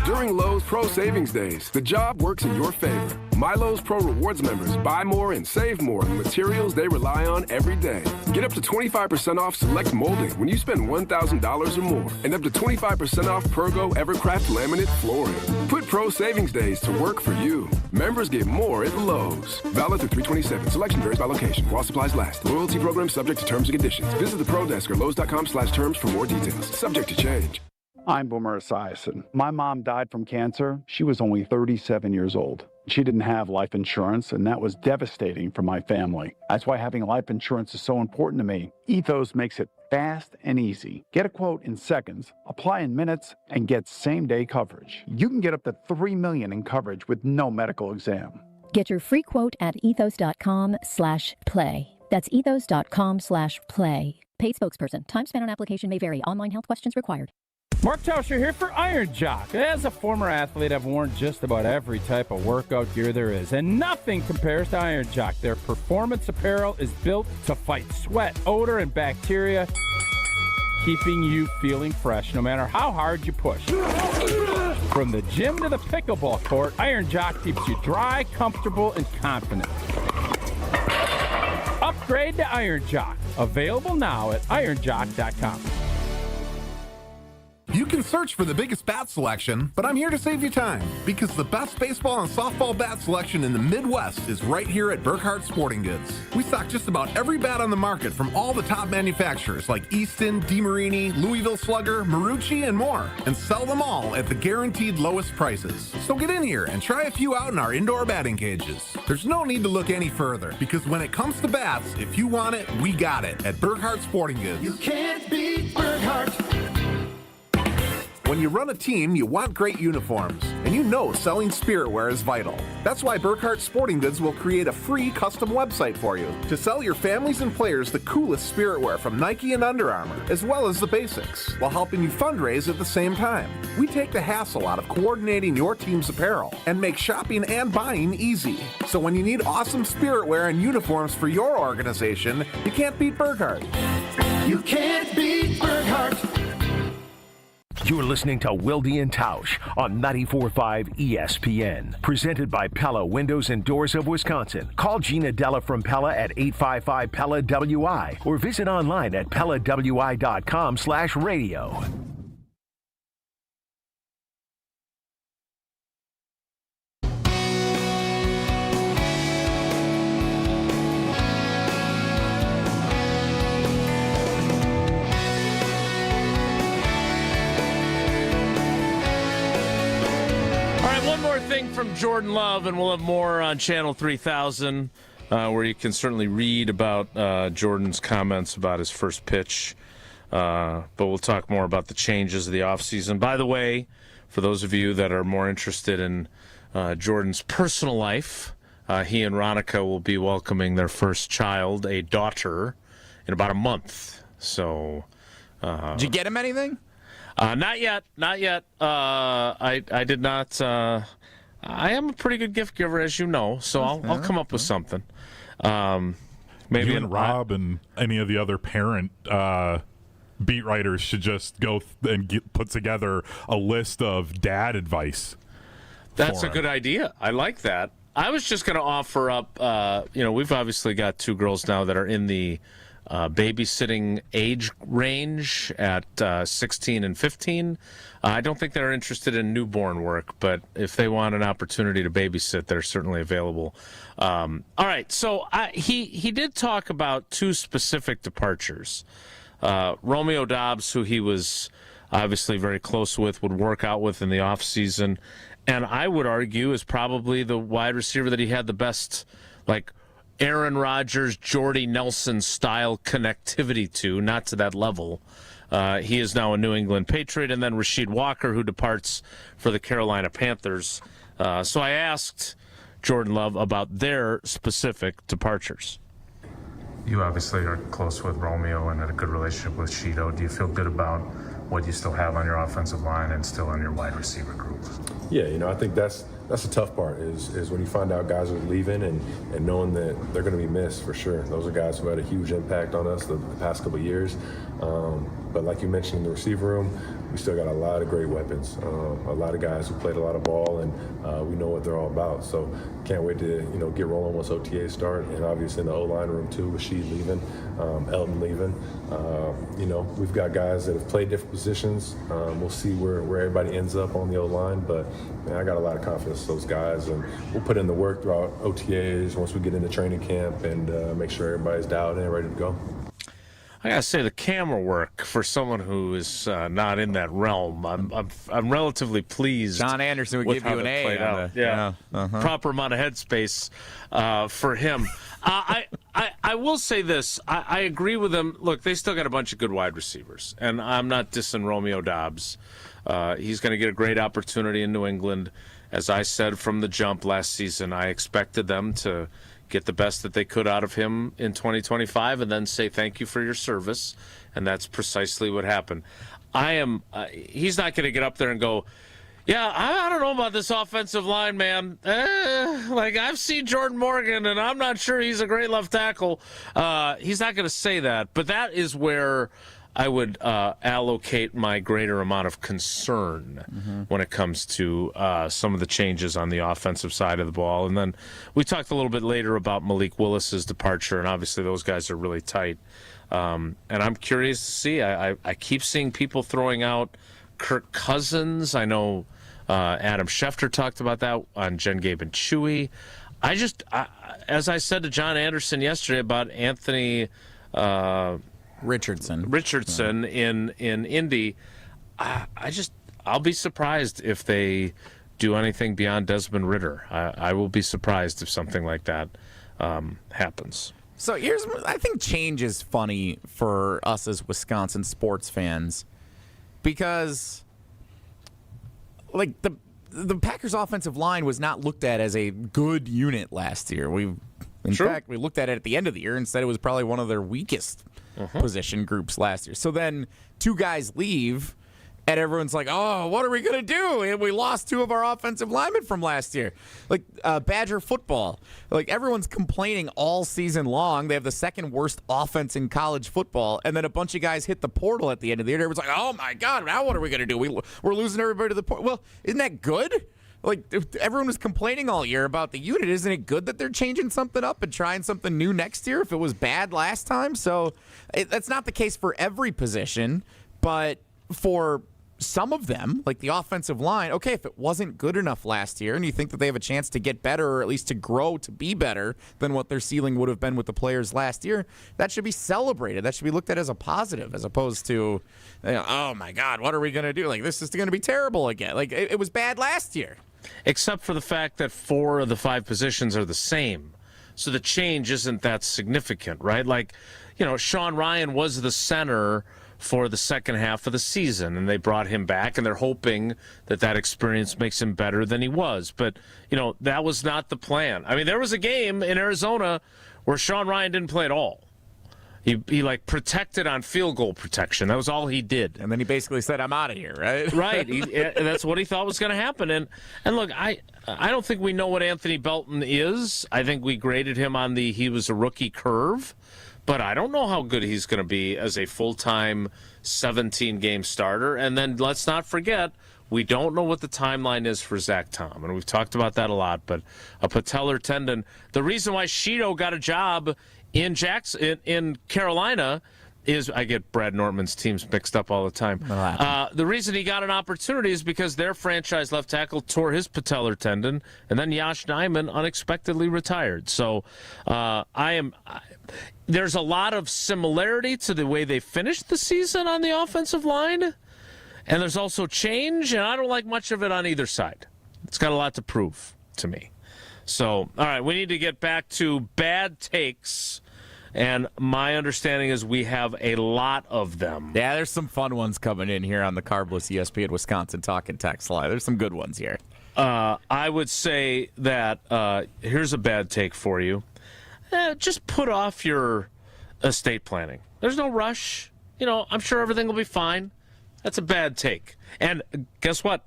During Lowe's Pro Savings Days, the job works in your favor. My Lowe's Pro Rewards members buy more and save more on the materials they rely on every day. Get up to 25% off select molding when you spend $1,000 or more, and up to 25% off Pergo Evercraft laminate flooring. Put Pro Savings Days to work for you. Members get more at Lowe's. Valid through 3/27. Selection varies by location. While supplies last. Loyalty program subject to terms and conditions. Visit the Pro Desk or Lowes.com/terms for more details. Subject to change. I'm Boomer Esiason. My mom died from cancer. She was only 37 years old. She didn't have life insurance, and that was devastating for my family. That's why having life insurance is so important to me. Ethos makes it fast and easy. Get a quote in seconds, apply in minutes, and get same-day coverage. You can get up to $3 million in coverage with no medical exam. Get your free quote at ethos.com/play. That's ethos.com/play. Paid spokesperson. Time spent on application may vary. Online health questions required. Mark Tausch here for Iron Jock. As a former athlete, I've worn just about every type of workout gear there is, and nothing compares to Iron Jock. Their performance apparel is built to fight sweat, odor, and bacteria, keeping you feeling fresh no matter how hard you push. From the gym to the pickleball court, Iron Jock keeps you dry, comfortable, and confident. Upgrade to Iron Jock. Available now at ironjock.com. You can search for the biggest bat selection, but I'm here to save you time, because the best baseball and softball bat selection in the Midwest is right here at Burkhardt Sporting Goods. We stock just about every bat on the market from all the top manufacturers like Easton, DeMarini, Louisville Slugger, Marucci, and more, and sell them all at the guaranteed lowest prices. So get in here and try a few out in our indoor batting cages. There's no need to look any further, because when it comes to bats, if you want it, we got it at Burkhardt Sporting Goods. You can't beat Burkhardt. When you run a team, you want great uniforms, and you know selling spiritware is vital. That's why Burkhardt Sporting Goods will create a free custom website for you to sell your families and players the coolest spiritware from Nike and Under Armour, as well as the basics, while helping you fundraise at the same time. We take the hassle out of coordinating your team's apparel and make shopping and buying easy. So when you need awesome spiritware and uniforms for your organization, you can't beat Burkhardt. You can't beat Burkhardt. You're listening to Wilde and Tausch on 94.5 ESPN. Presented by Pella Windows and Doors of Wisconsin. Call Gina Della from Pella at 855-PELLA-WI or visit online at PellaWI.com/radio. Thing from Jordan Love, and we'll have more on Channel 3000, where you can certainly read about Jordan's comments about his first pitch. But we'll talk more about the changes of the offseason. By the way, for those of you that are more interested in Jordan's personal life, he and Ronica will be welcoming their first child, a daughter, in about a month. So, did you get him anything? Not yet. I did not. I am a pretty good gift giver, as you know, so I'll come up with something. Maybe you and Rob and any of the other parent beat writers should just go and put together a list of dad advice. That's a good idea. I like that. I was just going to offer up, we've obviously got 2 girls now that are in the babysitting age range at 16 and 15. I don't think they're interested in newborn work, but if they want an opportunity to babysit, they're certainly available. All right, so he did talk about 2 specific departures. Romeo Dobbs, who he was obviously very close with, would work out with in the offseason, and I would argue is probably the wide receiver that he had the best, like, Aaron Rodgers, Jordy Nelson style connectivity to, not to that level. He is now a New England Patriot, and then Rasheed Walker, who departs for the Carolina Panthers. So I asked Jordan Love about their specific departures. You obviously are close with Romeo and had a good relationship with Shido. Do you feel good about what you still have on your offensive line and still on your wide receiver group? Yeah, I think that's the tough part is when you find out guys are leaving and knowing that they're going to be missed for sure. Those are guys who had a huge impact on us the past couple of years. But like you mentioned in the receiver room, we still got a lot of great weapons. A lot of guys who played a lot of ball, and we know what they're all about. So can't wait to get rolling once OTAs start. And obviously in the O-line room too, with Sheed leaving, Elton leaving. We've got guys that have played different positions. We'll see where everybody ends up on the O-line, but man, I got a lot of confidence in those guys, and we'll put in the work throughout OTAs once we get into training camp and make sure everybody's dialed in, ready to go. I gotta say, the camera work for someone who is not in that realm, I'm relatively pleased. John Anderson would give you an A. Yeah, proper amount of headspace for him. I will say this: I agree with him. Look, they still got a bunch of good wide receivers, and I'm not dissing Romeo Dobbs. He's going to get a great opportunity in New England. As I said from the jump last season, I expected them to get the best that they could out of him in 2025 and then say thank you for your service, and that's precisely what happened. He's not going to get up there and go, yeah, I don't know about this offensive line, man. I've seen Jordan Morgan, and I'm not sure he's a great left tackle. He's not going to say that, but that is where I would allocate my greater amount of concern when it comes to some of the changes on the offensive side of the ball. And then we talked a little bit later about Malik Willis's departure, and obviously those guys are really tight. And I'm curious to see. I keep seeing people throwing out Kirk Cousins. I know Adam Schefter talked about that on Jen, Gabe, and Chewy. As I said to John Anderson yesterday about Anthony Richardson in Indy, I'll be surprised if they do anything beyond Desmond Ridder. I will be surprised if something like that happens. So I think change is funny for us as Wisconsin sports fans because the Packers offensive line was not looked at as a good unit last year. In fact, we looked at it at the end of the year and said it was probably one of their weakest position groups last year. So then 2 guys leave, and everyone's like, oh, what are we going to do? And we lost 2 of our offensive linemen from last year. Badger football. Everyone's complaining all season long. They have the 2nd worst offense in college football, and then a bunch of guys hit the portal at the end of the year. Everyone's like, oh, my God, now what are we going to do? We're losing everybody to the portal. Well, isn't that good? If everyone was complaining all year about the unit, isn't it good that they're changing something up and trying something new next year if it was bad last time? So that's not the case for every position, but for some of them, like the offensive line, okay, if it wasn't good enough last year and you think that they have a chance to get better or at least to grow to be better than what their ceiling would have been with the players last year, that should be celebrated. That should be looked at as a positive as opposed to, oh, my God, what are we going to do? This is going to be terrible again. It was bad last year. Except for the fact that 4 of the 5 positions are the same. So the change isn't that significant, right? Sean Ryan was the center for the second half of the season, and they brought him back, and they're hoping that experience makes him better than he was. But, that was not the plan. I mean, there was a game in Arizona where Sean Ryan didn't play at all. He protected on field goal protection. That was all he did. And then he basically said, I'm out of here, right? Right. That's what he thought was going to happen. And look, I don't think we know what Anthony Belton is. I think we graded him on he was a rookie curve. But I don't know how good he's going to be as a full-time 17-game starter. And then let's not forget, we don't know what the timeline is for Zach Tom. And we've talked about that a lot. But a patellar tendon, the reason why Sheeto got a job in Carolina is, I get Brad Nortman's teams mixed up all the time. The reason he got an opportunity is because their franchise left tackle tore his patellar tendon, and then Josh Nijman unexpectedly retired. So there's a lot of similarity to the way they finished the season on the offensive line, and there's also change, and I don't like much of it on either side. It's got a lot to prove to me. So, all right, we need to get back to bad takes, and my understanding is we have a lot of them. Yeah, there's some fun ones coming in here on the Carbless ESPN Wisconsin Talk and Text Line. There's some good ones here. I would say that here's a bad take for you. Just put off your estate planning. There's no rush. I'm sure everything will be fine. That's a bad take. And guess what?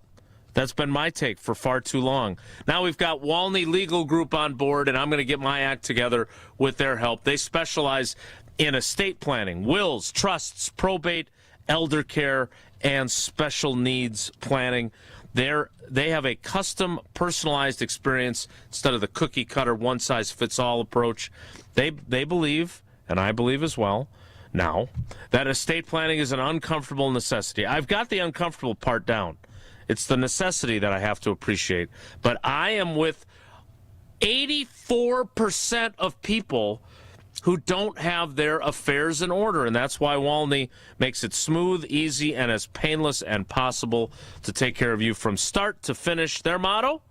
That's been my take for far too long. Now we've got Walney Legal Group on board, and I'm going to get my act together with their help. They specialize in estate planning, wills, trusts, probate, elder care, and special needs planning. They have a custom, personalized experience instead of the cookie-cutter, one-size-fits-all approach. They believe, and I believe as well, now, that estate planning is an uncomfortable necessity. I've got the uncomfortable part down. It's the necessity that I have to appreciate. But I am with 84% of people who don't have their affairs in order. And that's why Walney makes it smooth, easy, and as painless as possible to take care of you from start to finish. Their motto,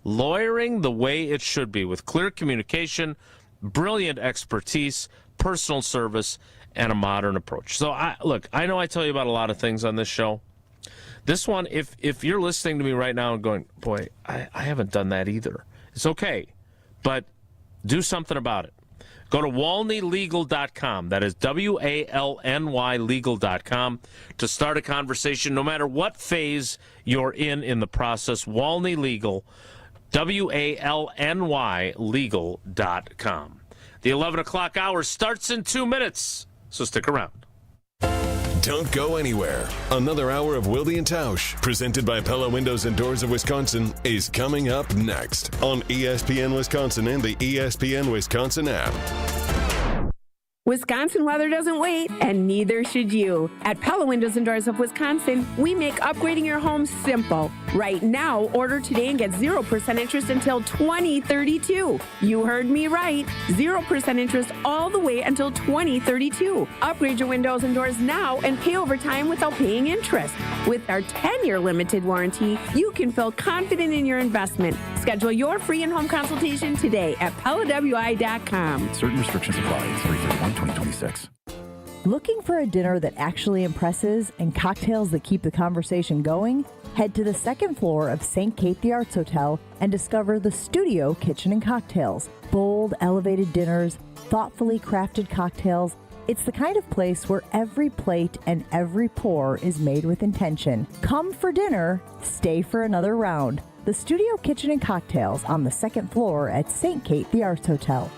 lawyering the way it should be, with clear communication, brilliant expertise, personal service, and a modern approach. So, I know I tell you about a lot of things on this show. This one, if you're listening to me right now and going, boy, I haven't done that either, it's okay. But do something about it. Go to WalneyLegal.com. That is WALNY Legal.com to start a conversation no matter what phase you're in the process. Walney Legal, WALNY Legal.com. The 11 o'clock hour starts in 2 minutes, so stick around. Don't go anywhere. Another hour of Wilde and Tausch, presented by Pella Windows and Doors of Wisconsin, is coming up next on ESPN Wisconsin and the ESPN Wisconsin app. Wisconsin weather doesn't wait, and neither should you. At Pella Windows and Doors of Wisconsin, we make upgrading your home simple. Right now, order today and get 0% interest until 2032. You heard me right. 0% interest all the way until 2032. Upgrade your windows and doors now and pay over time without paying interest. With our 10-year limited warranty, you can feel confident in your investment. Schedule your free in-home consultation today at PellaWI.com. Certain restrictions apply. 3/31/2026. Looking for a dinner that actually impresses and cocktails that keep the conversation going? Head to the second floor of St. Kate the Arts Hotel and discover the Studio Kitchen and Cocktails. Bold, elevated dinners, thoughtfully crafted cocktails. It's the kind of place where every plate and every pour is made with intention. Come for dinner, stay for another round. The Studio Kitchen and Cocktails on the second floor at St. Kate the Arts Hotel.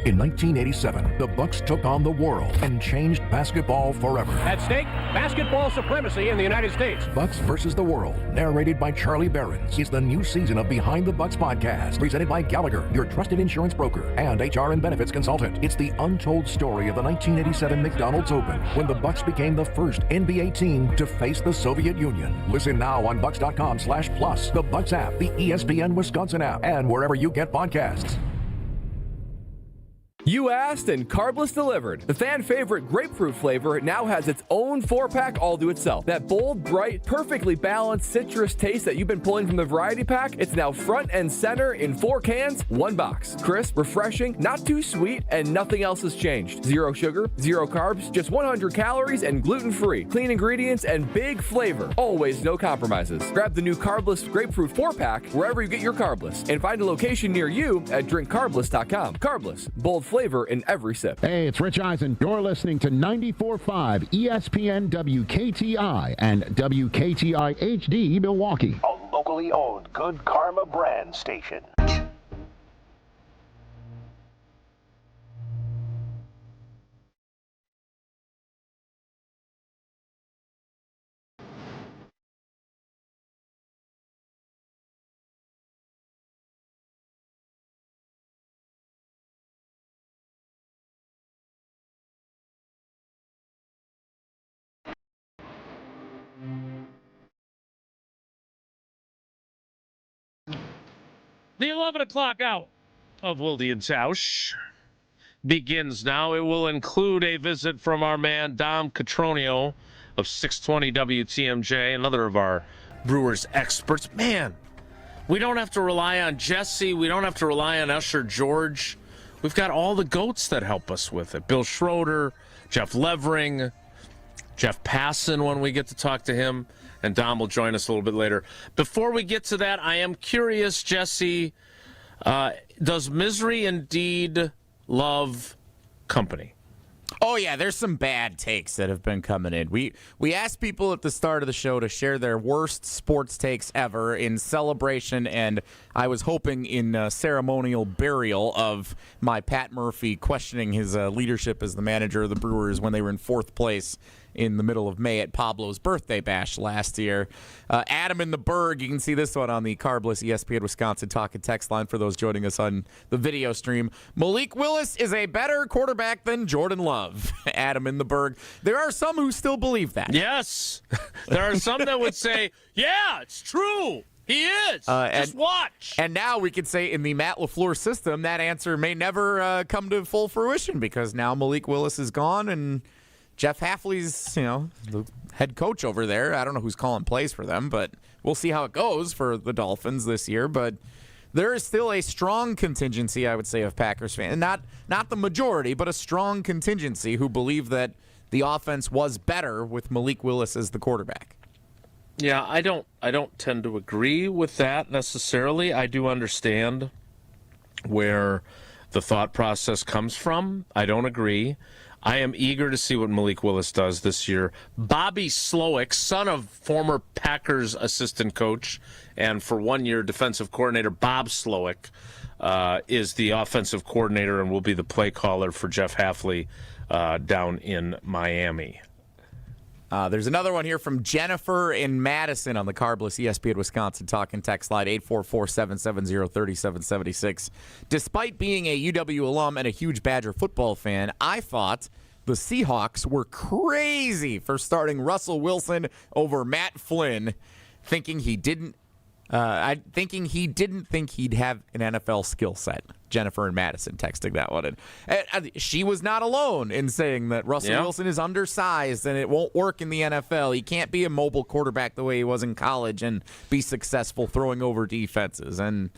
In 1987, the Bucks took on the world and changed basketball forever. At stake, basketball supremacy in the United States. Bucks versus the World, narrated by Charlie Behrens, is the new season of Behind the Bucks podcast, presented by Gallagher, your trusted insurance broker and HR and benefits consultant. It's the untold story of the 1987 McDonald's Open, when the Bucks became the first NBA team to face the Soviet Union. Listen now on Bucks.com/plus, the Bucks app, the ESPN Wisconsin app, and wherever you get podcasts. You asked and Carbless delivered. The fan favorite grapefruit flavor now has its own 4-pack all to itself. That bold, bright, perfectly balanced citrus taste that you've been pulling from the variety pack, it's now front and center in 4 cans, 1 box. Crisp, refreshing, not too sweet, and nothing else has changed. 0 sugar, 0 carbs, just 100 calories and gluten-free. Clean ingredients and big flavor. Always no compromises. Grab the new Carbless grapefruit 4-pack wherever you get your Carbless and find a location near you at drinkcarbless.com. Carbless, bold flavor in every sip. Hey, it's Rich Eisen. You're listening to 94.5 ESPN WKTI and WKTI HD Milwaukee. A locally owned Good Karma brand station. The 11 o'clock hour of Wilde and Tausch begins now. It will include a visit from our man Dom Catronio of 620 WTMJ, another of our Brewers experts. Man, we don't have to rely on Jesse. We don't have to rely on Usher George. We've got all the GOATs that help us with it. Bill Schroeder, Jeff Levering, Jeff Passan when we get to talk to him. And Dom will join us a little bit later. Before we get to that, I am curious, Jesse, does misery indeed love company? Oh, yeah, there's some bad takes that have been coming in. We asked people at the start of the show to share their worst sports takes ever in celebration, and I was hoping in ceremonial burial of my Pat Murphy questioning his leadership as the manager of the Brewers when they were in 4th place in the middle of May at Pablo's birthday bash last year. Adam in the Berg, you can see this one on the Carbless ESPN Wisconsin talk and text line for those joining us on the video stream. Malik Willis is a better quarterback than Jordan Love. Adam in the Berg. There are some who still believe that. Yes. There are some that would say, yeah, it's true. He is. Just watch. And now we could say in the Matt LaFleur system, that answer may never come to full fruition because now Malik Willis is gone and Jeff Hafley's, the head coach over there. I don't know who's calling plays for them, but we'll see how it goes for the Dolphins this year. But there is still a strong contingency, I would say, of Packers fans. Not the majority, but a strong contingency who believe that the offense was better with Malik Willis as the quarterback. Yeah, I don't tend to agree with that necessarily. I do understand where the thought process comes from. I don't agree. I am eager to see what Malik Willis does this year. Bobby Slowick, son of former Packers assistant coach and for 1 year defensive coordinator Bob Slowick, is the offensive coordinator and will be the play caller for Jeff Hafley down in Miami. There's another one here from Jennifer in Madison on the Carbless ESPN Wisconsin talk and text line 844-770-3776. Despite being a UW alum and a huge Badger football fan, I thought the Seahawks were crazy for starting Russell Wilson over Matt Flynn, thinking he didn't think he'd have an NFL skill set. Jennifer in Madison texting that one. And she was not alone in saying that Russell Wilson is undersized and it won't work in the NFL. He can't be a mobile quarterback the way he was in college and be successful throwing over defenses. And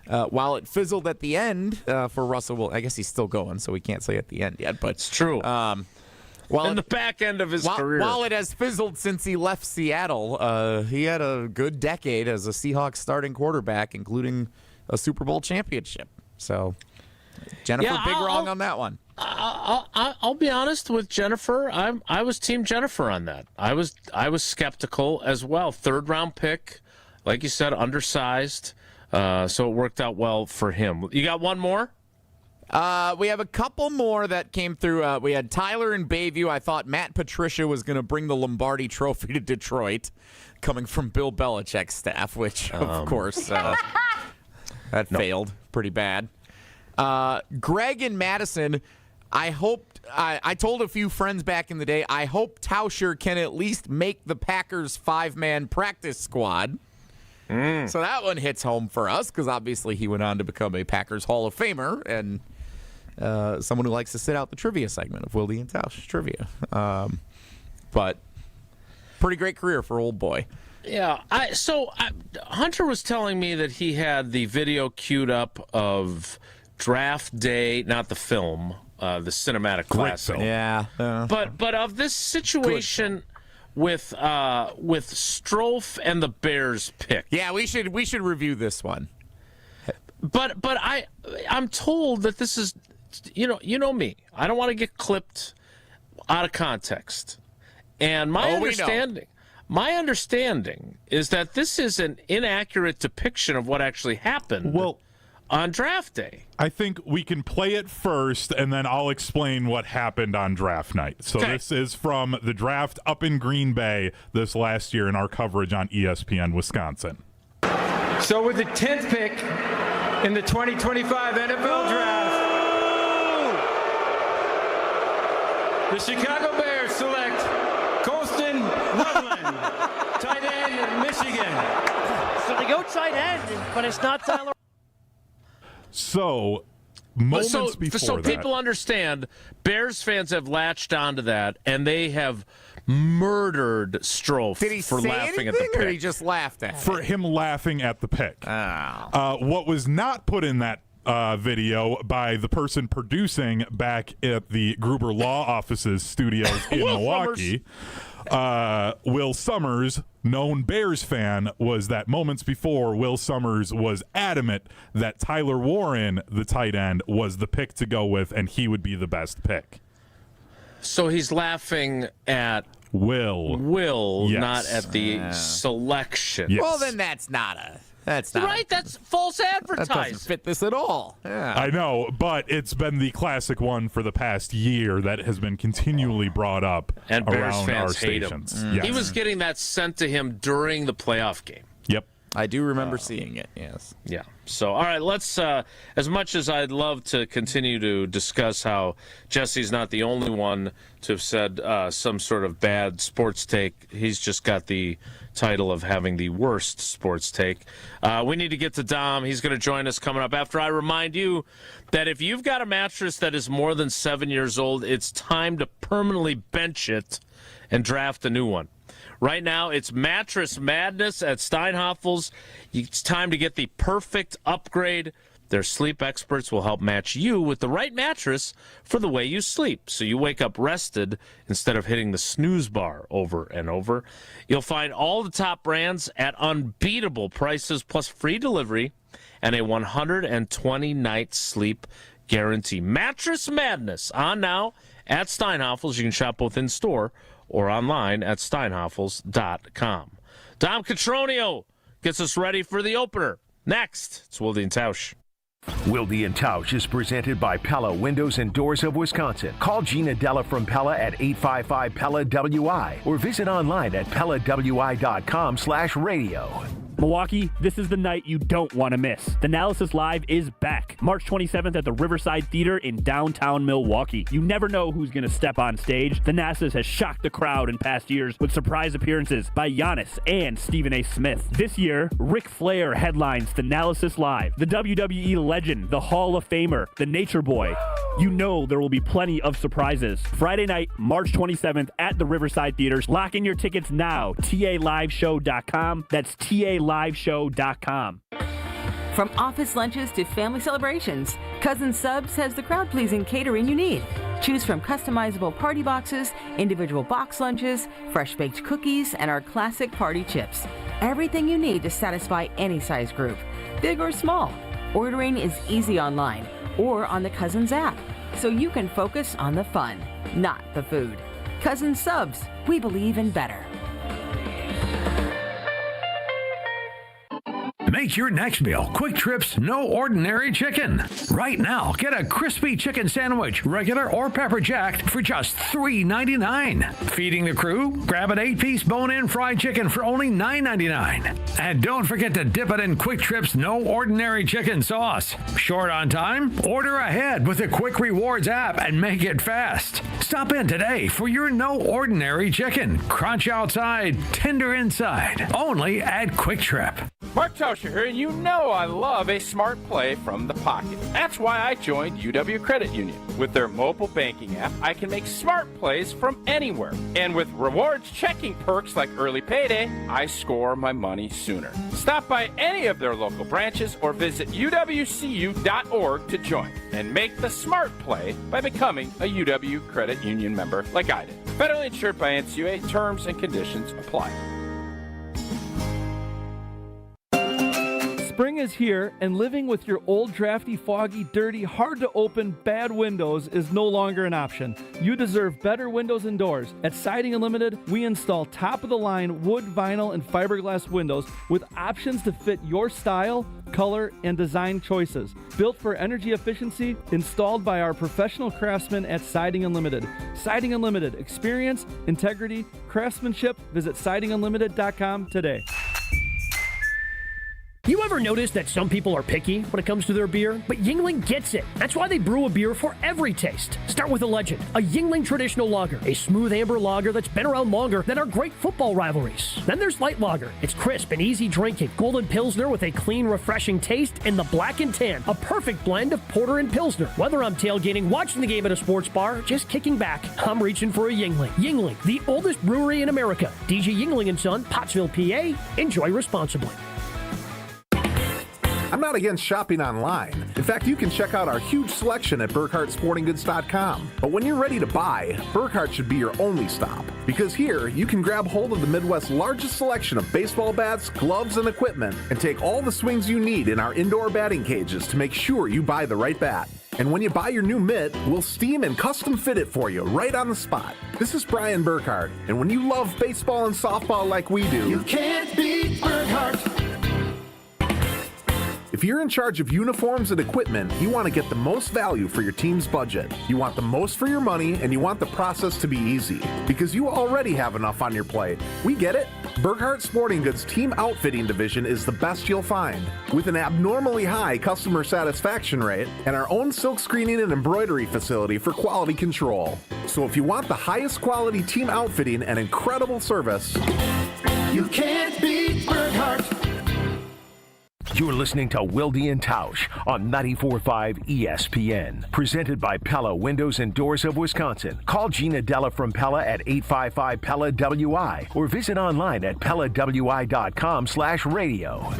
while it fizzled at the end for Russell, I guess he's still going, so we can't say at the end yet. But it's true. In the back end of his career. While it has fizzled since he left Seattle, he had a good decade as a Seahawks starting quarterback, including a Super Bowl championship. So, Jennifer, big wrong on that one. I'll be honest with Jennifer. I was Team Jennifer on that. I was skeptical as well. 3rd round pick, like you said, undersized. So it worked out well for him. You got one more? We have a couple more that came through. We had Tyler in Bayview. I thought Matt Patricia was going to bring the Lombardi Trophy to Detroit, coming from Bill Belichick's staff, which, of course, that failed pretty bad. Greg in Madison, I told a few friends back in the day, I hope Tauscher can at least make the Packers 5-man practice squad. So that one hits home for us because obviously he went on to become a Packers Hall of Famer and someone who likes to sit out the trivia segment of Wilde and Tausch Trivia. But pretty great career for old boy. Yeah. Hunter was telling me that he had the video queued up of Draft Day, not the film, the cinematic classic. Yeah. But of this situation with Strofe and the Bears pick. Yeah, we should review this one. But I'm told that this is, you know me. I don't want to get clipped out of context. And my understanding is that this is an inaccurate depiction of what actually happened on draft day. I think we can play it first, and then I'll explain what happened on draft night. So This is from the draft up in Green Bay this last year in our coverage on ESPN Wisconsin. So with the 10th pick in the 2025 NFL Draft, the Chicago Bears select Colston Loveland, tight end, Michigan. So they go tight end, but it's not Tyler. So, moments before so that. people understand, Bears fans have latched onto that, and they have murdered Strofe for laughing at the pick. Or he just laughed at For him laughing at the pick. What was not put in that video by the person producing back at the Gruber Law Office's studios in Milwaukee, Will Summers, known Bears fan, was that moments before Will Summers was adamant that Tyler Warren, the tight end, was the pick to go with, and he would be the best pick. So he's laughing at Will, yes. Not at the selection. Yes. Well, then that's not right. That's false advertising. That doesn't fit this at all. Yeah. I know, but it's been the classic one for the past year that has been continually brought up and Bears around fans our hate stations. Him. Yes. He was getting that sent to him during the playoff game. Yep. I do remember seeing it, yes. Yeah. So, all right, let's, as much as I'd love to continue to discuss how Jesse's not the only one to have said some sort of bad sports take, he's just got the title of having the worst sports take. We need to get to Dom. He's going to join us coming up after I remind you that if you've got a mattress that is more than 7 years old, it's time to permanently bench it and draft a new one. Right now, it's Mattress Madness at Steinhafels. It's time to get the perfect upgrade. Their sleep experts will help match you with the right mattress for the way you sleep, so you wake up rested instead of hitting the snooze bar over and over. You'll find all the top brands at unbeatable prices, plus free delivery and a 120-night sleep guarantee. Mattress Madness on now at Steinhafels. You can shop both in-store or online at steinhafels.com. Dom Catronio gets us ready for the opener. Next, it's Wilde and Tausch. Wilde and Tausch is presented by Pella Windows and Doors of Wisconsin. Call Gina Della from Pella at 855-PELLA-WI or visit online at PellaWI.com/radio. Milwaukee, this is the night you don't want to miss. The Analysis Live is back, March 27th at the Riverside Theater in downtown Milwaukee. You never know who's going to step on stage. The Analysis has shocked the crowd in past years with surprise appearances by Giannis and Stephen A. Smith. This year, Ric Flair headlines the Analysis Live. The WWE legend, the Hall of Famer, the Nature Boy. You know there will be plenty of surprises. Friday night, March 27th at the Riverside Theater. Lock in your tickets now. TALiveshow.com. That's TALiveshow.com. From office lunches to family celebrations, Cousin Subs has the crowd-pleasing catering you need. Choose from customizable party boxes, individual box lunches, fresh-baked cookies, and our classic party chips. Everything you need to satisfy any size group, big or small. Ordering is easy online or on the Cousins app, so you can focus on the fun, not the food. Cousin Subs, we believe in better. Make your next meal Quick Trip's No Ordinary Chicken. Right now, get a crispy chicken sandwich, regular or pepper jacked, for just $3.99. Feeding the crew? Grab an 8-piece bone-in fried chicken for only $9.99. And don't forget to dip it in Quick Trip's No Ordinary Chicken sauce. Short on time? Order ahead with the Quick Rewards app and make it fast. Stop in today for your No Ordinary Chicken. Crunch outside, tender inside. Only at Quick Trip. Mark Tausch here, and you know I love a smart play from the pocket. That's why I joined UW Credit Union. With their mobile banking app, I can make smart plays from anywhere. And with rewards checking perks like early payday, I score my money sooner. Stop by any of their local branches or visit uwcu.org to join and make the smart play by becoming a UW Credit Union member like I did. Federally insured by NCUA. Terms and conditions apply. Spring is here, and living with your old, drafty, foggy, dirty, hard-to-open, bad windows is no longer an option. You deserve better windows and doors. At Siding Unlimited, we install top-of-the-line wood, vinyl, and fiberglass windows with options to fit your style, color, and design choices. Built for energy efficiency, installed by our professional craftsmen at Siding Unlimited. Siding Unlimited. Experience, integrity, craftsmanship. Visit sidingunlimited.com today. You ever notice that some people are picky when it comes to their beer? But Yuengling gets it. That's why they brew a beer for every taste. Start with a legend, a Yuengling traditional lager, a smooth amber lager that's been around longer than our great football rivalries. Then there's light lager. It's crisp and easy drinking. Golden Pilsner with a clean, refreshing taste, and the Black and Tan, a perfect blend of porter and Pilsner. Whether I'm tailgating, watching the game at a sports bar, just kicking back, I'm reaching for a Yuengling. Yuengling, the oldest brewery in America. DJ Yuengling & Son, Pottsville, PA. Enjoy responsibly. I'm not against shopping online. In fact, you can check out our huge selection at BurkhartSportingGoods.com. But when you're ready to buy, Burkhart should be your only stop. Because here, you can grab hold of the Midwest's largest selection of baseball bats, gloves, and equipment, and take all the swings you need in our indoor batting cages to make sure you buy the right bat. And when you buy your new mitt, we'll steam and custom fit it for you right on the spot. This is Brian Burkhart, and when you love baseball and softball like we do, you can't beat Burkhart. If you're in charge of uniforms and equipment, you want to get the most value for your team's budget. You want the most for your money, and you want the process to be easy. Because you already have enough on your plate. We get it. Burkhart Sporting Goods Team Outfitting Division is the best you'll find. With an abnormally high customer satisfaction rate and our own silk screening and embroidery facility for quality control. So if you want the highest quality team outfitting and incredible service, you can't beat Burkhart. You're listening to Wilde and Tausch on 94.5 ESPN. Presented by Pella Windows and Doors of Wisconsin. Call Gina Della from Pella at 855-PELLA-WI or visit online at PellaWI.com/radio.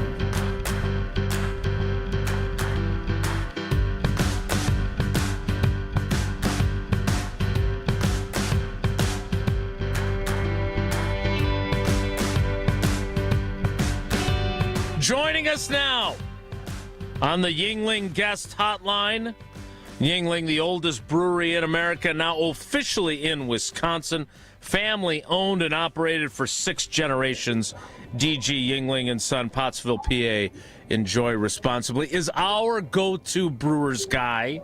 Joining us now on the Yuengling guest hotline. Yuengling, the oldest brewery in America, now officially in Wisconsin. Family owned and operated for 6 generations. DG Yuengling & Son, Pottsville, PA. Enjoy responsibly. Is our go-to Brewers guy.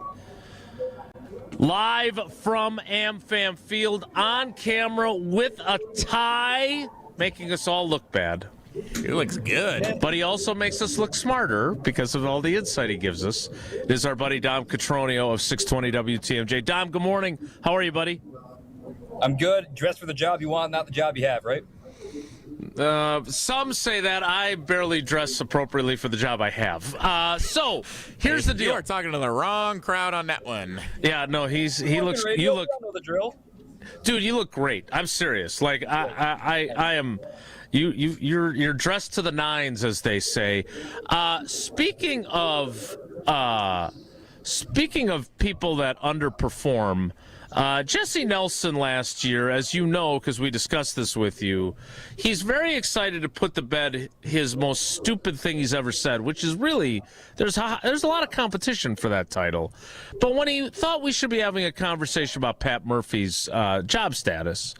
Live from AmFam Field, on camera with a tie, making us all look bad. He looks good. But he also makes us look smarter because of all the insight he gives us. It is our buddy Dom Catronio of 620 WTMJ. Dom, good morning. How are you, buddy? I'm good. Dress for the job you want, not the job you have, right? Some say that. I barely dress appropriately for the job I have. So here's the deal. You are talking to the wrong crowd on that one. Yeah, no, he looks. You look. I know the drill. Dude, you look great. I'm serious. Like I am. You're dressed to the nines, as they say. Speaking of people that underperform, Jesse Nelson last year, as you know, because we discussed this with you, he's very excited to put to bed his most stupid thing he's ever said, which is really there's a lot of competition for that title. But when he thought we should be having a conversation about Pat Murphy's job status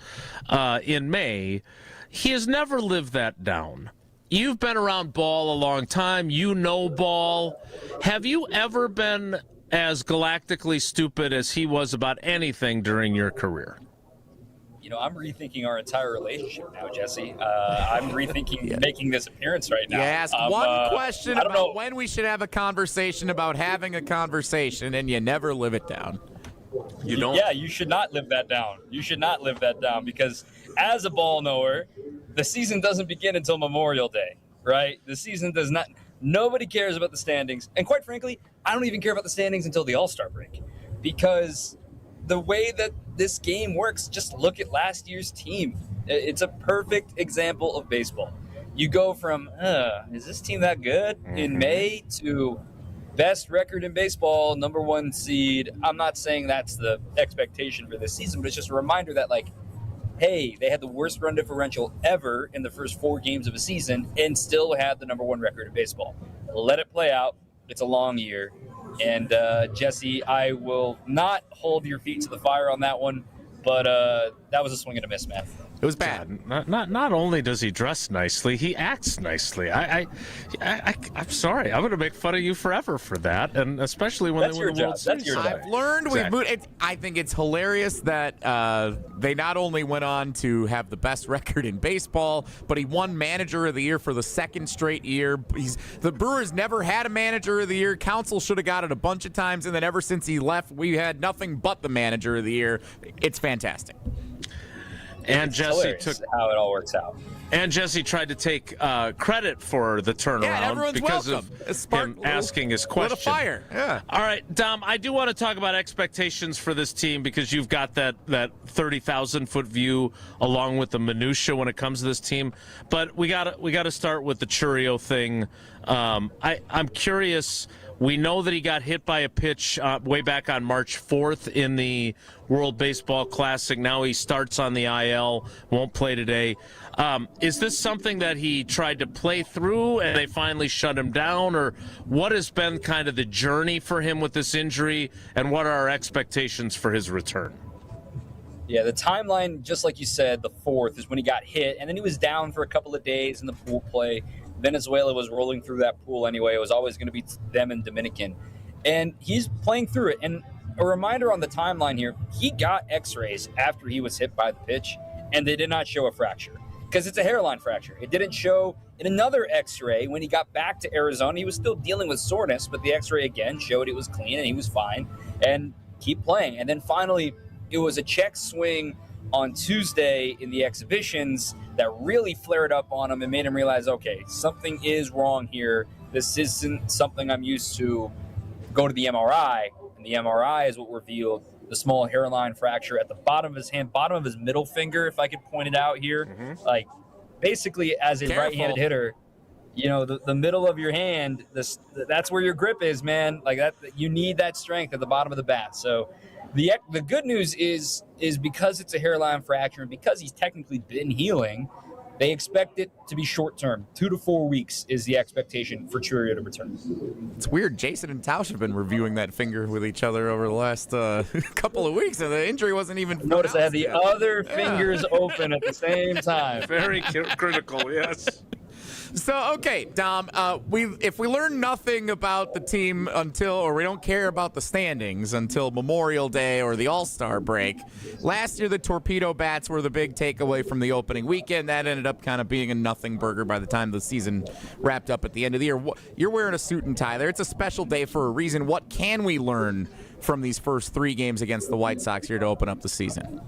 in May, he has never lived that down. You've been around ball a long time. You know ball. Have you ever been as galactically stupid as he was about anything during your career? You know, I'm rethinking our entire relationship now, Jesse. I'm rethinking making this appearance right now. You ask one question about when we should have a conversation about having a conversation, and you never live it down. You don't? Yeah, you should not live that down. You should not live that down because as a ball knower, the season doesn't begin until Memorial Day, right? The season does not. Nobody cares about the standings, and quite frankly, I don't even care about the standings until the All-Star break, because the way that this game works, just look at last year's team. It's a perfect example of baseball. You go from, is this team that good in May to best record in baseball, number 1 seed. I'm not saying that's the expectation for this season, but it's just a reminder that, like, hey, they had the worst run differential ever in the first 4 games of a season and still had the number 1 record in baseball. Let it play out. It's a long year. And, Jesse, I will not hold your feet to the fire on that one, but that was a swing and a miss, man. It was bad. Not only does he dress nicely, he acts nicely. I'm sorry. I'm going to make fun of you forever for that, and especially when they win the World Series. I've learned. Exactly. I think it's hilarious that they not only went on to have the best record in baseball, but he won Manager of the Year for the 2nd straight year. The Brewers never had a Manager of the Year. Council should have got it a bunch of times, and then ever since he left, we had nothing but the Manager of the Year. It's fantastic. And Jesse took how it all works out. And Jesse tried to take credit for the turnaround because of him asking his question. Lit a fire. Yeah. All right, Dom, I do want to talk about expectations for this team because you've got that 30,000-foot view along with the minutia when it comes to this team. But we got to start with the Churio thing. I'm curious. We know that he got hit by a pitch way back on March 4th in the World Baseball Classic. Now he starts on the IL, won't play today. Is this something that he tried to play through and they finally shut him down? Or what has been kind of the journey for him with this injury, and what are our expectations for his return? Yeah, the timeline, just like you said, the 4th is when he got hit, and then he was down for a couple of days in the pool play. Venezuela was rolling through that pool anyway. It was always going to be them and Dominican. And he's playing through it. And a reminder on the timeline here, he got x-rays after he was hit by the pitch, and they did not show a fracture because it's a hairline fracture. It didn't show in another x-ray when he got back to Arizona. He was still dealing with soreness, but the x-ray again showed it was clean and he was fine and keep playing. And then finally, it was a check swing on Tuesday in the exhibitions that really flared up on him and made him realize, okay, something is wrong here. This isn't something I'm used to. Go to the MRI, and the MRI is what revealed the small hairline fracture at the bottom of his hand, bottom of his middle finger, if I could point it out here. Like, basically, as a right-handed hitter, you know, the middle of your hand, that's where your grip is, man. Like, that, you need that strength at the bottom of the bat. So the good news is because it's a hairline fracture and because he's technically been healing, they expect it to be short-term. 2 to 4 weeks is the expectation for Churio to return. It's weird. Jason and Tausch have been reviewing that finger with each other over the last couple of weeks, and the injury wasn't even Notice I had the other fingers open at the same time. Very critical, yes. So, okay, Dom, if we learn nothing about the team or we don't care about the standings until Memorial Day or the All-Star break, last year the Torpedo Bats were the big takeaway from the opening weekend. That ended up kind of being a nothing burger by the time the season wrapped up at the end of the year. You're wearing a suit and tie there. It's a special day for a reason. What can we learn from these first 3 games against the White Sox here to open up the season?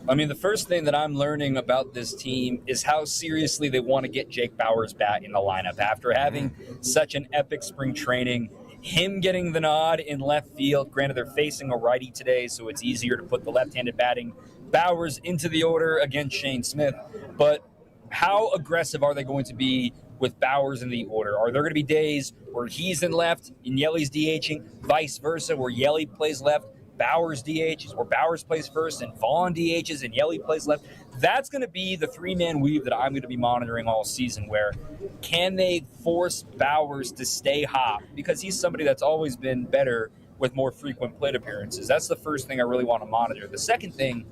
I mean, the first thing that I'm learning about this team is how seriously they want to get Jake Bauers' bat in the lineup. After having such an epic spring training, him getting the nod in left field, granted they're facing a righty today, so it's easier to put the left-handed batting Bauers into the order against Shane Smith. But how aggressive are they going to be with Bauers in the order? Are there going to be days where he's in left and Yelly's DHing, vice versa, where Yelly plays left, Bauers DHs, or Bauers plays first and Vaughn DHs and Yelly plays left? That's going to be the 3-man weave that I'm going to be monitoring all season, where can they force Bauers to stay hot? Because he's somebody that's always been better with more frequent plate appearances. That's the first thing I really want to monitor. The second thing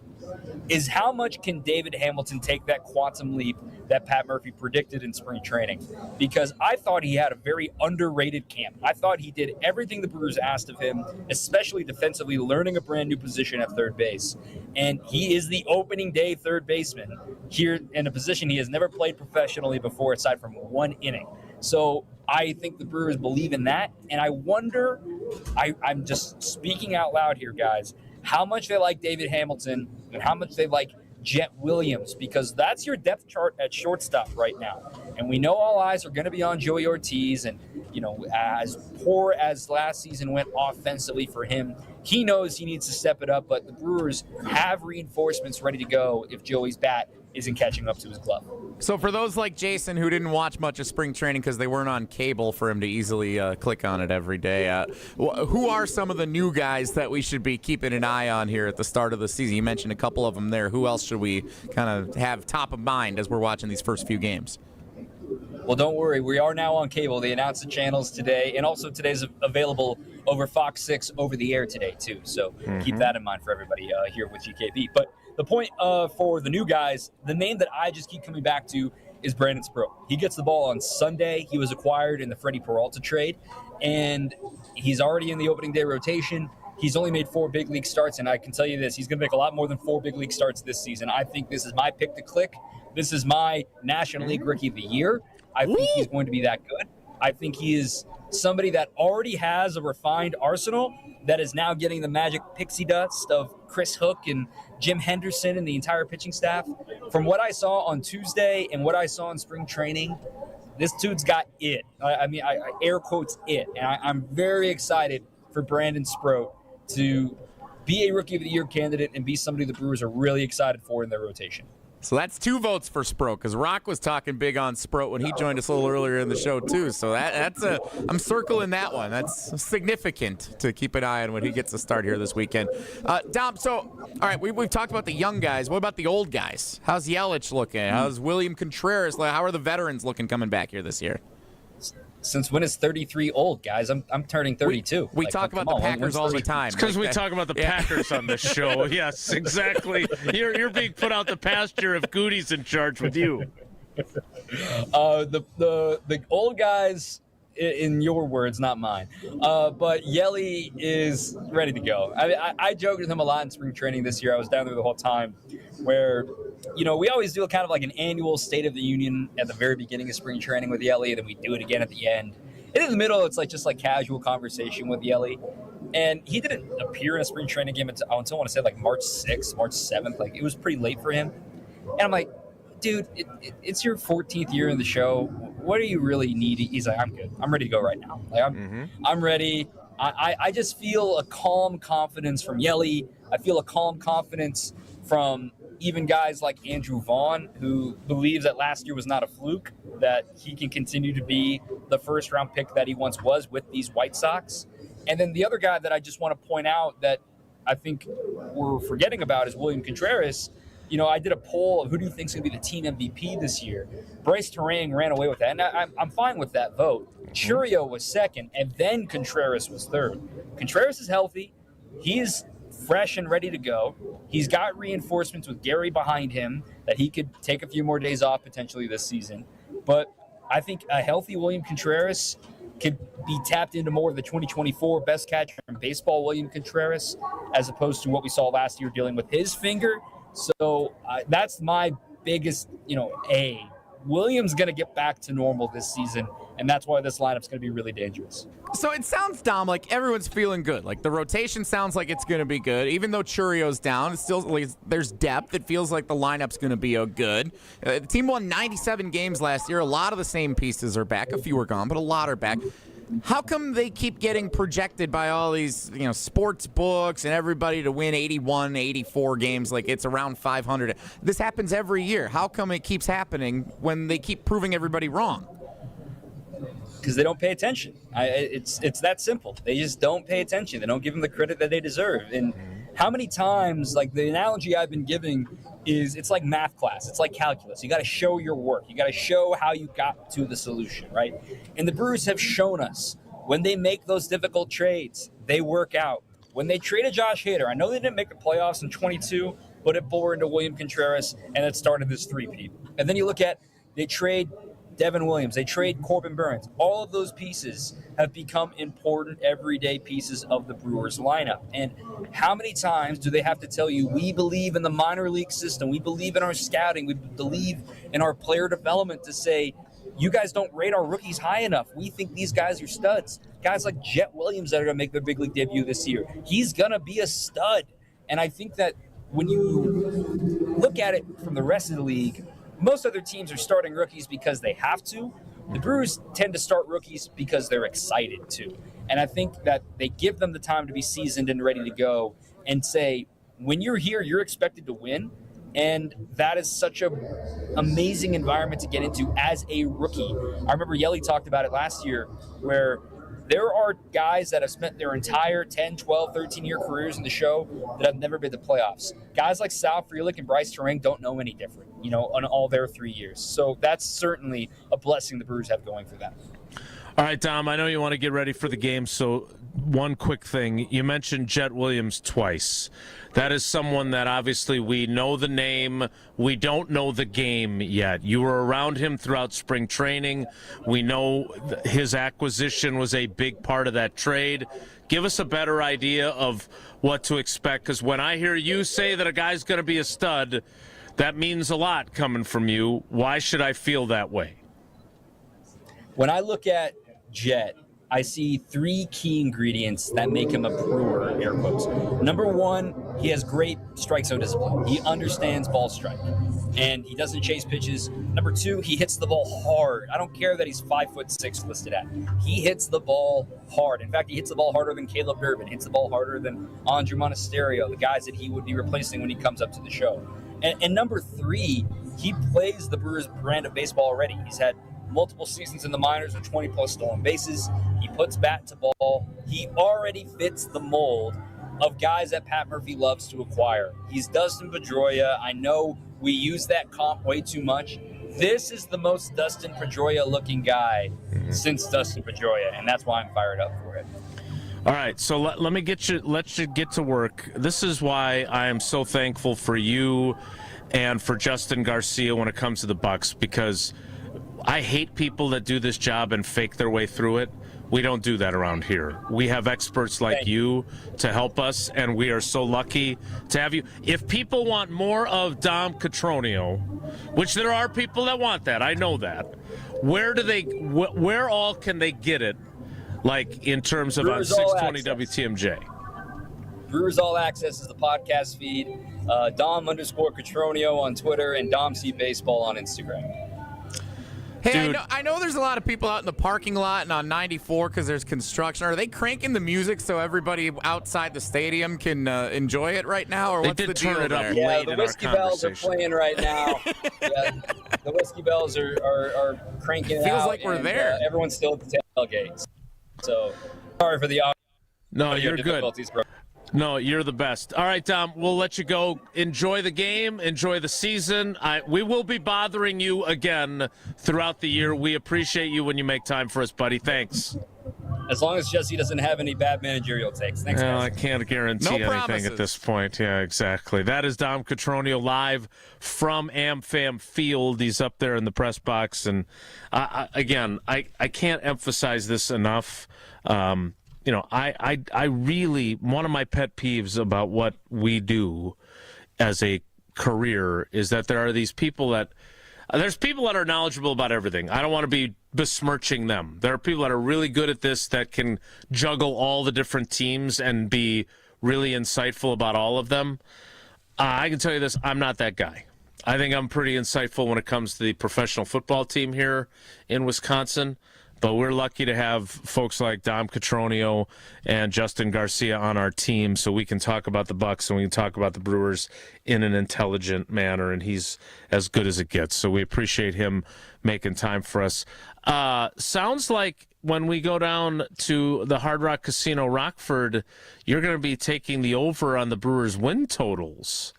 is how much can David Hamilton take that quantum leap that Pat Murphy predicted in spring training? Because I thought he had a very underrated camp. I thought he did everything the Brewers asked of him, especially defensively, learning a brand new position at third base. And he is the opening day third baseman here in a position he has never played professionally before, aside from 1 inning. So I think the Brewers believe in that. And I wonder, I'm just speaking out loud here, guys, how much they like David Hamilton and how much they like Jet Williams, because that's your depth chart at shortstop right now. And we know all eyes are going to be on Joey Ortiz. And, as poor as last season went offensively for him, he knows he needs to step it up. But the Brewers have reinforcements ready to go if Joey's bat isn't catching up to his glove. So for those like Jason who didn't watch much of spring training because they weren't on cable for him to easily click on it every day, who are some of the new guys that we should be keeping an eye on here at the start of the season? You mentioned a couple of them there. Who else should we kind of have top of mind as we're watching these first few games? Well, don't worry. We are now on cable. They announced the channels today, and also today's available over Fox 6 over the air today, too. So keep that in mind for everybody here with GKB. But the point for the new guys, the name that I just keep coming back to is Brandon Sproat. He gets the ball on Sunday. He was acquired in the Freddie Peralta trade, and he's already in the opening day rotation. He's only made 4 big league starts, and I can tell you this, he's going to make a lot more than 4 big league starts this season. I think this is my pick to click. This is my National League Rookie of the Year. I think he's going to be that good. I think he is somebody that already has a refined arsenal that is now getting the magic pixie dust of Chris Hook and Jim Henderson and the entire pitching staff. From what I saw on Tuesday and what I saw in spring training, this dude's got it. I air quotes it. And I'm very excited for Brandon Sproat to be a Rookie of the Year candidate and be somebody the Brewers are really excited for in their rotation. So that's 2 votes for Sproat, because Rock was talking big on Sproat when he joined us a little earlier in the show too. So I'm circling that one. That's significant to keep an eye on when he gets to start here this weekend. Dom, so all right, we've talked about the young guys. What about the old guys? How's Yelich looking? How's William Contreras? How are the veterans looking coming back here this year? Since when is 33 old, guys? I'm turning 32. We talk about the Packers all the time. It's because we talk about the Packers on this show. Yes, exactly. You're being put out the pasture if Goody's in charge with you. The old guys, in your words, not mine. But Yelly is ready to go. I joked with him a lot in spring training this year. I was down there the whole time where, we always do kind of like an annual State of the Union at the very beginning of spring training with Yelly, and then we do it again at the end. And in the middle, it's just casual conversation with Yelly. And he didn't appear in a spring training game until I want to say March 6th, March 7th. It was pretty late for him. And I'm like, dude, it's your 14th year in the show. What do you really need? He's like, I'm good. I'm ready to go right now. I'm ready. I just feel a calm confidence from Yelly. I feel a calm confidence from even guys like Andrew Vaughn, who believes that last year was not a fluke, that he can continue to be the first-round pick that he once was with these White Sox. And then the other guy that I just want to point out that I think we're forgetting about is William Contreras. I did a poll of who do you think is going to be the team MVP this year. Bryce Terang ran away with that, and I'm fine with that vote. Churio was second, and then Contreras was third. Contreras is healthy. He's fresh and ready to go. He's got reinforcements with Gary behind him that he could take a few more days off potentially this season. But I think a healthy William Contreras could be tapped into more of the 2024 best catcher in baseball, William Contreras, as opposed to what we saw last year dealing with his finger. So that's my biggest, A. Williams going to get back to normal this season, and that's why this lineup's going to be really dangerous. So it sounds, Dom, like everyone's feeling good. Like the rotation sounds like it's going to be good. Even though Churio's down, it's still there's depth. It feels like the lineup's going to be good. The team won 97 games last year. A lot of the same pieces are back. A few are gone, but a lot are back. How come they keep getting projected by all these, sports books and everybody to win 81, 84 games like it's around 500? This happens every year. How come it keeps happening when they keep proving everybody wrong? Because they don't pay attention. It's that simple. They just don't pay attention. They don't give them the credit that they deserve. And how many times, the analogy I've been giving is it's like math class. It's like calculus. You got to show your work. You got to show how you got to the solution, right? And the Brewers have shown us when they make those difficult trades, they work out. When they traded Josh Hader, I know they didn't make the playoffs in 22, but it bore into William Contreras, and it started this three-peat. And then you look at, they trade Devin Williams, they trade Corbin Burns. All of those pieces have become important everyday pieces of the Brewers lineup. And how many times do they have to tell you, we believe in the minor league system, we believe in our scouting, we believe in our player development, to say, you guys don't rate our rookies high enough. We think these guys are studs. Guys like Jet Williams that are going to make their big league debut this year, he's going to be a stud. And I think that when you look at it from the rest of the league, most other teams are starting rookies because they have to. The Brewers tend to start rookies because they're excited to. And I think that they give them the time to be seasoned and ready to go and say, when you're here, you're expected to win. And that is such an amazing environment to get into as a rookie. I remember Yelly talked about it last year, where there are guys that have spent their entire 10, 12, 13-year careers in the show that have never been to playoffs. Guys like Sal Frelick and Bryce Terang don't know any different, in all their 3 years. So that's certainly a blessing the Brewers have going for them. All right, Dom, I know you want to get ready for the game, so one quick thing. You mentioned Jet Williams twice. That is someone that obviously we know the name. We don't know the game yet. You were around him throughout spring training. We know his acquisition was a big part of that trade. Give us a better idea of what to expect, because when I hear you say that a guy's going to be a stud, that means a lot coming from you. Why should I feel that way? When I look at Jet, I see 3 key ingredients that make him a Brewer, air quotes. Number 1, he has great strike zone discipline. He understands ball strike, and he doesn't chase pitches. Number 2, he hits the ball hard. I don't care that he's 5'6" listed at. He hits the ball hard. In fact, he hits the ball harder than Caleb Durbin, hits the ball harder than Andrew Monasterio, the guys that he would be replacing when he comes up to the show. And number 3, he plays the Brewers brand of baseball already. He's had multiple seasons in the minors with 20-plus stolen bases. He puts bat to ball. He already fits the mold of guys that Pat Murphy loves to acquire. He's Dustin Pedroia. I know we use that comp way too much. This is the most Dustin Pedroia-looking guy since Dustin Pedroia, and that's why I'm fired up for it. All right, so let's get to work. This is why I am so thankful for you and for Justin Garcia when it comes to the Bucks, because I hate people that do this job and fake their way through it. We don't do that around here. We have experts like you to help us, and we are so lucky to have you. If people want more of Dom Catronio, which there are people that want that, I know that, where all can they get it, like in terms of Brewers on 620 WTMJ? Brewers All Access is the podcast feed. Dom_Catronio on Twitter and Dom C Baseball on Instagram. Hey, I know there's a lot of people out in the parking lot and on 94 because there's construction. Are they cranking the music so everybody outside the stadium can enjoy it right now, or what's the deal there? Yeah, the Whiskey Bells are playing right now. The Whiskey Bells are cranking it out. Feels like we're there. Everyone's still at the tailgates. So sorry for the No, you're good. No, you're the best. All right, Dom, we'll let you go. Enjoy the game. Enjoy the season. We will be bothering you again throughout the year. We appreciate you when you make time for us, buddy. Thanks. As long as Jesse doesn't have any bad managerial takes. Thanks, guys. I can't guarantee anything at this point. Yeah, exactly. That is Dom Catronio live from AmFam Field. He's up there in the press box. And, again, I can't emphasize this enough. I really, one of my pet peeves about what we do as a career is that there are these people there's people that are knowledgeable about everything. I don't want to be besmirching them. There are people that are really good at this that can juggle all the different teams and be really insightful about all of them. I can tell you this, I'm not that guy. I think I'm pretty insightful when it comes to the professional football team here in Wisconsin. But we're lucky to have folks like Dom Catronio and Justin Garcia on our team so we can talk about the Bucks and we can talk about the Brewers in an intelligent manner, and he's as good as it gets. So we appreciate him making time for us. Sounds like when we go down to the Hard Rock Casino Rockford, you're going to be taking the over on the Brewers win totals.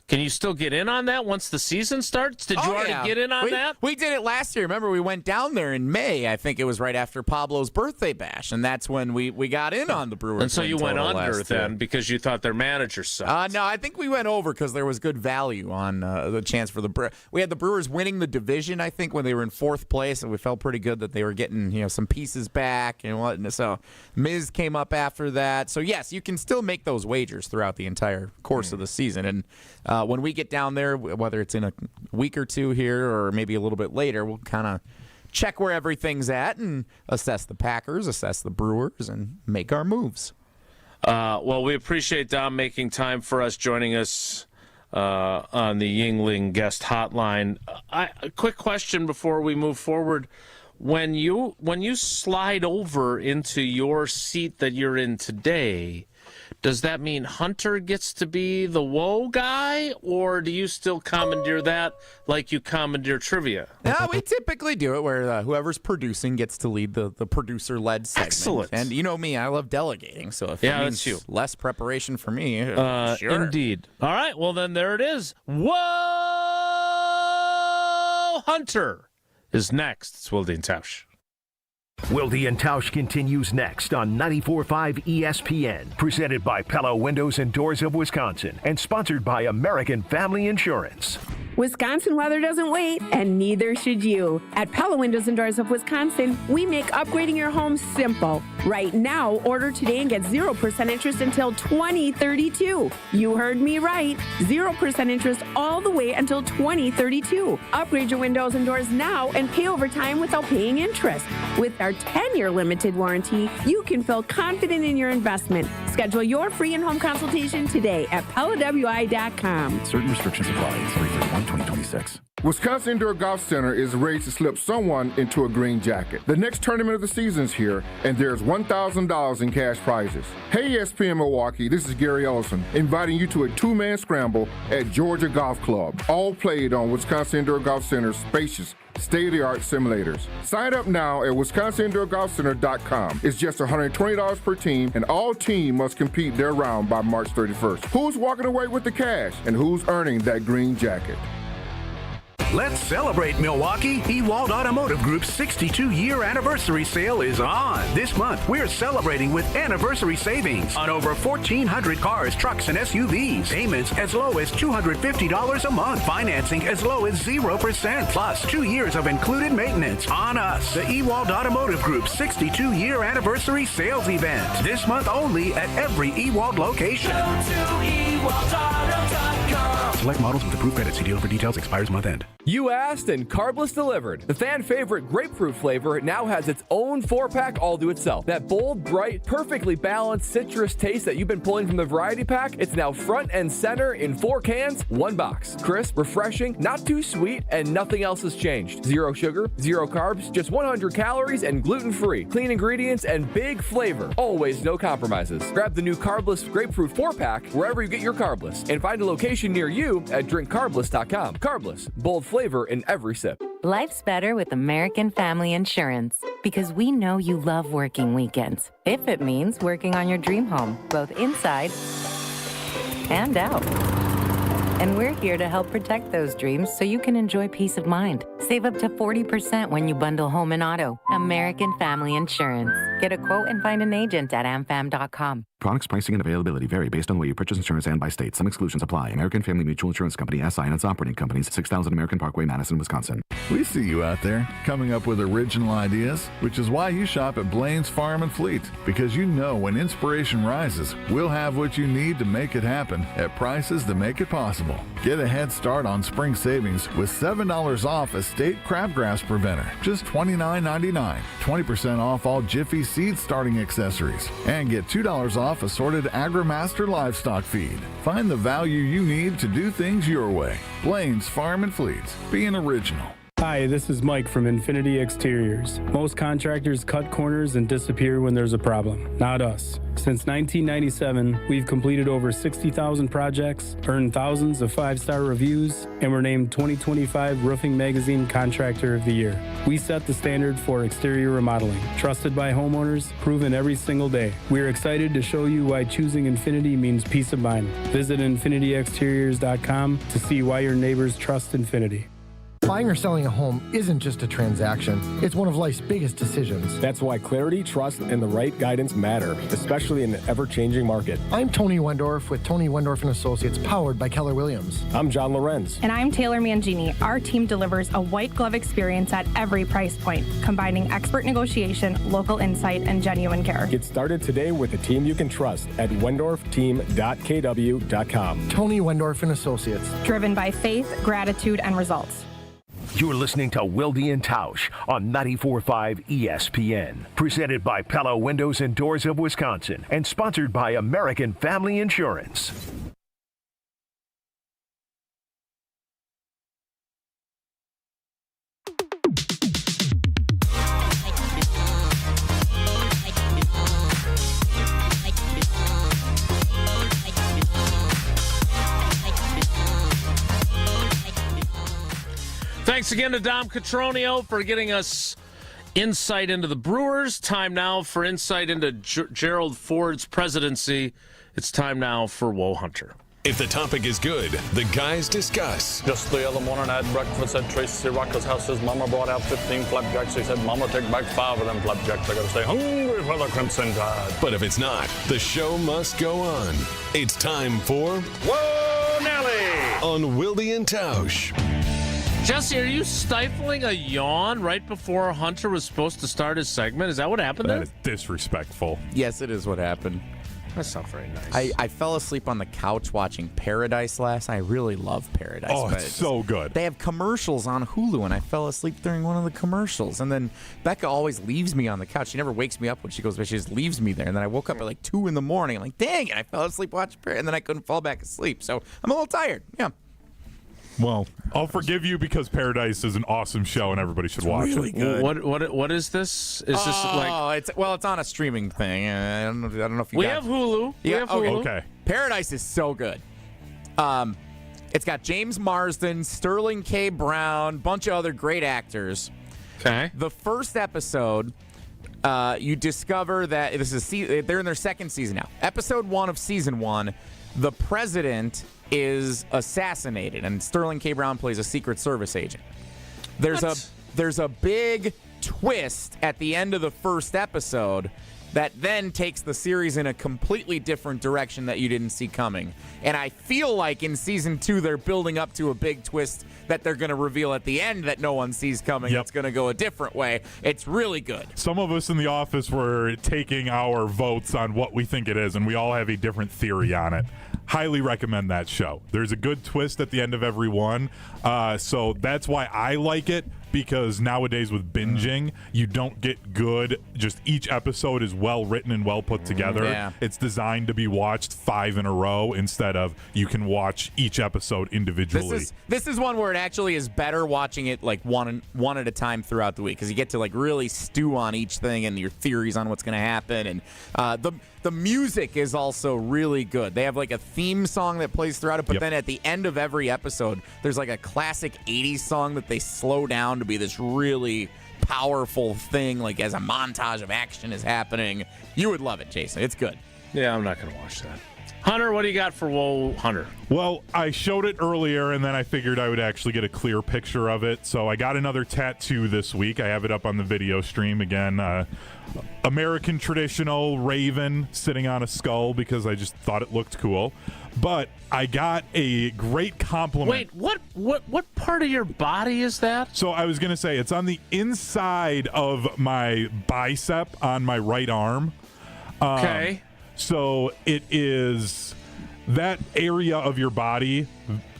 Can you still get in on that once the season starts? Did you already get in on that? We did it last year. Remember, we went down there in May. I think it was right after Pablo's birthday bash, and that's when we got in on the Brewers. And so you went under then because you thought their manager sucked. No, I think we went over because there was good value on the chance for the Brewers. We had the Brewers winning the division, I think, when they were in 4th place, and we felt pretty good that they were getting some pieces back and whatnot. So Miz came up after that. So, yes, you can still make those wagers throughout the entire course of the season. And when we get down there, whether it's in a week or two here or maybe a little bit later, we'll kind of check where everything's at and assess the Packers, assess the Brewers, and make our moves. Well, we appreciate Dom making time for us, joining us on the Yuengling guest hotline. A quick question before we move forward. When you slide over into your seat that you're in today, does that mean Hunter gets to be the woe guy, or do you still commandeer that like you commandeer trivia? No, we typically do it where whoever's producing gets to lead the producer-led segment. Excellent. And you know me, I love delegating, so if it means that's you. less preparation for me, sure. Indeed. All right, well then there it is. Whoa! Hunter is next. It's Wilde and Tausch. Wilde and Tausch continues next on 94.5 ESPN, presented by Pella Windows and Doors of Wisconsin, and sponsored by American Family Insurance. Wisconsin weather doesn't wait, and neither should you. At Pella Windows and Doors of Wisconsin, we make upgrading your home simple. Right now, order today and get 0% interest until 2032. You heard me right. 0% interest all the way until 2032. Upgrade your windows and doors now and pay over time without paying interest. With our 10-year limited warranty, you can feel confident in your investment. Schedule your free in-home consultation today at PellaWI.com. Certain restrictions apply. 3/31/2026. Wisconsin Indoor Golf Center is ready to slip someone into a green jacket. The next tournament of the season is here, and there's $1,000 in cash prizes. Hey, ESPN Milwaukee, this is Gary Ellison, inviting you to a two-man scramble at Georgia Golf Club, all played on Wisconsin Indoor Golf Center's spacious, state-of-the-art simulators. Sign up now at WisconsinIndoorGolfCenter.com. It's just $120 per team, and all teams must compete their round by March 31st. Who's walking away with the cash, and who's earning that green jacket? Let's celebrate Milwaukee. Wilde Automotive Group's 62-year anniversary sale is on. This month, we're celebrating with anniversary savings on over 1,400 cars, trucks, and SUVs. Payments as low as $250 a month. Financing as low as 0%. Plus 2 years of included maintenance on us. The Wilde Automotive Group's 62-year anniversary sales event. This month only at every Wilde location. Go to EWaldeAuto.com. Select models with approved credit. See dealer for details. Expires month end. You asked and carbless delivered. The fan favorite grapefruit flavor now has its own 4-pack all to itself. That bold, bright, perfectly balanced citrus taste that you've been pulling from the variety pack, it's now front and center in 4 cans, 1 box. Crisp, refreshing, not too sweet, and nothing else has changed. 0 sugar, 0 carbs, just 100 calories and gluten-free. Clean ingredients and big flavor. Always no compromises. Grab the new carbless grapefruit 4-pack wherever you get your carbless and find a location near you at drinkcarbless.com. Carbless, bold flavor in every sip. Life's better with American Family Insurance because we know you love working weekends. If it means working on your dream home, both inside and out. And we're here to help protect those dreams so you can enjoy peace of mind. Save up to 40% when you bundle home and auto. American Family Insurance. Get a quote and find an agent at amfam.com. Products, pricing, and availability vary based on where you purchase insurance and by state. Some exclusions apply. American Family Mutual Insurance Company, SI, and its operating companies, 6000 American Parkway, Madison, Wisconsin. We see you out there coming up with original ideas, which is why you shop at Blaine's Farm and Fleet. Because you know when inspiration rises, we'll have what you need to make it happen at prices that make it possible. Get a head start on spring savings with $7 off a state crabgrass preventer, just $29.99. 20% off all Jiffy seed starting accessories. And get $2 off assorted AgriMaster livestock feed. Find the value you need to do things your way. Blaine's Farm and Fleet. Being original. Hi, this is Mike from Infinity Exteriors. Most contractors cut corners and disappear when there's a problem. Not us. Since 1997, we've completed over 60,000 projects, earned thousands of 5-star reviews, and were named 2025 Roofing Magazine Contractor of the Year. We set the standard for exterior remodeling. Trusted by homeowners, proven every single day. We're excited to show you why choosing Infinity means peace of mind. Visit infinityexteriors.com to see why your neighbors trust Infinity. Buying or selling a home isn't just a transaction. It's one of life's biggest decisions. That's why clarity, trust, and the right guidance matter, especially in an ever-changing market. I'm Tony Wendorf with Tony Wendorf & Associates, powered by Keller Williams. I'm John Lorenz. And I'm Taylor Mangini. Our team delivers a white glove experience at every price point, combining expert negotiation, local insight, and genuine care. Get started today with a team you can trust at wendorfteam.kw.com. Tony Wendorf & Associates. Driven by faith, gratitude, and results. You're listening to Wilde and Tausch on 94.5 ESPN. Presented by Pella Windows and Doors of Wisconsin and sponsored by American Family Insurance. Thanks again to Dom Catronio for getting us insight into the Brewers. Time now for insight into Gerald Ford's presidency. It's time now for Woe Hunter. If the topic is good, the guys discuss. Just the other morning I had breakfast at Tracy Rocker's house. His mama brought out 15 flapjacks. He said, Mama, take back 5 of them flapjacks. I gotta stay hungry for the Crimson Tide. But if it's not, the show must go on. It's time for Whoa, Nelly! On Wilde and Tausch. Jesse, are you stifling a yawn right before Hunter was supposed to start his segment? Is that what happened there? That is disrespectful. Yes, it is what happened. That's not very nice. I fell asleep on the couch watching Paradise last night. I really love Paradise. Oh, it's so good. They have commercials on Hulu, and I fell asleep during one of the commercials. And then Becca always leaves me on the couch. She never wakes me up when she goes, but she just leaves me there. And then I woke up at like 2 in the morning. I'm like, dang it, I fell asleep watching Paradise, and then I couldn't fall back asleep. So I'm a little tired. Yeah. Well, I'll forgive you because Paradise is an awesome show and everybody should watch it. Good. What is this? Is this like? It's on a streaming thing. I don't know if you. We have Hulu. Yeah, we have Hulu. Okay. Paradise is so good. It's got James Marsden, Sterling K. Brown, bunch of other great actors. Okay. The first episode, you discover that they're in their second season now. Episode 1 of season 1, the president is assassinated, and Sterling K. Brown plays a Secret Service agent. There's a big twist at the end of the first episode that then takes the series in a completely different direction that you didn't see coming. And I feel like in season 2 they're building up to a big twist that they're going to reveal at the end that no one sees coming. Yep. It's going to go a different way. It's really good. Some of us in the office were taking our votes on what we think it is, and we all have a different theory on it. Highly recommend that show. There's a good twist at the end of every one. So that's why I like it, because nowadays with binging, you don't get good. Just each episode is well written and well put together. Yeah. It's designed to be watched 5 in a row instead of you can watch each episode individually. This is one where it actually is better watching it like one at a time throughout the week, because you get to like really stew on each thing and your theories on what's going to happen. And the music is also really good. They have like a theme song that plays throughout it, but then at the end of every episode, there's like a classic 80s song that they slow down to be this really powerful thing, like as a montage of action is happening. You would love it, Jason. It's good. Yeah, I'm not going to watch that. Hunter, what do you got for Woe Hunter? Well, I showed it earlier, and then I figured I would actually get a clear picture of it. So I got another tattoo this week. I have it up on the video stream again. American traditional raven sitting on a skull because I just thought it looked cool. But I got a great compliment. Wait, what part of your body is that? So I was going to say it's on the inside of my bicep on my right arm. Okay. So it is that area of your body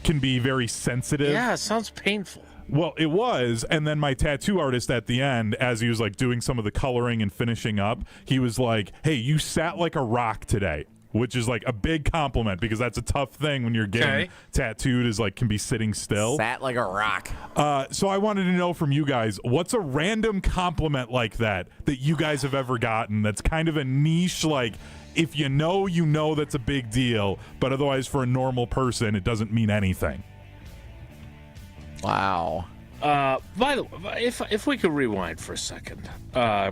can be very sensitive. Yeah, it sounds painful. Well, it was, and then my tattoo artist at the end, as he was like doing some of the coloring and finishing up, he was like, "Hey, you sat like a rock today," which is like a big compliment because that's a tough thing when you're getting tattooed, is like can be sitting still. Sat like a rock. So I wanted to know from you guys, what's a random compliment like that you guys have ever gotten that's kind of a niche, like if you know that's a big deal, but otherwise for a normal person it doesn't mean anything. Wow. By the way, if we could rewind for a second,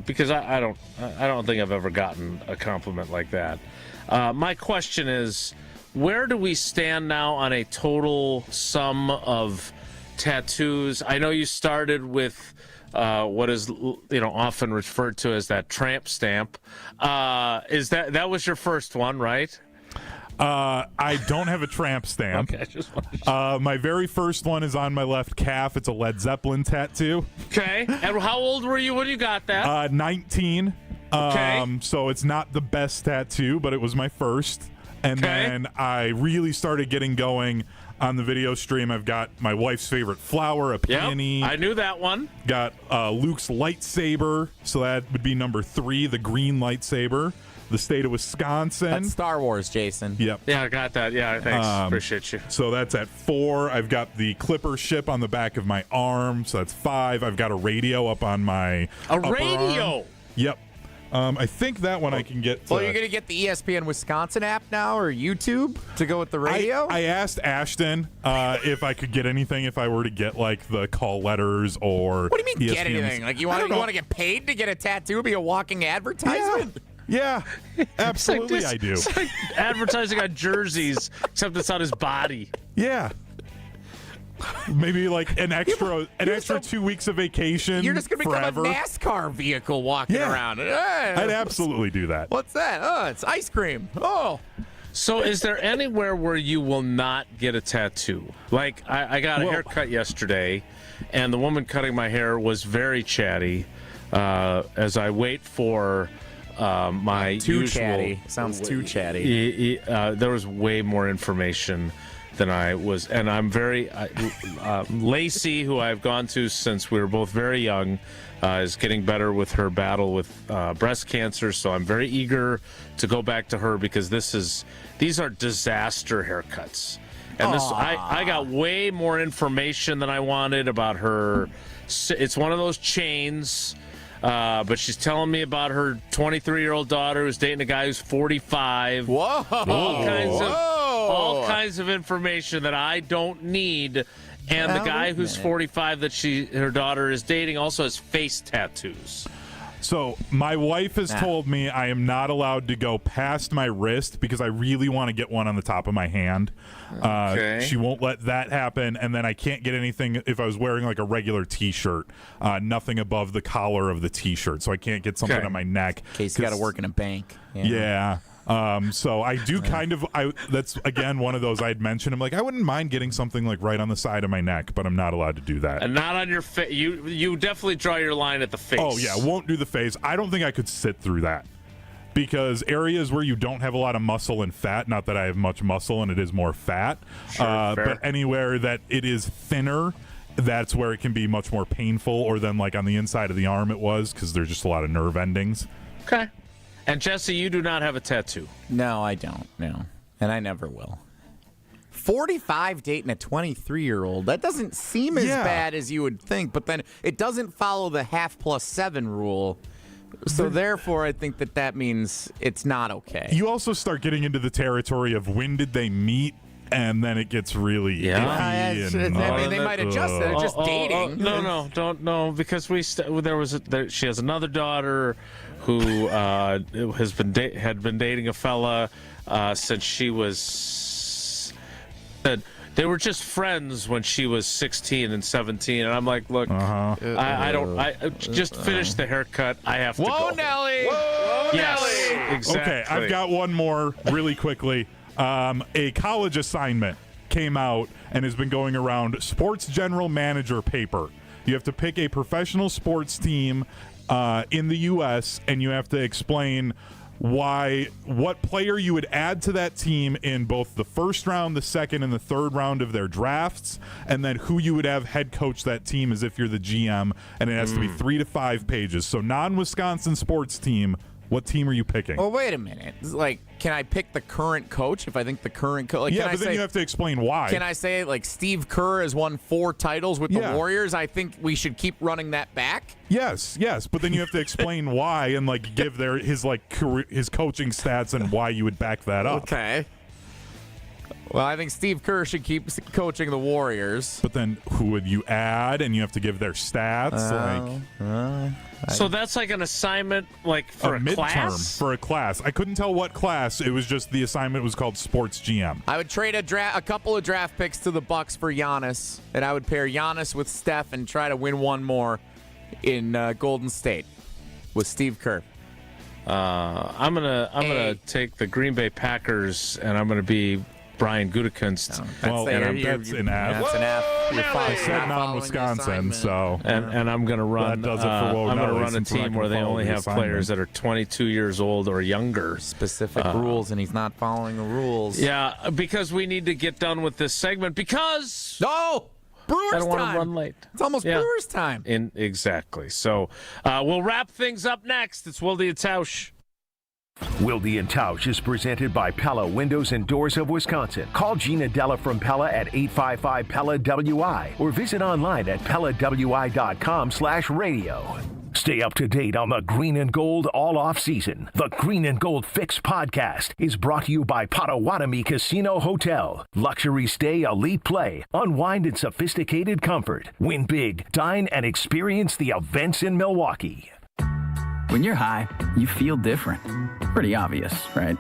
because I don't think I've ever gotten a compliment like that. My question is, where do we stand now on a total sum of tattoos? I know you started with what is often referred to as that tramp stamp. Is that was your first one, right? I don't have a tramp stamp. Okay, just my very first one is on my left calf. It's a Led Zeppelin tattoo. Okay. And how old were you when you got that? 19. Okay. So it's not the best tattoo, but it was my first. And then I really started getting going on the video stream. I've got my wife's favorite flower, a peony. Yep, I knew that one. Got Luke's lightsaber, so that would be number 3, the green lightsaber. The state of Wisconsin. That's Star Wars, Jason. Yep. Yeah, I got that. Yeah, thanks. Appreciate you. So that's at 4. I've got the Clipper ship on the back of my arm, so that's 5. I've got a radio up on my radio? Yep. I think that one I can get to. Well, you're going to get the ESPN Wisconsin app now or YouTube to go with the radio? I asked Ashton if I could get anything if I were to get, like, the call letters or What do you mean ESPN get anything? Like, you want to get paid to get a tattoo, be a walking advertisement? Yeah, absolutely I do. It's like advertising on jerseys, except it's on his body. Yeah. Maybe like an extra 2 weeks of vacation. You're just going to become forever. a NASCAR vehicle walking around. I'd absolutely do that. What's that? Oh, it's ice cream. Oh. So is there anywhere where you will not get a tattoo? Like, I got a haircut yesterday, and the woman cutting my hair was very chatty as I wait for my too usual... chatty. Sounds too chatty. There was way more information than I was, and I'm very Lacey, who I've gone to since we were both very young, is getting better with her battle with breast cancer. So I'm very eager to go back to her because these are disaster haircuts, and I got way more information than I wanted about her. It's one of those chains. But she's telling me about her 23-year-old daughter who's dating a guy who's 45. Whoa! All kinds of information that I don't need. And the guy who's 45 that her daughter is dating also has face tattoos. So my wife has told me I am not allowed to go past my wrist because I really want to get one on the top of my hand. Okay. She won't let that happen, and then I can't get anything if I was wearing like a regular T-shirt, nothing above the collar of the T-shirt, so I can't get something on my neck. In case you got to work in a bank. Yeah. So I do that's again one of those I'd mentioned. I'm like, I wouldn't mind getting something like right on the side of my neck, but I'm not allowed to do that. And not on your face. You definitely draw your line at the face. Oh yeah, won't do the face. I don't think I could sit through that because areas where you don't have a lot of muscle and fat, not that I have much muscle and it is more fat, but anywhere that it is thinner, that's where it can be much more painful. Or then like on the inside of the arm it was because there's just a lot of nerve endings. Okay. And Jesse, you do not have a tattoo. No, I don't. No, and I never will. 45 dating a 23-year-old. That doesn't seem as bad as you would think, but then it doesn't follow the half plus 7 rule. So therefore, I think that means it's not okay. You also start getting into the territory of when did they meet, and then it gets really iffy. They might adjust it. It's just dating. No, because she has another daughter who had been dating a fella since she was. They were just friends when she was 16 and 17, and I'm like, look, I just finish the haircut. I have to go. Whoa, Nelly! Yes, exactly. Okay, I've got one more really quickly. A college assignment came out and has been going around. Sports General Manager paper. You have to pick a professional sports team in the U.S. and you have to explain what player you would add to that team in both the first round, the second, and the third round of their drafts, and then who you would have head coach that team as if you're the GM, and it has to be 3 to 5 pages. So non-Wisconsin sports team, what team are you picking? Well, wait a minute. Like, can I pick the current coach if I think the current coach? Like, then you have to explain why. Can I say, like, Steve Kerr has won 4 titles with the Warriors? I think we should keep running that back? Yes, but then you have to explain why and, like, give his coaching stats and why you would back that up. Okay. Well, I think Steve Kerr should keep coaching the Warriors. But then who would you add? And you have to give their stats. So that's like an assignment, like for a midterm class? For a class. I couldn't tell what class. It was just the assignment was called Sports GM. I would trade a couple of draft picks to the Bucks for Giannis, and I would pair Giannis with Steph and try to win one more in Golden State with Steve Kerr. I'm gonna take the Green Bay Packers, and I'm gonna be Brian Gutekunst. That's an F. That's an F. I said non-Wisconsin, so and I'm going to run. That does it for I'm going to run a since we're not team gonna where they follow only the have assignment. players that are 22 years old or younger. Specific rules, and he's not following the rules. Yeah, because we need to get done with this segment. Because Brewers I don't want time. to run late. It's almost Brewers time. Exactly. So we'll wrap things up next. It's Wilde and Tausch. Wilde and Tausch is presented by Pella Windows and Doors of Wisconsin. Call Gina Della from Pella at 855-PELLA-WI or visit online at PellaWI.com/radio. Stay up to date on the green and gold all off season. The Green and Gold Fix podcast is brought to you by Potawatomi Casino Hotel. Luxury stay, elite play, unwind in sophisticated comfort. Win big, dine, and experience the events in Milwaukee. When you're high, you feel different. Pretty obvious, right?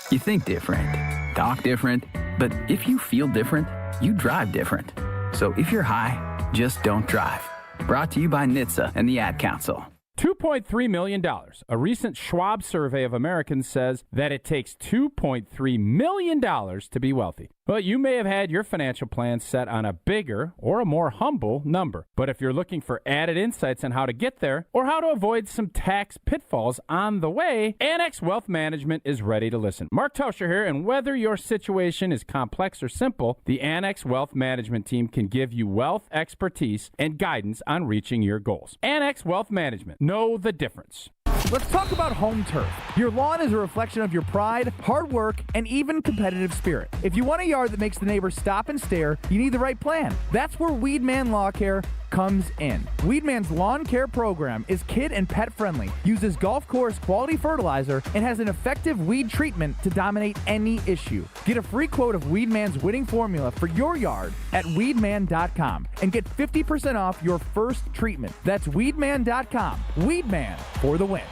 You think different, talk different, but if you feel different, you drive different. So if you're high, just don't drive. Brought to you by NHTSA and the Ad Council. $2.3 million. A recent Schwab survey of Americans says that it takes $2.3 million to be wealthy. Well, you may have had your financial plan set on a bigger or a more humble number. But if you're looking for added insights on how to get there or how to avoid some tax pitfalls on the way, Annex Wealth Management is ready to listen. Mark Tausch here, and whether your situation is complex or simple, the Annex Wealth Management team can give you wealth expertise and guidance on reaching your goals. Annex Wealth Management. Know the difference. Let's talk about home turf. Your lawn is a reflection of your pride, hard work, and even competitive spirit. If you want a yard that makes the neighbors stop and stare, you need the right plan. That's where Weedman Lawn Care comes in. Weedman's lawn care program is kid and pet friendly, uses golf course quality fertilizer, and has an effective weed treatment to dominate any issue. Get a free quote of Weedman's winning formula for your yard at weedman.com and get 50% off your first treatment. That's weedman.com. Weedman for the win.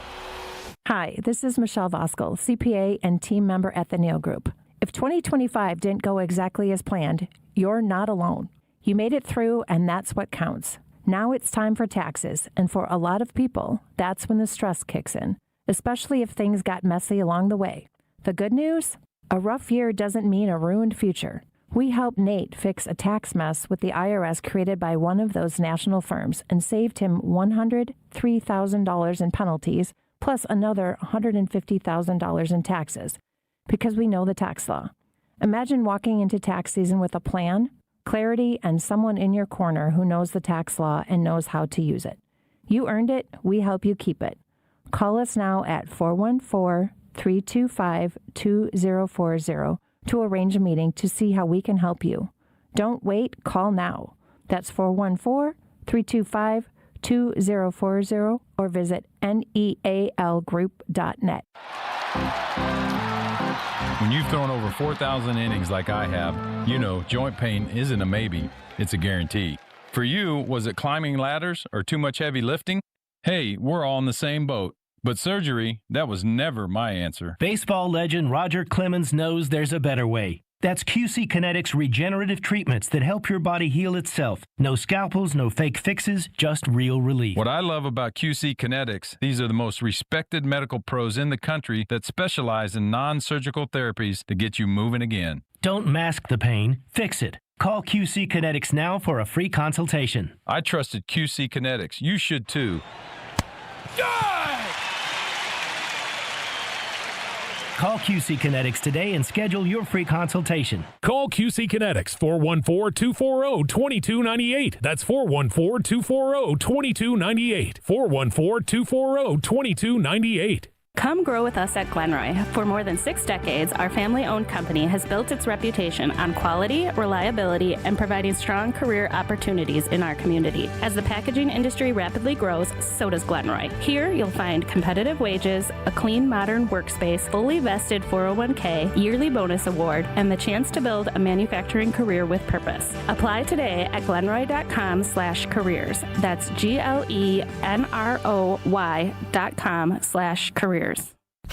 Hi, this is Michelle Voskel, CPA and team member at the Neal Group. If 2025 didn't go exactly as planned, you're not alone. You made it through, and that's what counts. Now it's time for taxes, and for a lot of people, that's when the stress kicks in, especially if things got messy along the way. The good news? A rough year doesn't mean a ruined future. We helped Nate fix a tax mess with the IRS created by one of those national firms and saved him $103,000 in penalties, plus another $150,000 in taxes, because we know the tax law. Imagine walking into tax season with a plan, clarity, and someone in your corner who knows the tax law and knows how to use it. You earned it. We help you keep it. Call us now at 414-325-2040 to arrange a meeting to see how we can help you. Don't wait. Call now. That's 414-325-2040 or visit nealgroup.net. When you've thrown over 4,000 innings like I have, you know joint pain isn't a maybe, it's a guarantee. For you, was it climbing ladders or too much heavy lifting? Hey, we're all in the same boat. But surgery, that was never my answer. Baseball legend Roger Clemens knows there's a better way. That's QC Kinetics regenerative treatments that help your body heal itself. No scalpels, no fake fixes, just real relief. What I love about QC Kinetics, these are the most respected medical pros in the country that specialize in non-surgical therapies to get you moving again. Don't mask the pain, fix it. Call QC Kinetics now for a free consultation. I trusted QC Kinetics. You should too. Call QC Kinetics today and schedule your free consultation. Call QC Kinetics, 414-240-2298. That's 414-240-2298. 414-240-2298. Come grow with us at Glenroy. For more than 6 decades, our family-owned company has built its reputation on quality, reliability, and providing strong career opportunities in our community. As the packaging industry rapidly grows, so does Glenroy. Here, you'll find competitive wages, a clean, modern workspace, fully vested 401k, yearly bonus award, and the chance to build a manufacturing career with purpose. Apply today at glenroy.com/careers. That's GLENROY.com/careers.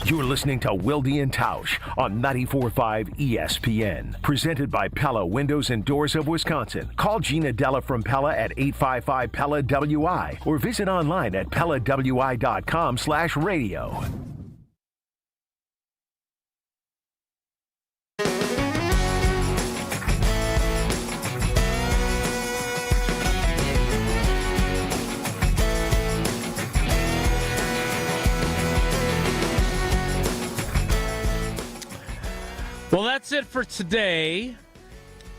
You're listening to Wilde and Tausch on 94.5 ESPN. Presented by Pella Windows and Doors of Wisconsin. Call Gina Della from Pella at 855-PELLA-WI or visit online at PellaWI.com/radio. Well, that's it for today.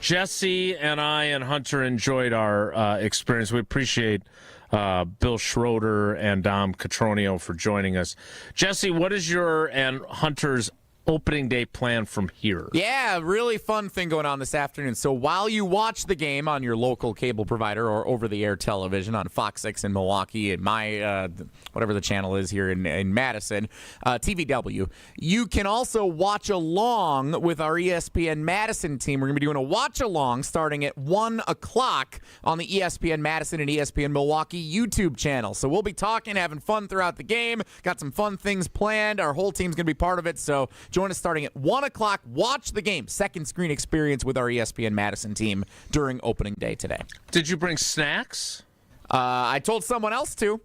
Jesse and I and Hunter enjoyed our experience. We appreciate Bill Schroeder and Dom Catronio for joining us. Jesse, what is your and Hunter's opening day plan from here? Yeah, really fun thing going on this afternoon. So while you watch the game on your local cable provider or over-the-air television on Fox 6 in Milwaukee and my whatever the channel is here in Madison, TVW, you can also watch along with our ESPN Madison team. We're going to be doing a watch-along starting at 1 o'clock on the ESPN Madison and ESPN Milwaukee YouTube channel. So we'll be talking, having fun throughout the game. Got some fun things planned. Our whole team's going to be part of it. So join us starting at 1 o'clock. Watch the game. Second screen experience with our ESPN Madison team during opening day today. Did you bring snacks? I told someone else to.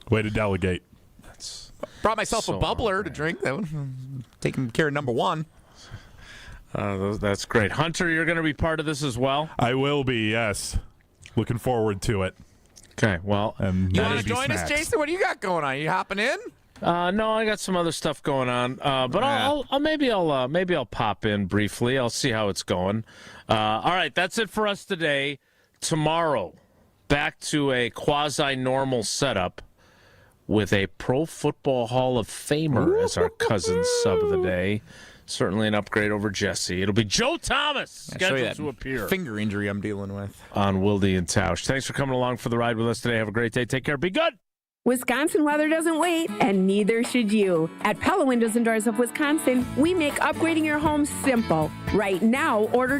Way to delegate. Brought myself a bubbler to drink. That was taking care of number one. That's great. Hunter, you're going to be part of this as well? I will be, yes. Looking forward to it. Okay, well. You want to join us, Jason? What do you got going on? You hopping in? No, I got some other stuff going on, but I'll pop in briefly. I'll see how it's going. All right, that's it for us today. Tomorrow, back to a quasi-normal setup with a Pro Football Hall of Famer as our cousin sub of the day. Certainly an upgrade over Jesse. It'll be Joe Thomas scheduled to appear. Finger injury I'm dealing with on Wilde and Tausch. Thanks for coming along for the ride with us today. Have a great day. Take care. Be good. Wisconsin weather doesn't wait, and neither should you. At Pella Windows and Doors of Wisconsin, we make upgrading your home simple. Right now, order